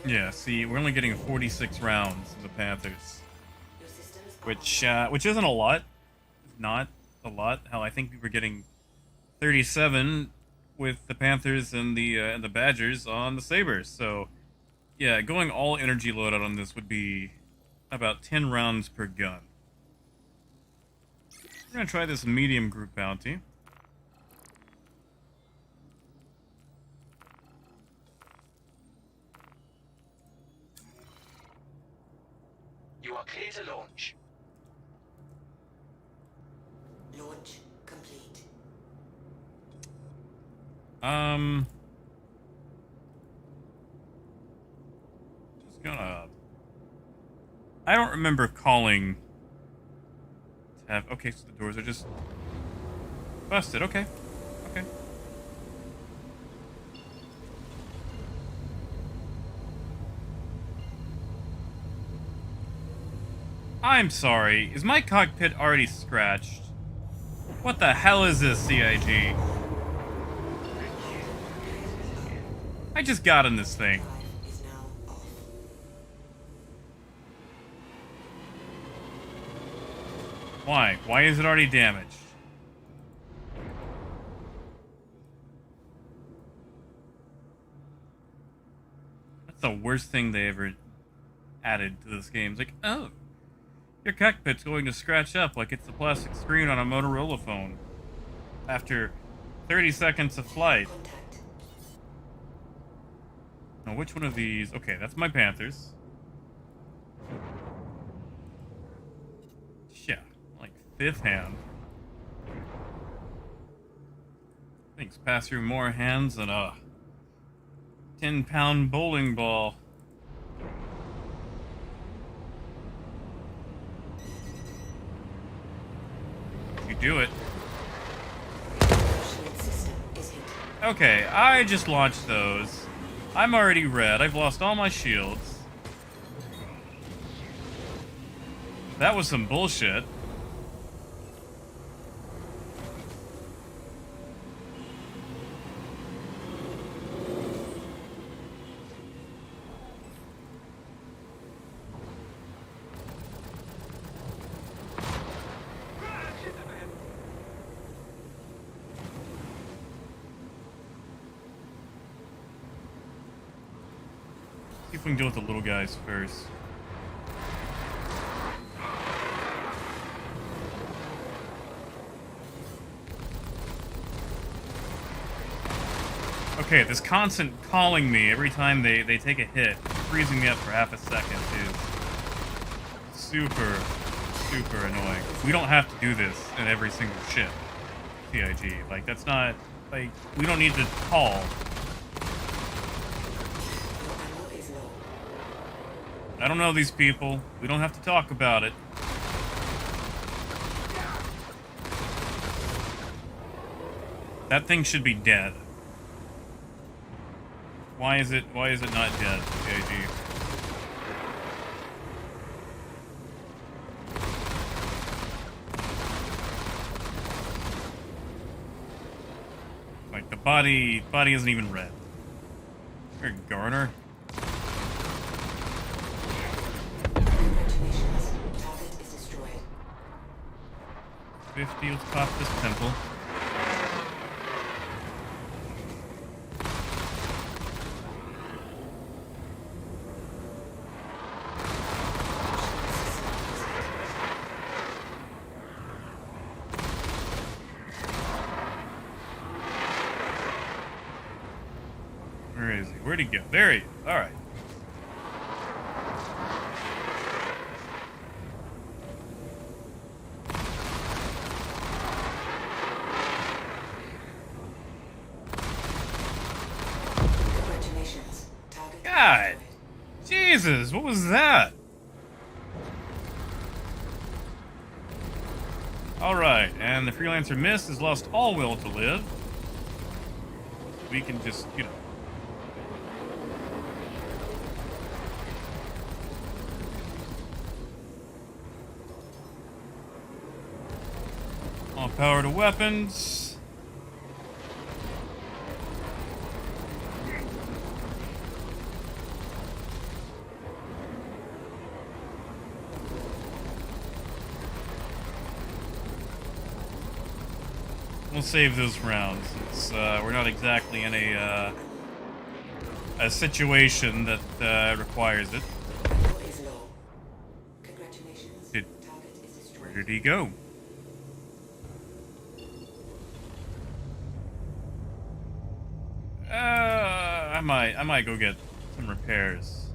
S1: Yeah, see, we're only getting 46 rounds in the Panthers, which isn't a lot. Not a lot. Hell, I think we were getting 37 with the Panthers and the Badgers on the Sabres. So, yeah, going all energy loadout on this would be about 10 rounds per gun. We're gonna try this medium group bounty.
S2: You are clear to launch.
S5: Launch complete.
S1: Just gonna... I don't remember calling to have... Okay, so the doors are just busted. Okay. Okay. I'm sorry. Is my cockpit already scratched? What the hell is this, CIG? I just got in this thing.
S5: Is now off.
S1: Why? Why is it already damaged? That's the worst thing they ever added to this game. It's like, oh, your cockpit's going to scratch up like it's the plastic screen on a Motorola phone after 30 seconds of flight.
S5: Contact.
S1: Now, which one of these? Okay, that's my Panthers. Yeah, like fifth hand. Things pass through more hands than a 10-pound bowling ball. You do it.
S5: Shield system is hit.
S1: Okay, I just launched those. I'm already red. I've lost all my shields. That was some bullshit. See if we can deal with the little guys first. Okay, this constant calling me every time they take a hit, freezing me up for half a second is super annoying. We don't have to do this in every single ship, TIG. Like, that's not, like, we don't need to call.
S5: Your ammo is low.
S1: I don't know these people. We don't have to talk about it. That thing should be dead. Why is it not dead, JG? Like the body isn't even red. Here, Garner.
S5: Congratulations. Target is destroyed.
S1: 50, let's pop this pimple. Where is he? Where'd he go? There he is. Alright.
S5: Congratulations. Target
S1: God!
S5: destroyed.
S1: Jesus, what was that? Alright, and the Freelancer Mist has lost all will to live. We can just, you know. All power to weapons. We'll save those rounds. We're not exactly in a situation that requires it.
S5: Ammo is low. Congratulations.
S1: Did-
S5: Target is destroyed.
S1: Where did he go? I might go get some repairs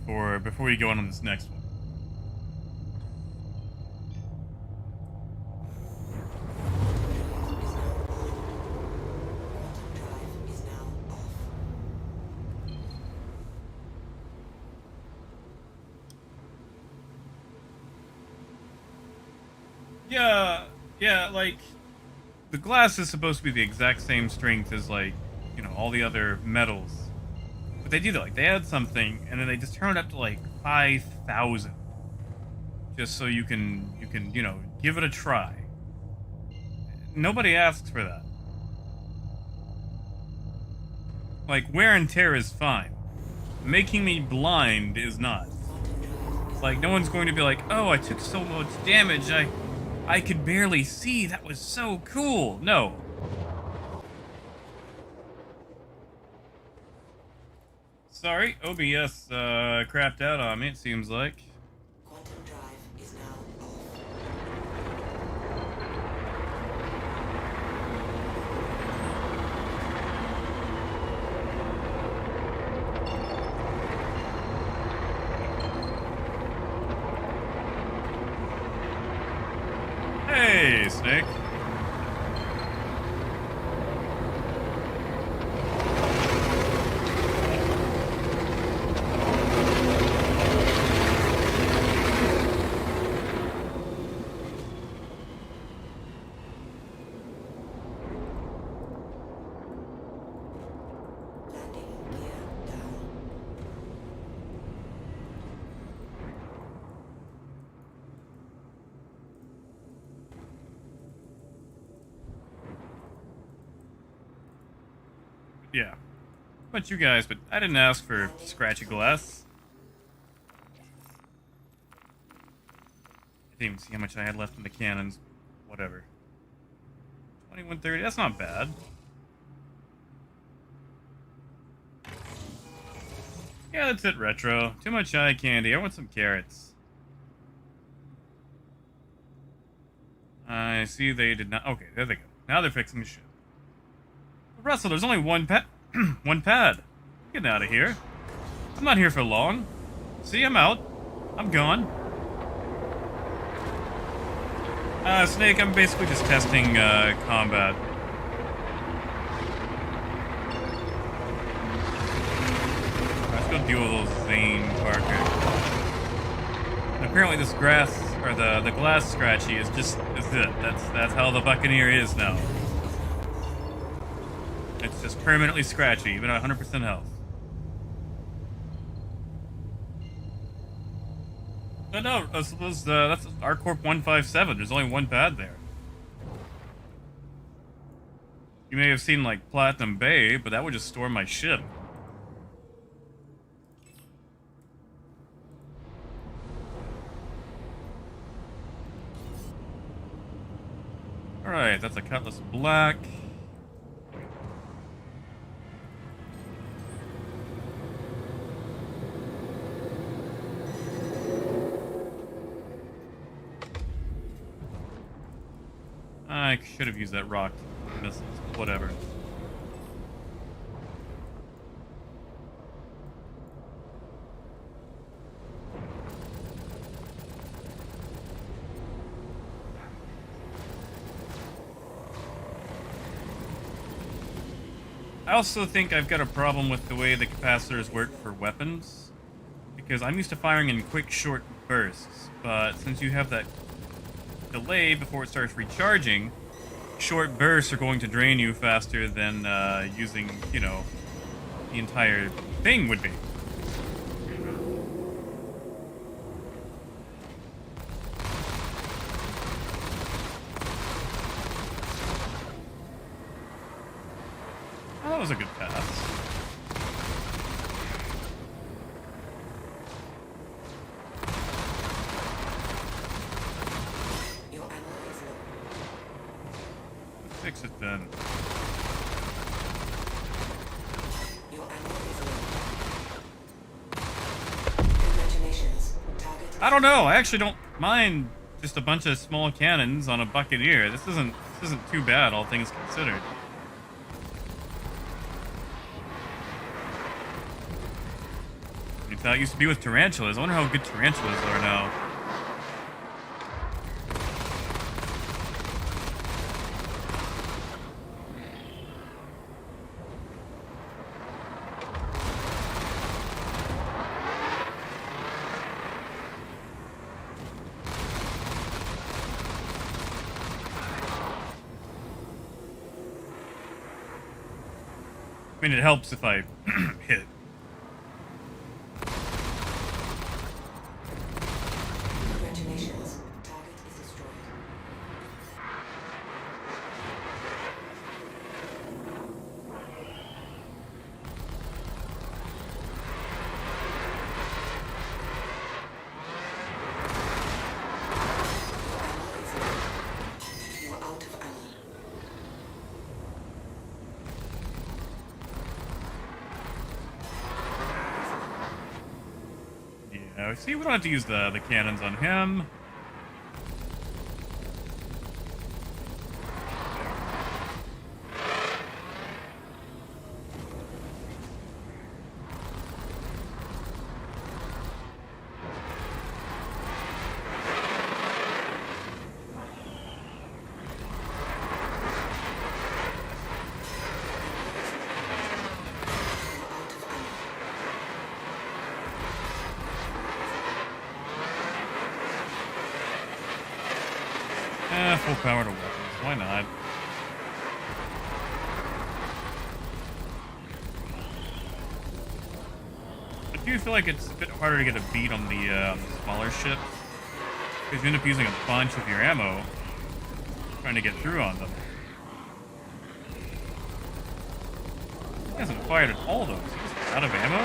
S1: before we go on this next one.
S5: Quantum drive is now off.
S1: Yeah, like the glass is supposed to be the exact same strength as, like, you know, all the other metals. But they do that, like they add something and then they just turn it up to like 5,000. Just so you can, you know, give it a try. Nobody asks for that. Like, wear and tear is fine. Making me blind is not. Like, no one's going to be like, oh, I took so much damage, I could barely see, that was so cool. No. Sorry, OBS crapped out on me, it seems like.
S5: Quantum drive is now off.
S1: Yeah. But you guys, but I didn't ask for scratchy glass. I didn't even see how much I had left in the cannons. Whatever. 2130, that's not bad. Yeah, that's it, retro. Too much eye candy. I want some carrots. I see they did not. Okay, there they go. Now they're fixing the ship. But Russell, there's only one pad. One pad. Get out of here. I'm not here for long. See, I'm out. I'm gone. Snake, I'm basically just testing combat. Let's go deal with those Zane Parker. And apparently this grass, or the glass scratchy is it. That's how the Buccaneer is now. It's just permanently scratchy, even at 100% health. No, that's R-Corp 157. There's only one pad there. You may have seen, like, Platinum Bay, but that would just store my ship. Alright, that's a Cutlass Black. I should have used that rock missiles, but whatever. I also think I've got a problem with the way the capacitors work for weapons, because I'm used to firing in quick, short bursts, but since you have that delay before it starts recharging, short bursts are going to drain you faster than using, you know, the entire thing would be. Oh, that was a good pass. Fix it then. I don't know. I actually don't mind just a bunch of small cannons on a Buccaneer. This isn't too bad, all things considered. That used to be with tarantulas. I wonder how good tarantulas are now. I mean, it helps if I hit.
S5: Congratulations. Target is destroyed. You are out of ammo.
S1: Yeah, see, we don't have to use the cannons on him. Full power to weapons. Why not? I do feel like it's a bit harder to get a beat on the smaller ships, because you end up using a bunch of your ammo trying to get through on them. He hasn't fired at all, though. Is he just out of ammo?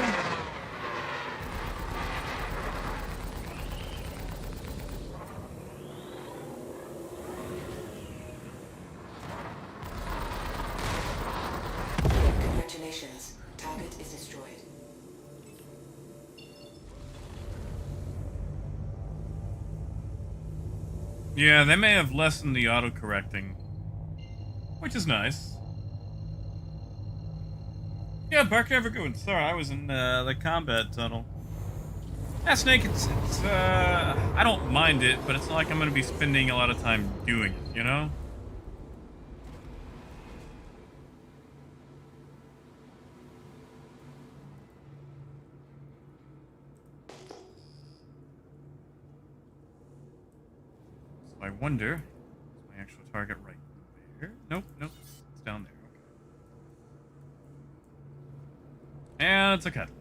S5: Congratulations. Target is destroyed.
S1: Yeah, they may have lessened the auto-correcting, which is nice. Yeah, Barker, have a good one. Sorry, I was in the combat tunnel. Yeah, Snake, it's I don't mind it, but it's not like I'm going to be spending a lot of time doing it, you know? So I wonder, is my actual target right there? Nope, nope, it's down there. Okay. And it's a Cutlass.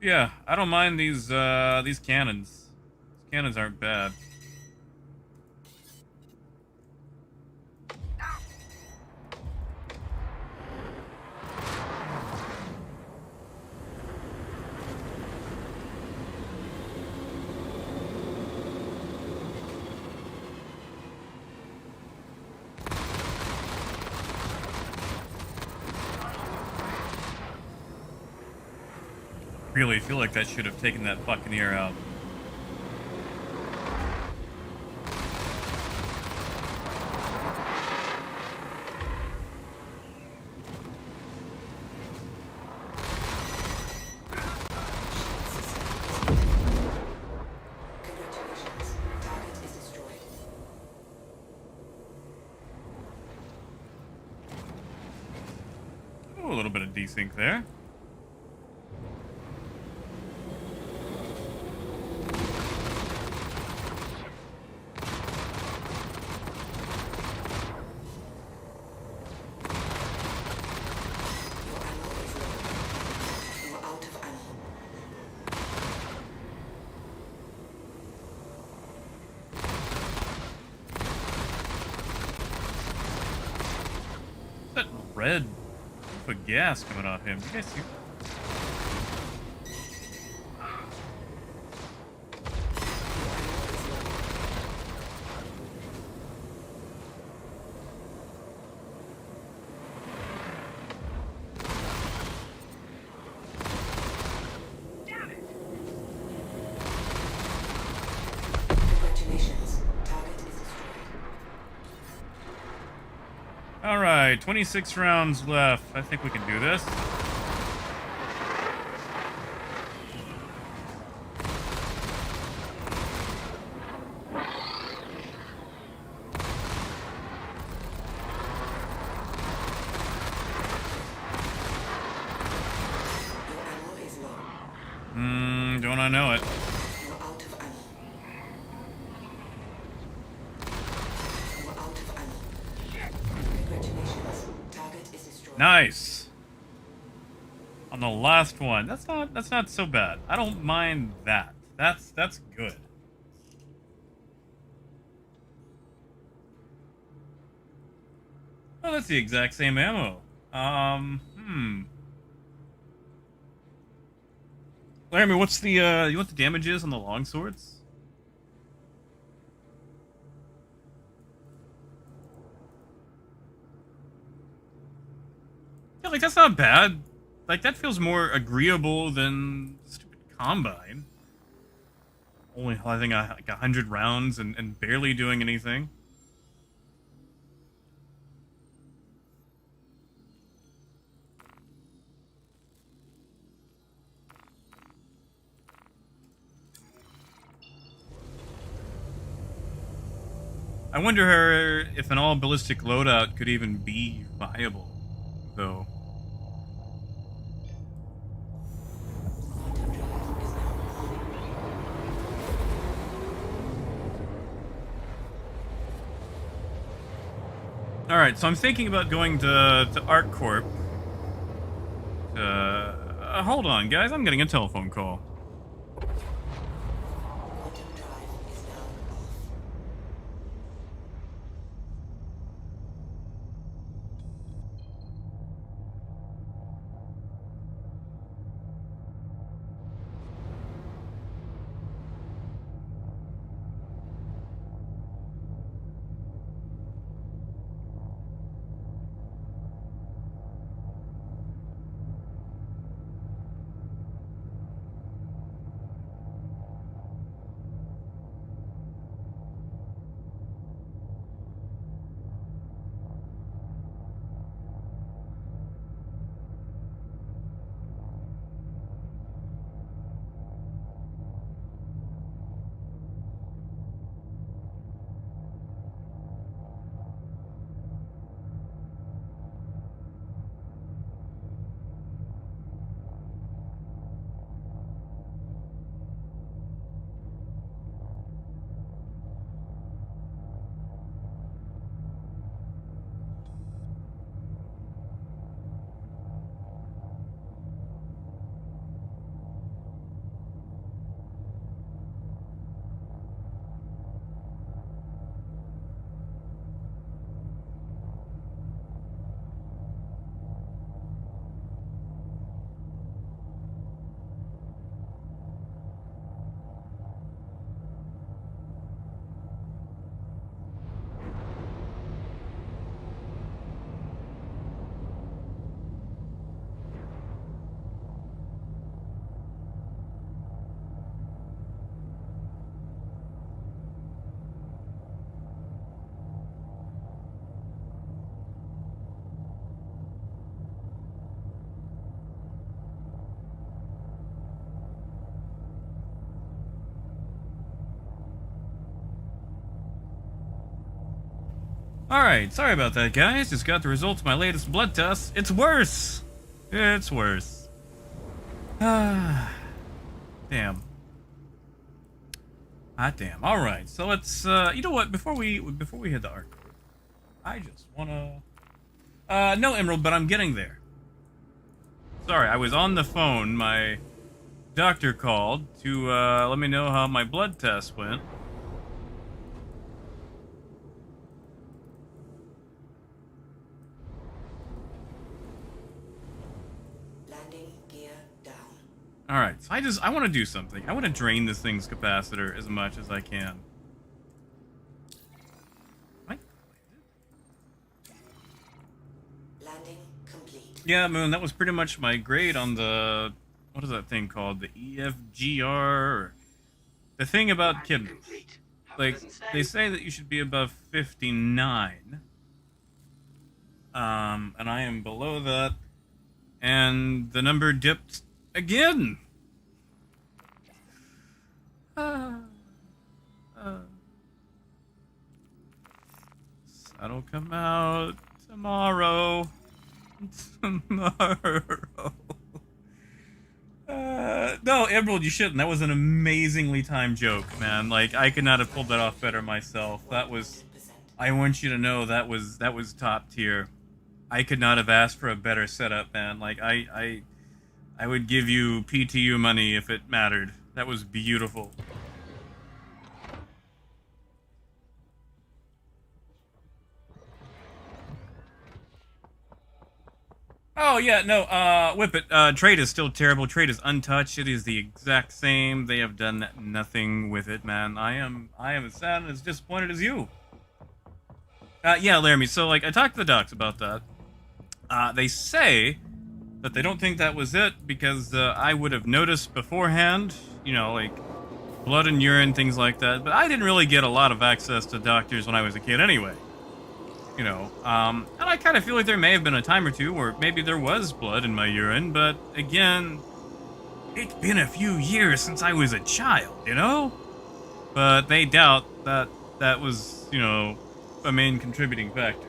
S1: Yeah, I don't mind these cannons. These cannons aren't bad. Really feel like that should have taken that Buccaneer out.
S5: Congratulations. Target is destroyed.
S1: Oh, a little bit of desync there.
S5: Your ammo is low. You are out of ammo.
S1: That red for gas coming off him. You guys see?
S5: Congratulations. Target is destroyed.
S1: All right, 26 rounds left. I think we can do this.
S5: Your ammo is low.
S1: Don't I know it?
S5: You are out of ammo. You are out of ammo. Congratulations. Target is destroyed.
S1: Nice. On the last one. That's not so bad. I don't mind that. That's good. Oh, that's the exact same ammo. Laramie, what's the you know what the damage is on the long swords? Yeah, like that's not bad. Like that feels more agreeable than the stupid combine. Only having like 100 rounds and barely doing anything. I wonder if an all-ballistic loadout could even be viable, though. Alright, so I'm thinking about going to ArcCorp. Hold on, guys, I'm getting a telephone call.
S5: Quantum drive is now off.
S1: Alright, sorry about that, guys. Just got the results of my latest blood test. It's worse! It's worse. Ah. Damn. Hot damn. Alright, so let's, you know what, before we hit the arc, I just wanna... no, Emerald, but I'm getting there. Sorry, I was on the phone. My doctor called to, let me know how my blood test went.
S5: Landing gear down.
S1: Alright, so I want to do something. I want to drain this thing's capacitor as much as I can.
S5: Landing complete.
S1: Yeah, Moon, that was pretty much my grade on the... What is that thing called? The EFGR? Or the thing about kidneys.
S2: Complete. Have a
S1: Like,
S2: pleasant stay.
S1: they say that you should be above 59. And I am below that. And the number dipped again. That'll come out tomorrow. Tomorrow. No, Emerald, you shouldn't. That was an amazingly timed joke, man. Like, I could not have pulled that off better myself. That was...
S5: 100%.
S1: I want you to know that was top tier. I could not have asked for a better setup, man. Like, I would give you PTU money if it mattered. That was beautiful. Oh, yeah, no, Whip It. Trade is still terrible. Trade is untouched. It is the exact same. They have done nothing with it, man. I am as sad and as disappointed as you. Yeah, Laramie, so, like, I talked to the docs about that. They say that they don't think that was it because I would have noticed beforehand, you know, like, blood and urine, things like that. But I didn't really get a lot of access to doctors when I was a kid anyway. You know, and I kind of feel like there may have been a time or two where maybe there was blood in my urine, but again, it's been a few years since I was a child, you know? But they doubt that that was, you know, a main contributing factor.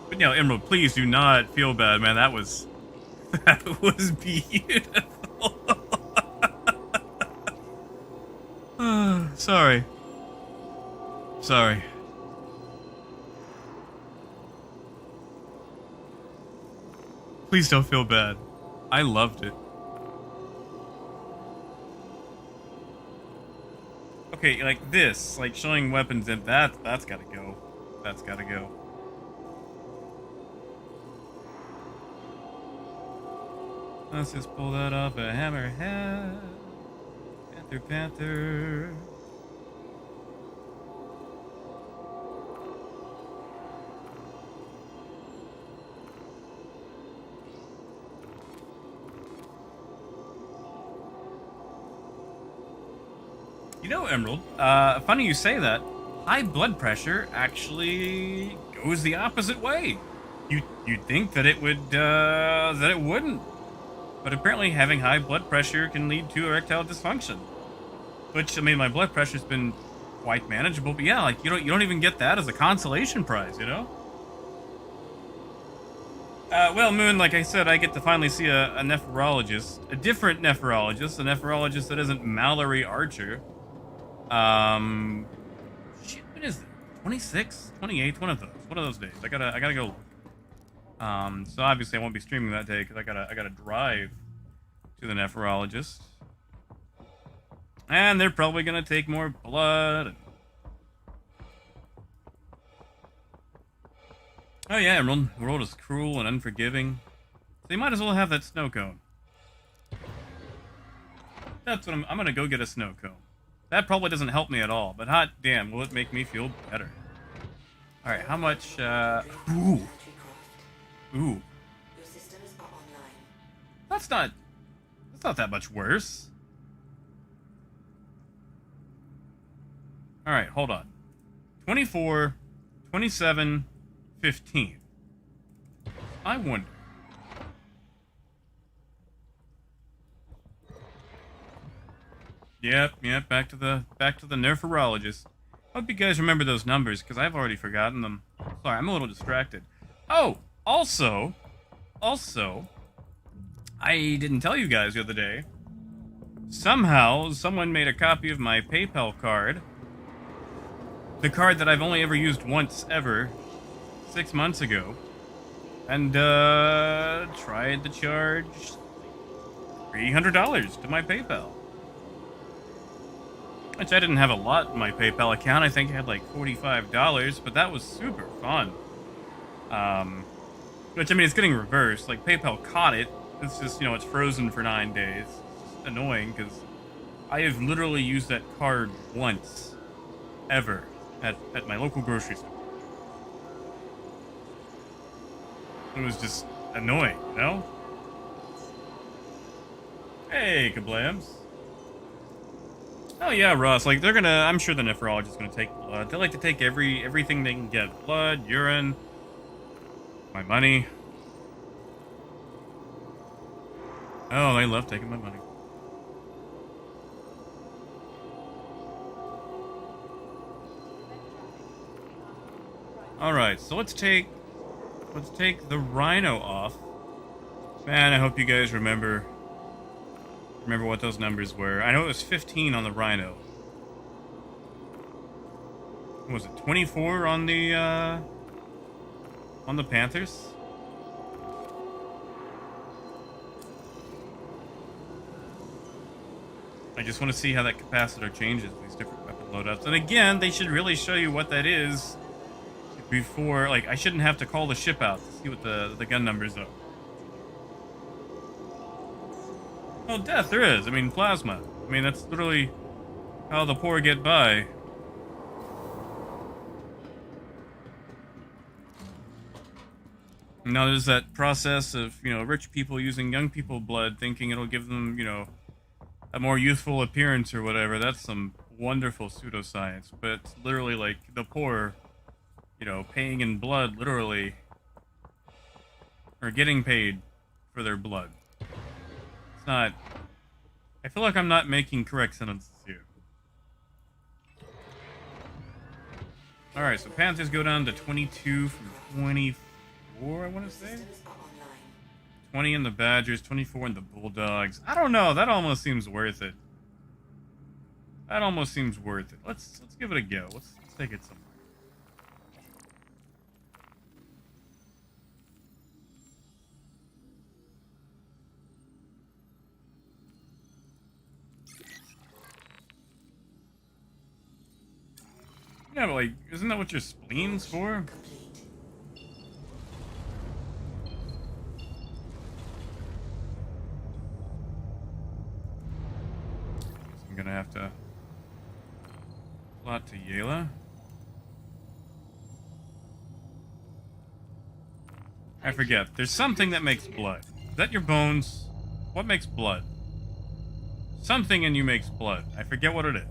S1: But, you know, Emerald, please do not feel bad, man. That was beautiful. Sorry. Sorry. Please don't feel bad. I loved it. Okay, like this, like showing weapons in that's gotta go. That's gotta go. Let's just pull that off a hammerhead. Panther, panther. You know, Emerald, funny you say that. High blood pressure actually goes the opposite way. You'd think that it would, that it wouldn't. But apparently having high blood pressure can lead to erectile dysfunction. Which, I mean, my blood pressure's been quite manageable, but yeah, like, you don't even get that as a consolation prize, you know? Well, Moon, like I said, I get to finally see a nephrologist. A different nephrologist. A nephrologist that isn't Mallory Archer. Shit, when is it? 26? 28? One of those days. I gotta go look. So obviously I won't be streaming that day because I gotta drive to the nephrologist. And they're probably gonna take more blood. Oh yeah, Emerald, the world is cruel and unforgiving. So you might as well have that snow cone. That's what I'm gonna go get a snow cone. That probably doesn't help me at all, but hot damn, will it make me feel better. Alright, how much, ooh. Ooh.
S5: Your systems are online.
S1: That's not that much worse. Alright, hold on. 24, 27, 15. I wonder. Yep, back to the nephrologist. Hope you guys remember those numbers, because I've already forgotten them. Sorry, I'm a little distracted. Oh, also, I didn't tell you guys the other day. Somehow, someone made a copy of my PayPal card. The card that I've only ever used once ever, 6 months ago. And, tried to charge $300 to my PayPal. Which I didn't have a lot in my PayPal account. I think I had like $45, but that was super fun. Which, I mean, it's getting reversed. Like, PayPal caught it. It's just, it's frozen for 9 days. It's just annoying, because I have literally used that card once, ever, at my local grocery store. It was just annoying, you know? Hey, kablams. Oh yeah, Ross, like, I'm sure the nephrologist's gonna take blood. They like to take everything they can get. Blood, urine, my money. Oh, they love taking my money. Alright, so let's take the rhino off. Man, I hope you guys remember what those numbers were. I know it was 15 on the rhino. What was it, 24 on the Panthers? I just want to see how that capacitor changes with these different weapon loadouts. And again, they should really show you what that is before, like, I shouldn't have to call the ship out to see what the gun numbers are. Well, death, there is. I mean, plasma. I mean, that's literally how the poor get by. Now, there's that process of, rich people using young people blood, thinking it'll give them, a more youthful appearance or whatever. That's some wonderful pseudoscience. But it's literally like the poor, paying in blood, literally, or getting paid for their blood. It's not... I feel like I'm not making correct sentences here. Alright, so Panthers go down to 22 from 24, I want to say? 20 in the Badgers, 24 in the Bulldogs. I don't know, that almost seems worth it. Let's give it a go. Let's take it somewhere. Yeah, but like, isn't that what your spleen's for? I'm gonna have to plot to Yela. I forget. There's something that makes blood. Is that your bones? What makes blood? Something in you makes blood. I forget what it is.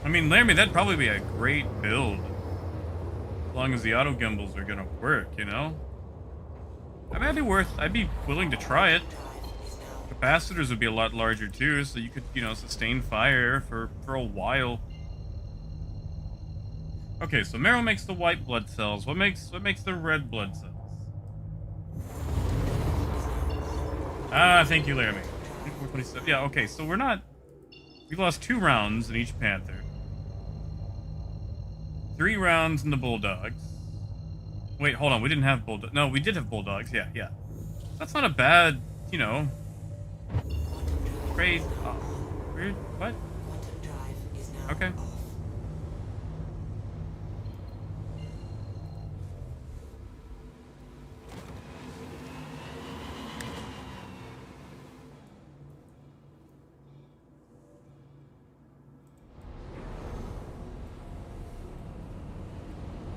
S1: I mean, Laramie, that'd probably be a great build. As long as the auto gimbals are gonna work, I mean, I'd be willing to try it. Capacitors would be a lot larger too, so you could, sustain fire for a while. Okay, so marrow makes the white blood cells. What makes the red blood cells? Thank you, Laramie. 427. Yeah, okay, so we lost 2 rounds in each Panther. 3 rounds in the Bulldogs. Wait, hold on, we didn't have Bulldogs. No, we did have Bulldogs, yeah. That's not a bad, great, weird, what? Okay.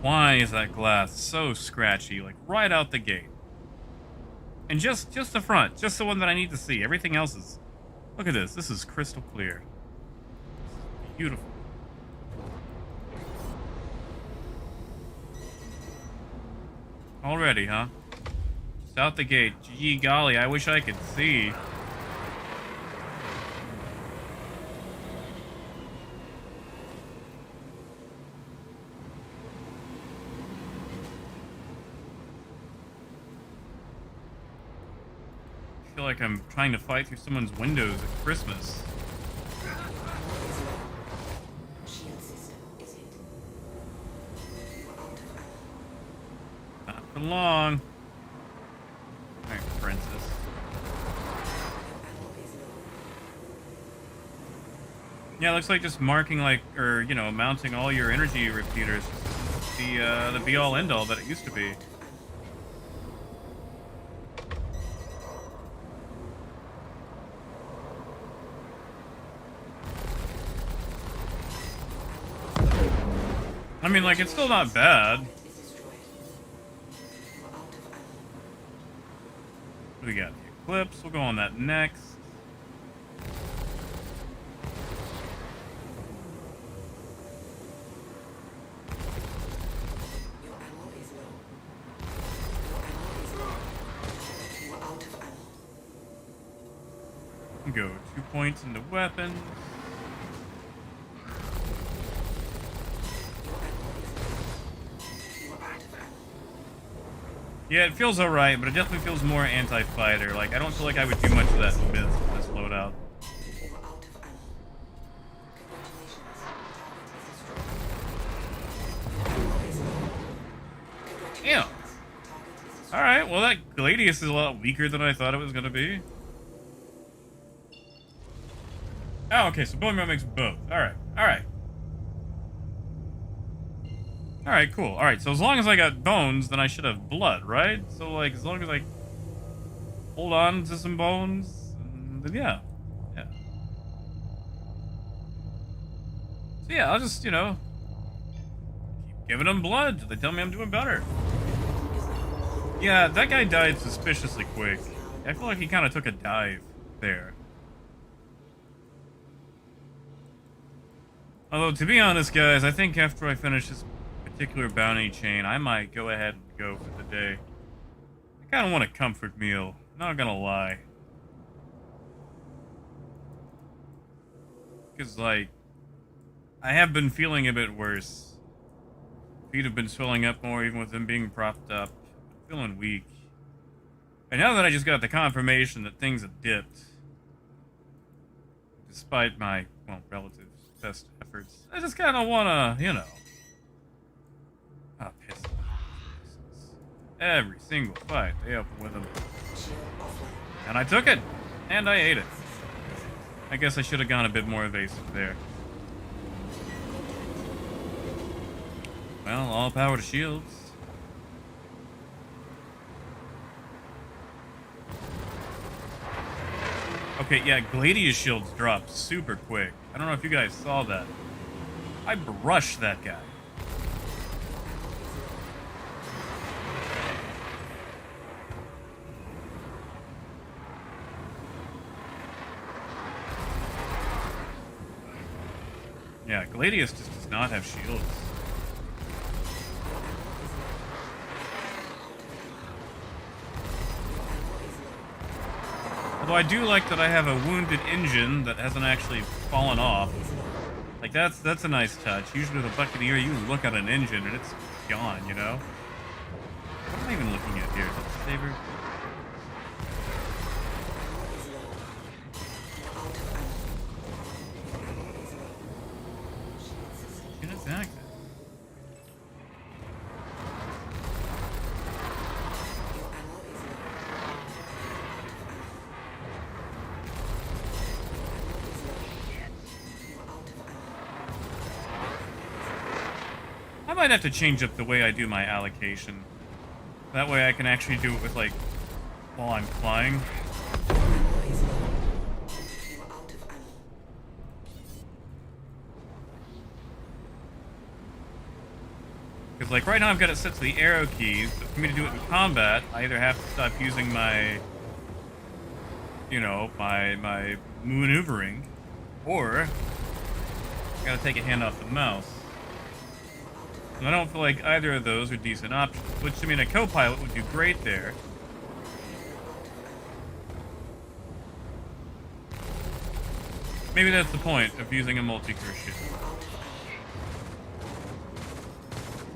S1: Why is that glass so scratchy, like right out the gate? And just the front, just the one that I need to see. Everything else is... Look at this. This is crystal clear. Beautiful. Already, huh? Just out the gate. Gee golly, I wish I could see. I feel like I'm trying to fight through someone's windows at Christmas.
S5: Shield system is hit. You are out of ammo.
S1: Not for long. Alright, princess.
S5: Your ammo is low.
S1: Yeah, it looks like just marking like, or, you know, mounting all your energy repeaters. The be-all end-all that it used to be. I mean, like, it's still not bad.
S5: Is destroyed. You are out of ammo.
S1: We got the Eclipse. We'll go on that next.
S5: Your ammo is low. Your ammo is low. You are out of ammo.
S1: Go 2 points into weapons.
S5: Your ammo is low. You are out of ammo.
S1: Yeah, it feels alright, but it definitely feels more anti-fighter. Like, I don't feel like I would do much of that in this loadout.
S5: You are out of ammo. Congratulations. Target is destroyed. Your ammo is low.
S1: Damn.
S5: Congratulations. Target is destroyed.
S1: Alright, well, that Gladius is a lot weaker than I thought it was going to be. Oh, okay, so bone meal makes both. Alright, alright. Alright, cool. Alright, so as long as I got bones, then I should have blood, right? So, like, as long as I hold on to some bones, then yeah. Yeah. So yeah, I'll just, you know, keep giving them blood till they tell me I'm doing better. Yeah, that guy died suspiciously quick. I feel like he kind of took a dive there. Although, to be honest, guys, I think after I finish this particular bounty chain, I might go ahead and go for the day. I kind of want a comfort meal, not gonna lie. Because, like, I have been feeling a bit worse. Feet have been swelling up more, even with them being propped up. I'm feeling weak. And now that I just got the confirmation that things have dipped, despite my, well, relatives' best efforts, I just kind of want to, you know... Oh, piss off. Every single fight they open with them.
S5: Shield offline.
S1: And I took it! And I ate it. I guess I should have gone a bit more evasive there. Well, all power to shields. Okay, yeah, Gladius shields drop super quick. I don't know if you guys saw that. I brushed that guy. Yeah, Gladius just does not have shields. Although I do like that I have a wounded engine that hasn't actually fallen off. Like, that's a nice touch. Usually with a Buccaneer, you look at an engine and it's gone, you know? What am I even looking at here? Is that the saber? Get it back then. I might have to change up the way I do my allocation. That way I can actually do it with, like, while I'm flying. Because, like, right now I've got it set to the arrow keys, but for me to do it in combat, I either have to stop using my, you know, my maneuvering, or I gotta take a hand off the mouse. And I don't feel like either of those are decent options, which, I mean, a co-pilot would do great there. Maybe that's the point of using a multi-crew ship.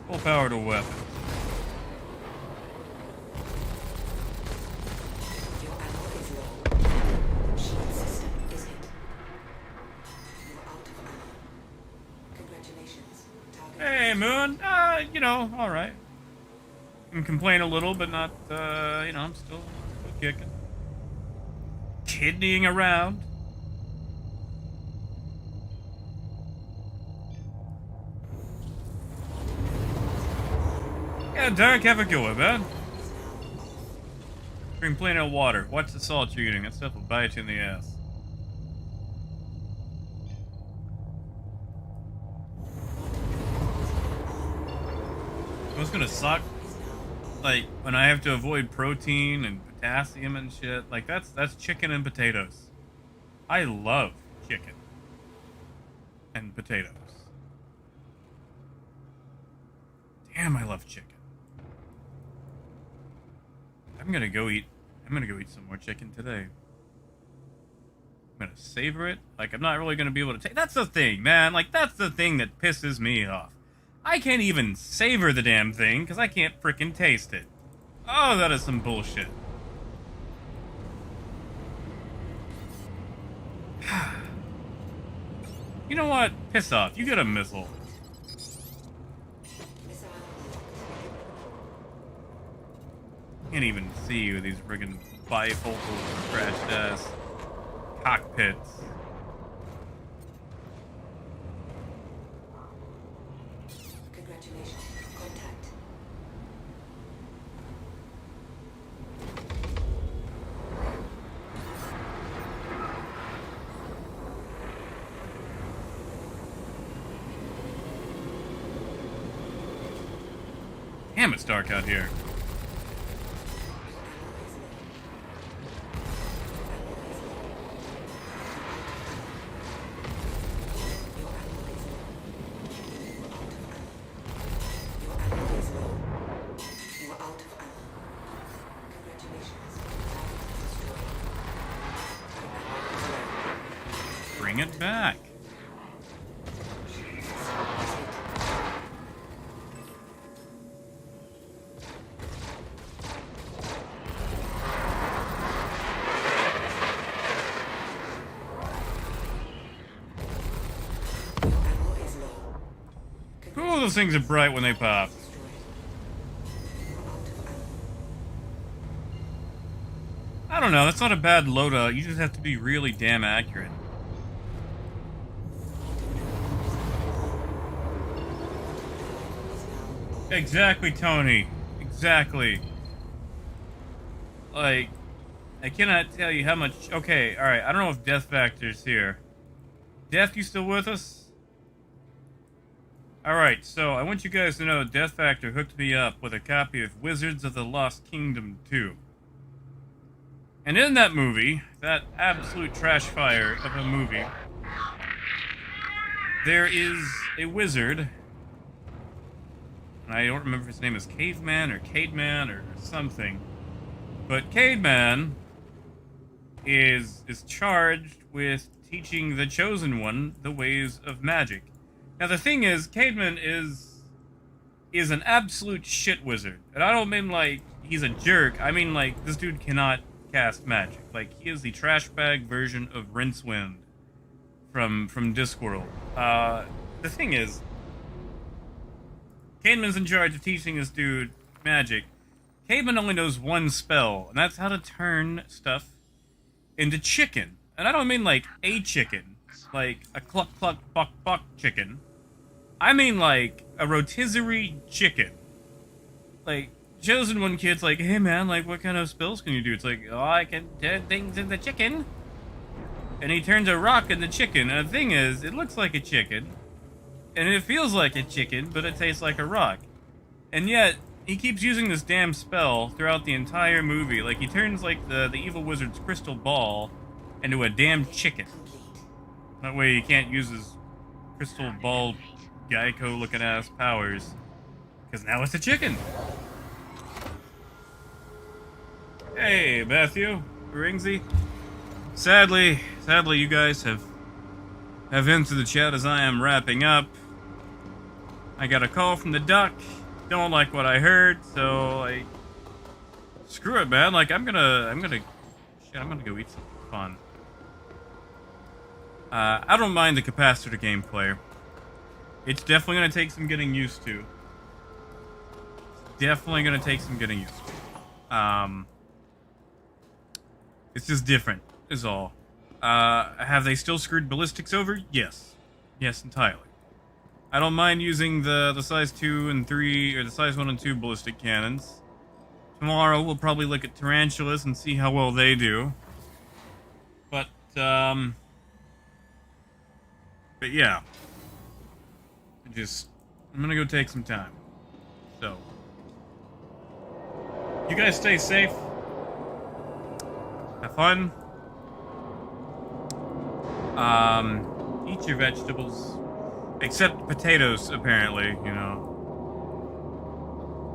S1: Full power to weapon.
S5: Your ammo is low. Shield system is hit. You are out of ammo. Congratulations. Target.
S1: Hey, Moon. You know, alright. Can complain a little, but not, you know, I'm still kicking. Kidneying around. Yeah, Derek, have a good one, man. Drink plain old water. Watch the salt you're eating. That stuff will bite you in the ass. What's gonna suck? Like, when I have to avoid protein and potassium and shit. Like, that's chicken and potatoes. I love chicken. And potatoes. Damn, I love chicken. I'm gonna go eat some more chicken today. I'm gonna savor it. Like, I'm not really gonna be able to take. That's the thing, man. Like, that's the thing that pisses me off. I can't even savor the damn thing because I can't frickin' taste it. Oh, that is some bullshit. You know what? Piss off. You get a missile.
S5: Missile.
S1: Can't even see with these friggin' bifocal crashed ass cockpits.
S5: Congratulations. Contact.
S1: Damn, it's dark out here. Bring it back. Ooh, those things are bright when they pop. I don't know, that's not a bad loadout. You just have to be really damn accurate. Exactly, Tony. Exactly. Like, I cannot tell you how much... Okay, alright, I don't know if Death Factor's here. Death, you still with us? Alright, so I want you guys to know Death Factor hooked me up with a copy of Wizards of the Lost Kingdom 2. And in that movie, that absolute trash fire of a movie, there is a wizard... I don't remember if his name is Caveman or Cademan or something. But Cademan is charged with teaching the Chosen One the ways of magic. Now the thing is, Cademan is an absolute shit wizard. And I don't mean like he's a jerk. I mean like this dude cannot cast magic. Like he is the trash bag version of Rincewind from Discworld. The thing is, Cademan's in charge of teaching this dude magic. Cademan only knows one spell, and that's how to turn stuff into chicken. And I don't mean like a chicken, like a cluck cluck buck buck chicken. I mean like a rotisserie chicken. Like, Chosen One kid's like, hey man, like what kind of spells can you do? It's like, oh, I can turn things into chicken. And he turns a rock into chicken. And the thing is, it looks like a chicken. And it feels like a chicken, but it tastes like a rock. And yet, he keeps using this damn spell throughout the entire movie. Like, he turns, like, the evil wizard's crystal ball into a damn chicken. That way he can't use his crystal ball Geico-looking ass powers. Because now it's a chicken. Hey, Matthew. Ringsy. Sadly, you guys have have entered the chat as I am wrapping up. I got a call from the duck. Don't like what I heard, so screw it, man. Like, I'm gonna go eat some fun. I don't mind the capacitor gameplay. It's definitely gonna take some getting used to. It's just different, is all. Have they still screwed ballistics over? Yes. Yes, entirely. I don't mind using the size 2 and 3, or the size 1 and 2 ballistic cannons. Tomorrow we'll probably look at tarantulas and see how well they do. But yeah. I'm gonna go take some time. So, you guys stay safe. Have fun. Eat your vegetables. Except potatoes, apparently, you know.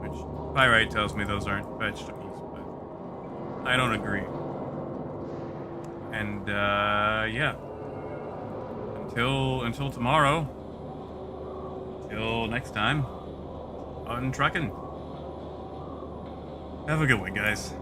S1: Which Pyrite tells me those aren't vegetables, but I don't agree. And, yeah. Until tomorrow. Till next time. On trucking. Have a good one, guys.